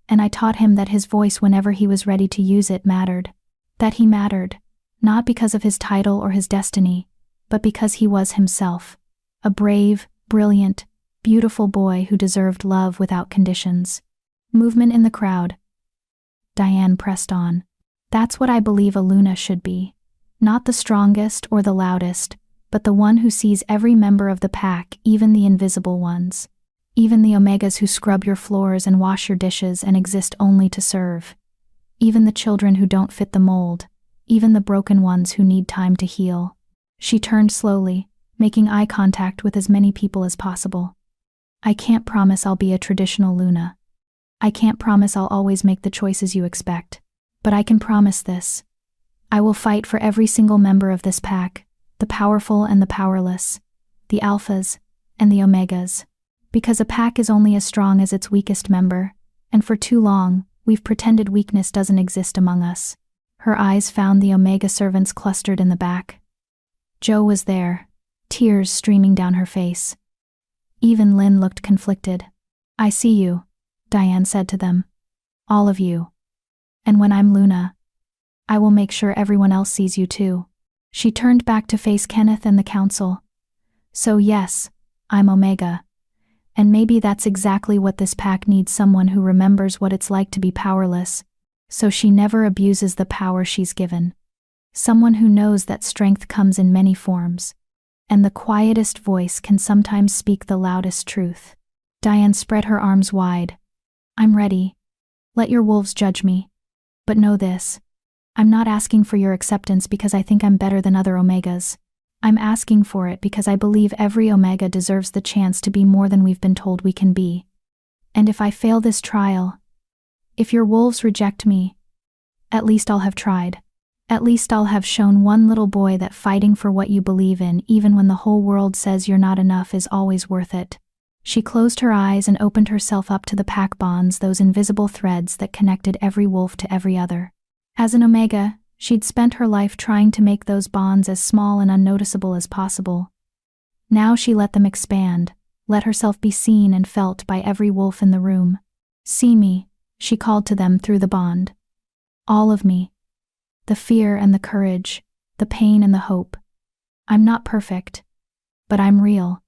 And I taught him that his voice, whenever he was ready to use it, mattered. That he mattered, not because of his title or his destiny, but because he was himself. A brave, brilliant, beautiful boy who deserved love without conditions. Movement in the crowd. Diane pressed on. That's what I believe a Luna should be. Not the strongest or the loudest, but the one who sees every member of the pack, even the invisible ones. Even the Omegas who scrub your floors and wash your dishes and exist only to serve. Even the children who don't fit the mold. Even the broken ones who need time to heal. She turned slowly, making eye contact with as many people as possible. I can't promise I'll be a traditional Luna. I can't promise I'll always make the choices you expect. But I can promise this. I will fight for every single member of this pack, the powerful and the powerless, the alphas and the omegas. Because a pack is only as strong as its weakest member, and for too long, we've pretended weakness doesn't exist among us. Her eyes found the omega servants clustered in the back. Jo was there, tears streaming down her face. Even Lynn looked conflicted. I see you, Diane said to them. All of you. And when I'm Luna, I will make sure everyone else sees you too. She turned back to face Kenneth and the council. So yes, I'm Omega. And maybe that's exactly what this pack needs, someone who remembers what it's like to be powerless, so she never abuses the power she's given. Someone who knows that strength comes in many forms, and the quietest voice can sometimes speak the loudest truth. Diane spread her arms wide. I'm ready. Let your wolves judge me. But know this. I'm not asking for your acceptance because I think I'm better than other Omegas. I'm asking for it because I believe every Omega deserves the chance to be more than we've been told we can be. And if I fail this trial, if your wolves reject me, at least I'll have tried. At least I'll have shown one little boy that fighting for what you believe in, even when the whole world says you're not enough, is always worth it. She closed her eyes and opened herself up to the pack bonds, those invisible threads that connected every wolf to every other. As an Omega, she'd spent her life trying to make those bonds as small and unnoticeable as possible. Now she let them expand, let herself be seen and felt by every wolf in the room. See me, she called to them through the bond. All of me. The fear and the courage, the pain and the hope. I'm not perfect, but I'm real,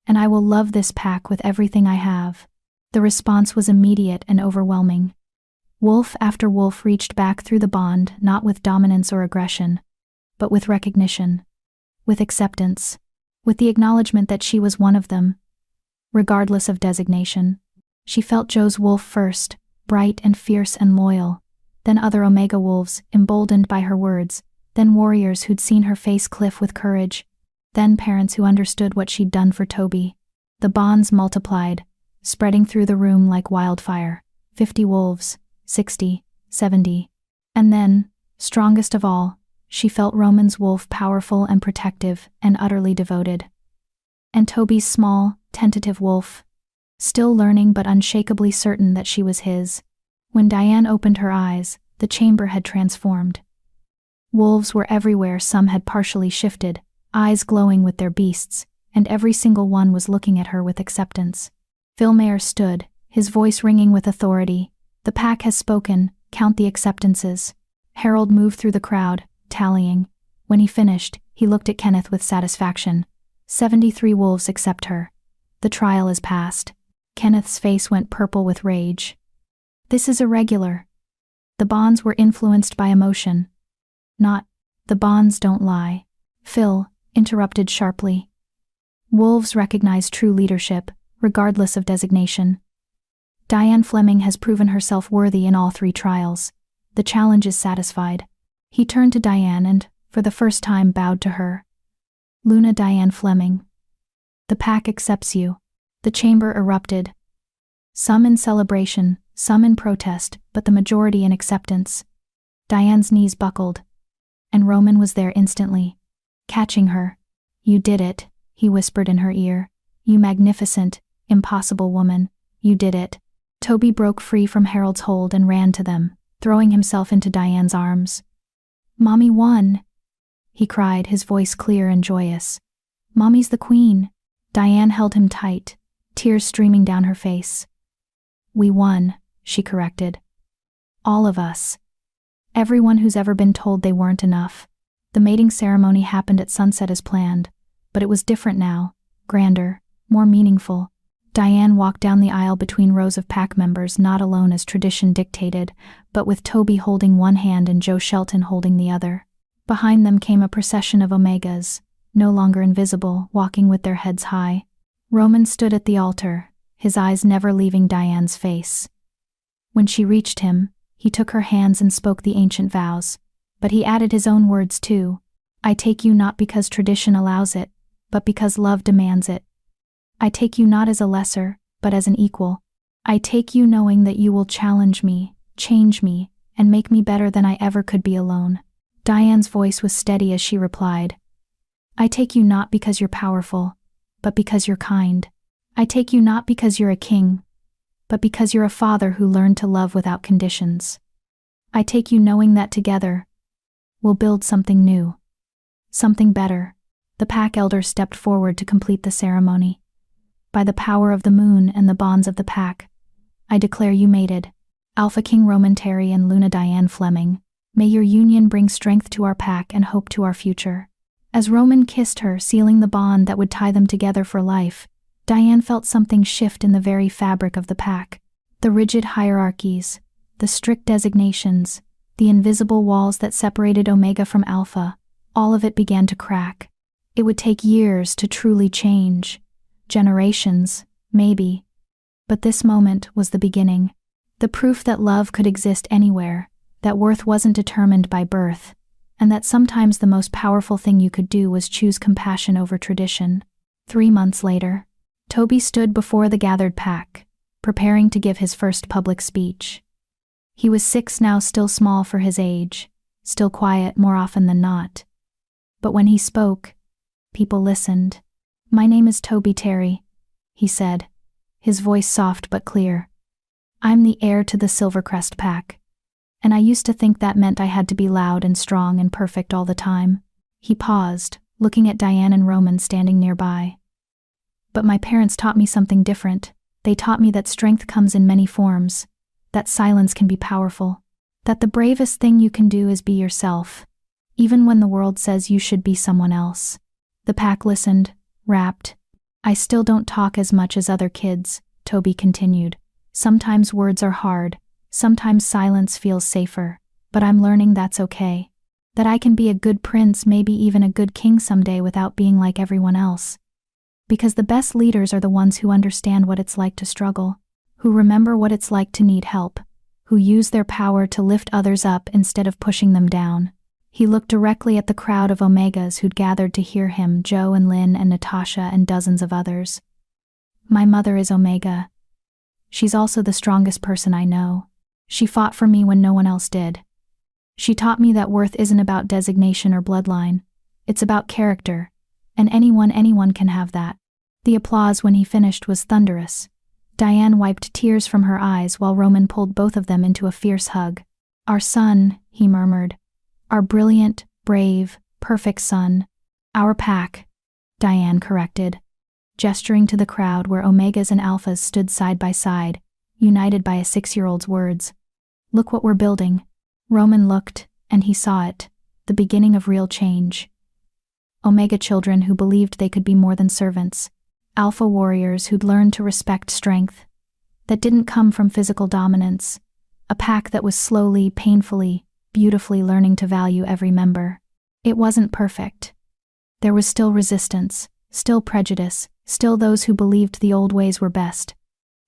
and I will love this pack with everything I have. The response was immediate and overwhelming. Wolf after wolf reached back through the bond, not with dominance or aggression, but with recognition, with acceptance, with the acknowledgement that she was one of them, regardless of designation. She felt Joe's wolf first, bright and fierce and loyal, then other Omega wolves, emboldened by her words, then warriors who'd seen her face cliff with courage, then parents who understood what she'd done for Toby. The bonds multiplied, spreading through the room like wildfire. 50 wolves, 60, 70. And then, strongest of all, she felt Roman's wolf powerful and protective and utterly devoted. And Toby's small, tentative wolf, still learning but unshakably certain that she was his. When Diane opened her eyes, the chamber had transformed. Wolves were everywhere, some had partially shifted, eyes glowing with their beasts, and every single one was looking at her with acceptance. Phil Mayer stood, his voice ringing with authority. The pack has spoken, count the acceptances. Harold moved through the crowd, tallying. When he finished, he looked at Kenneth with satisfaction. 73 wolves accept her. The trial is passed. Kenneth's face went purple with rage. This is irregular. The bonds were influenced by emotion. Not, the bonds don't lie. Phil interrupted sharply. Wolves recognize true leadership, regardless of designation. Diane Fleming has proven herself worthy in all 3 trials. The challenge is satisfied. He turned to Diane and, for the first time, bowed to her. Luna Diane Fleming. The pack accepts you. The chamber erupted. Some in celebration, some in protest, but the majority in acceptance. Diane's knees buckled. And Roman was there instantly, catching her. You did it, he whispered in her ear. You magnificent, impossible woman. You did it. Toby broke free from Harold's hold and ran to them, throwing himself into Diane's arms. Mommy won, he cried, his voice clear and joyous. Mommy's the queen. Diane held him tight, tears streaming down her face. We won, she corrected. All of us. Everyone who's ever been told they weren't enough. The mating ceremony happened at sunset as planned, but it was different now, grander, more meaningful. Diane walked down the aisle between rows of pack members, not alone as tradition dictated, but with Toby holding one hand and Joe Shelton holding the other. Behind them came a procession of Omegas, no longer invisible, walking with their heads high. Roman stood at the altar, his eyes never leaving Diane's face. When she reached him, he took her hands and spoke the ancient vows, but he added his own words too. I take you not because tradition allows it, but because love demands it. I take you not as a lesser, but as an equal. I take you knowing that you will challenge me, change me, and make me better than I ever could be alone. Diane's voice was steady as she replied. I take you not because you're powerful, but because you're kind. I take you not because you're a king, but because you're a father who learned to love without conditions. I take you knowing that together, we'll build something new, something better. The pack elder stepped forward to complete the ceremony. By the power of the moon and the bonds of the pack, I declare you mated, Alpha King Roman Terry and Luna Diane Fleming. May your union bring strength to our pack and hope to our future. As Roman kissed her, sealing the bond that would tie them together for life, Diane felt something shift in the very fabric of the pack. The rigid hierarchies, the strict designations, the invisible walls that separated Omega from Alpha, all of it began to crack. It would take years to truly change. Generations, maybe. But this moment was the beginning. The proof that love could exist anywhere, that worth wasn't determined by birth, and that sometimes the most powerful thing you could do was choose compassion over tradition. 3 months later, Toby stood before the gathered pack, preparing to give his first public speech. He was 6 now, still small for his age, still quiet more often than not. But when he spoke, people listened. My name is Toby Terry, he said, his voice soft but clear. I'm the heir to the Silvercrest pack, and I used to think that meant I had to be loud and strong and perfect all the time. He paused, looking at Diane and Roman standing nearby. But my parents taught me something different. They taught me that strength comes in many forms, that silence can be powerful. That the bravest thing you can do is be yourself, even when the world says you should be someone else. The pack listened, rapt. I still don't talk as much as other kids, Toby continued. Sometimes words are hard, sometimes silence feels safer, but I'm learning that's okay. That I can be a good prince, maybe even a good king someday without being like everyone else. Because the best leaders are the ones who understand what it's like to struggle, who remember what it's like to need help, who use their power to lift others up instead of pushing them down. He looked directly at the crowd of Omegas who'd gathered to hear him, Joe and Lynn and Natasha and dozens of others. My mother is Omega. She's also the strongest person I know. She fought for me when no one else did. She taught me that worth isn't about designation or bloodline. It's about character, and anyone can have that. The applause when he finished was thunderous. Diane wiped tears from her eyes while Roman pulled both of them into a fierce hug. Our son, he murmured. Our brilliant, brave, perfect son. Our pack, Diane corrected, gesturing to the crowd where Omegas and Alphas stood side by side, united by a 6-year-old's words. Look what we're building. Roman looked, and he saw it, the beginning of real change. Omega children who believed they could be more than servants. Alpha warriors who'd learned to respect strength. That didn't come from physical dominance. A pack that was slowly, painfully, beautifully learning to value every member. It wasn't perfect. There was still resistance, still prejudice, still those who believed the old ways were best.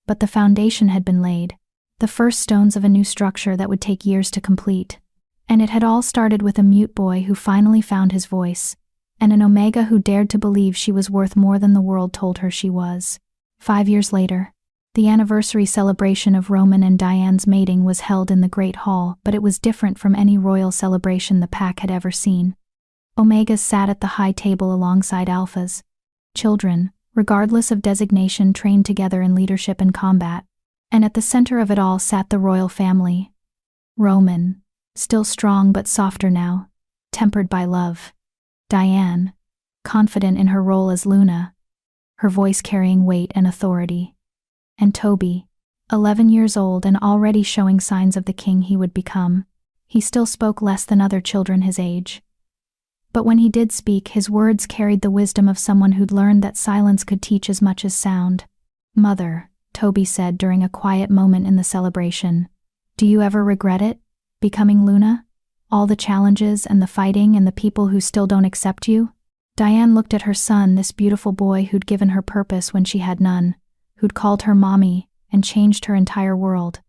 But the foundation had been laid. The first stones of a new structure that would take years to complete. And it had all started with a mute boy who finally found his voice, and an Omega who dared to believe she was worth more than the world told her she was. 5 years later, the anniversary celebration of Roman and Diane's mating was held in the Great Hall, but it was different from any royal celebration the pack had ever seen. Omegas sat at the high table alongside Alphas. Children, regardless of designation, trained together in leadership and combat. And at the center of it all sat the royal family. Roman, still strong but softer now, tempered by love. Diane, confident in her role as Luna, her voice carrying weight and authority. And Toby, 11 years old and already showing signs of the king he would become. He still spoke less than other children his age. But when he did speak, his words carried the wisdom of someone who'd learned that silence could teach as much as sound. Mother, Toby said during a quiet moment in the celebration. Do you ever regret it? Becoming Luna? All the challenges and the fighting and the people who still don't accept you? Diane looked at her son, this beautiful boy who'd given her purpose when she had none, who'd called her mommy and changed her entire world.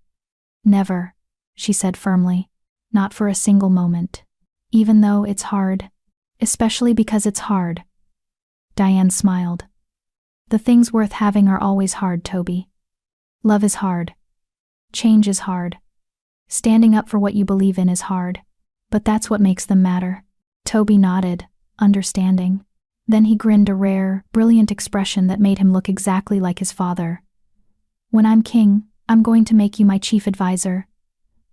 Never, she said firmly. Not for a single moment. Even though it's hard. Especially because it's hard. Diane smiled. The things worth having are always hard, Toby. Love is hard. Change is hard. Standing up for what you believe in is hard. But that's what makes them matter. Toby nodded, understanding. Then he grinned a rare, brilliant expression that made him look exactly like his father. When I'm king, I'm going to make you my chief advisor.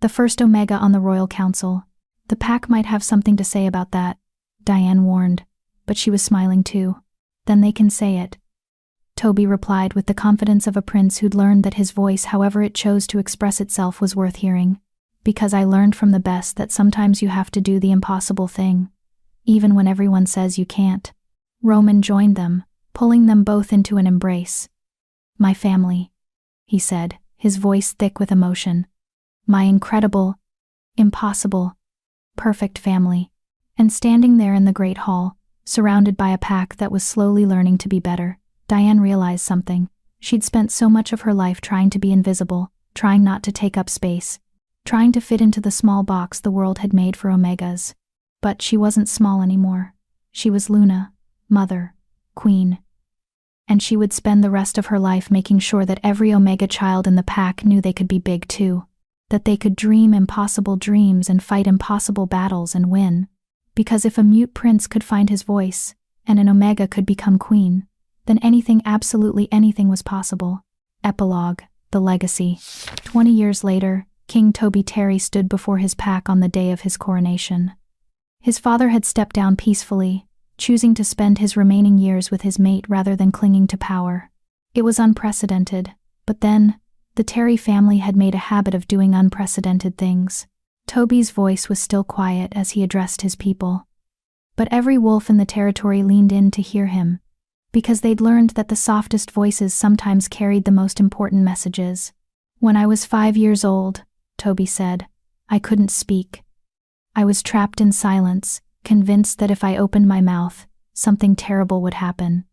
The first Omega on the royal council. The pack might have something to say about that, Diane warned, but she was smiling too. Then they can say it. Toby replied with the confidence of a prince who'd learned that his voice, however it chose to express itself, was worth hearing. Because I learned from the best that sometimes you have to do the impossible thing, even when everyone says you can't. Roman joined them, pulling them both into an embrace. My family, he said, his voice thick with emotion. My incredible, impossible, perfect family. And standing there in the great hall, surrounded by a pack that was slowly learning to be better, Diane realized something. She'd spent so much of her life trying to be invisible, trying not to take up space, trying to fit into the small box the world had made for Omegas. But she wasn't small anymore. She was Luna, mother, queen. And she would spend the rest of her life making sure that every Omega child in the pack knew they could be big too, that they could dream impossible dreams and fight impossible battles and win. Because if a mute prince could find his voice, and an Omega could become queen, then anything, absolutely anything, was possible. Epilogue, the legacy. 20 years later, King Toby Terry stood before his pack on the day of his coronation. His father had stepped down peacefully, choosing to spend his remaining years with his mate rather than clinging to power. It was unprecedented, but then, the Terry family had made a habit of doing unprecedented things. Toby's voice was still quiet as he addressed his people. But every wolf in the territory leaned in to hear him, because they'd learned that the softest voices sometimes carried the most important messages. When I was 5 years old, Toby said, I couldn't speak. I was trapped in silence, convinced that if I opened my mouth, something terrible would happen.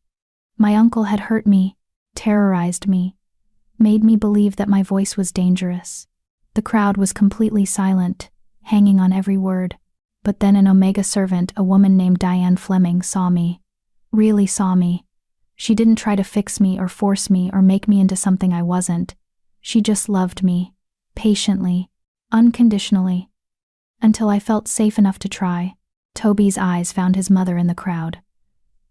My uncle had hurt me, terrorized me, made me believe that my voice was dangerous. The crowd was completely silent, hanging on every word. But then an Omega servant, a woman named Diane Fleming, saw me. Really saw me. She didn't try to fix me or force me or make me into something I wasn't. She just loved me, patiently, unconditionally, until I felt safe enough to try. Toby's eyes found his mother in the crowd.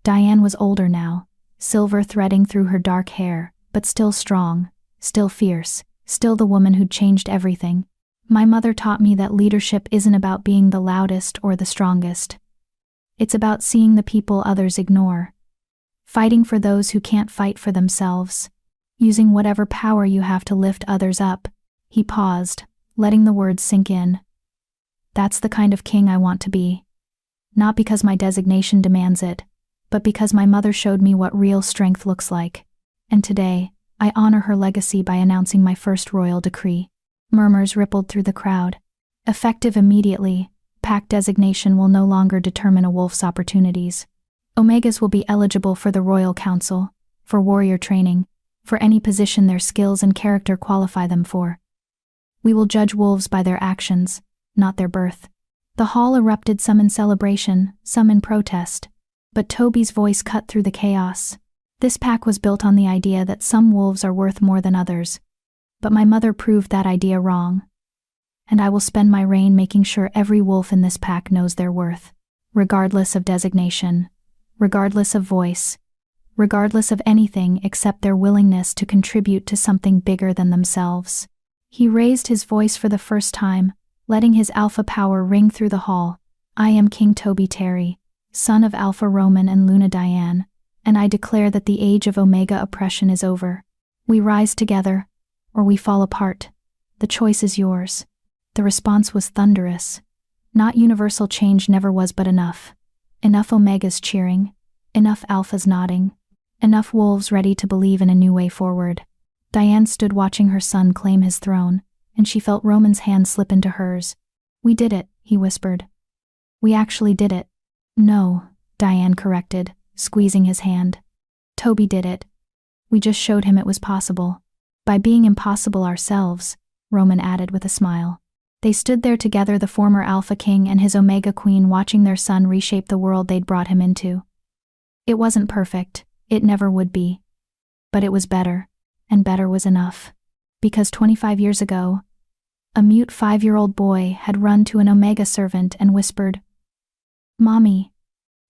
Diane was older now, silver threading through her dark hair, but still strong, still fierce, still the woman who'd changed everything. My mother taught me that leadership isn't about being the loudest or the strongest. It's about seeing the people others ignore, fighting for those who can't fight for themselves, using whatever power you have to lift others up. He paused, letting the words sink in. That's the kind of king I want to be. Not because my designation demands it, but because my mother showed me what real strength looks like. And today, I honor her legacy by announcing my first royal decree. Murmurs rippled through the crowd. Effective immediately, pack designation will no longer determine a wolf's opportunities. Omegas will be eligible for the Royal Council, for warrior training, for any position their skills and character qualify them for. We will judge wolves by their actions, not their birth. The hall erupted, some in celebration, some in protest. But Toby's voice cut through the chaos. This pack was built on the idea that some wolves are worth more than others. But my mother proved that idea wrong. And I will spend my reign making sure every wolf in this pack knows their worth, regardless of designation, regardless of voice, regardless of anything except their willingness to contribute to something bigger than themselves. He raised his voice for the first time, letting his alpha power ring through the hall. I am King Toby Terry, son of Alpha Roman and Luna Diane, and I declare that the age of Omega oppression is over. We rise together, or we fall apart. The choice is yours. The response was thunderous. Not universal change never was, but enough. Enough Omegas cheering, enough Alphas nodding, enough wolves ready to believe in a new way forward. Diane stood watching her son claim his throne, and she felt Roman's hand slip into hers. We did it, he whispered. We actually did it. No, Diane corrected, squeezing his hand. Toby did it. We just showed him it was possible. By being impossible ourselves, Roman added with a smile. They stood there together, the former Alpha King and his Omega Queen, watching their son reshape the world they'd brought him into. It wasn't perfect, it never would be. But it was better, and better was enough. Because 25 years ago, a mute 5-year-old boy had run to an Omega servant and whispered, "Mommy,"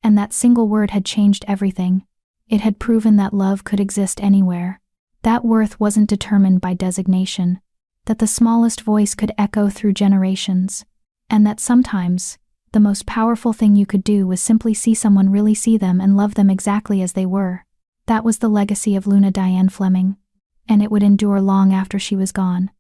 and that single word had changed everything. It had proven that love could exist anywhere, that worth wasn't determined by designation, that the smallest voice could echo through generations, and that sometimes, the most powerful thing you could do was simply see someone really see them and love them exactly as they were. That was the legacy of Luna Diane Fleming, and it would endure long after she was gone.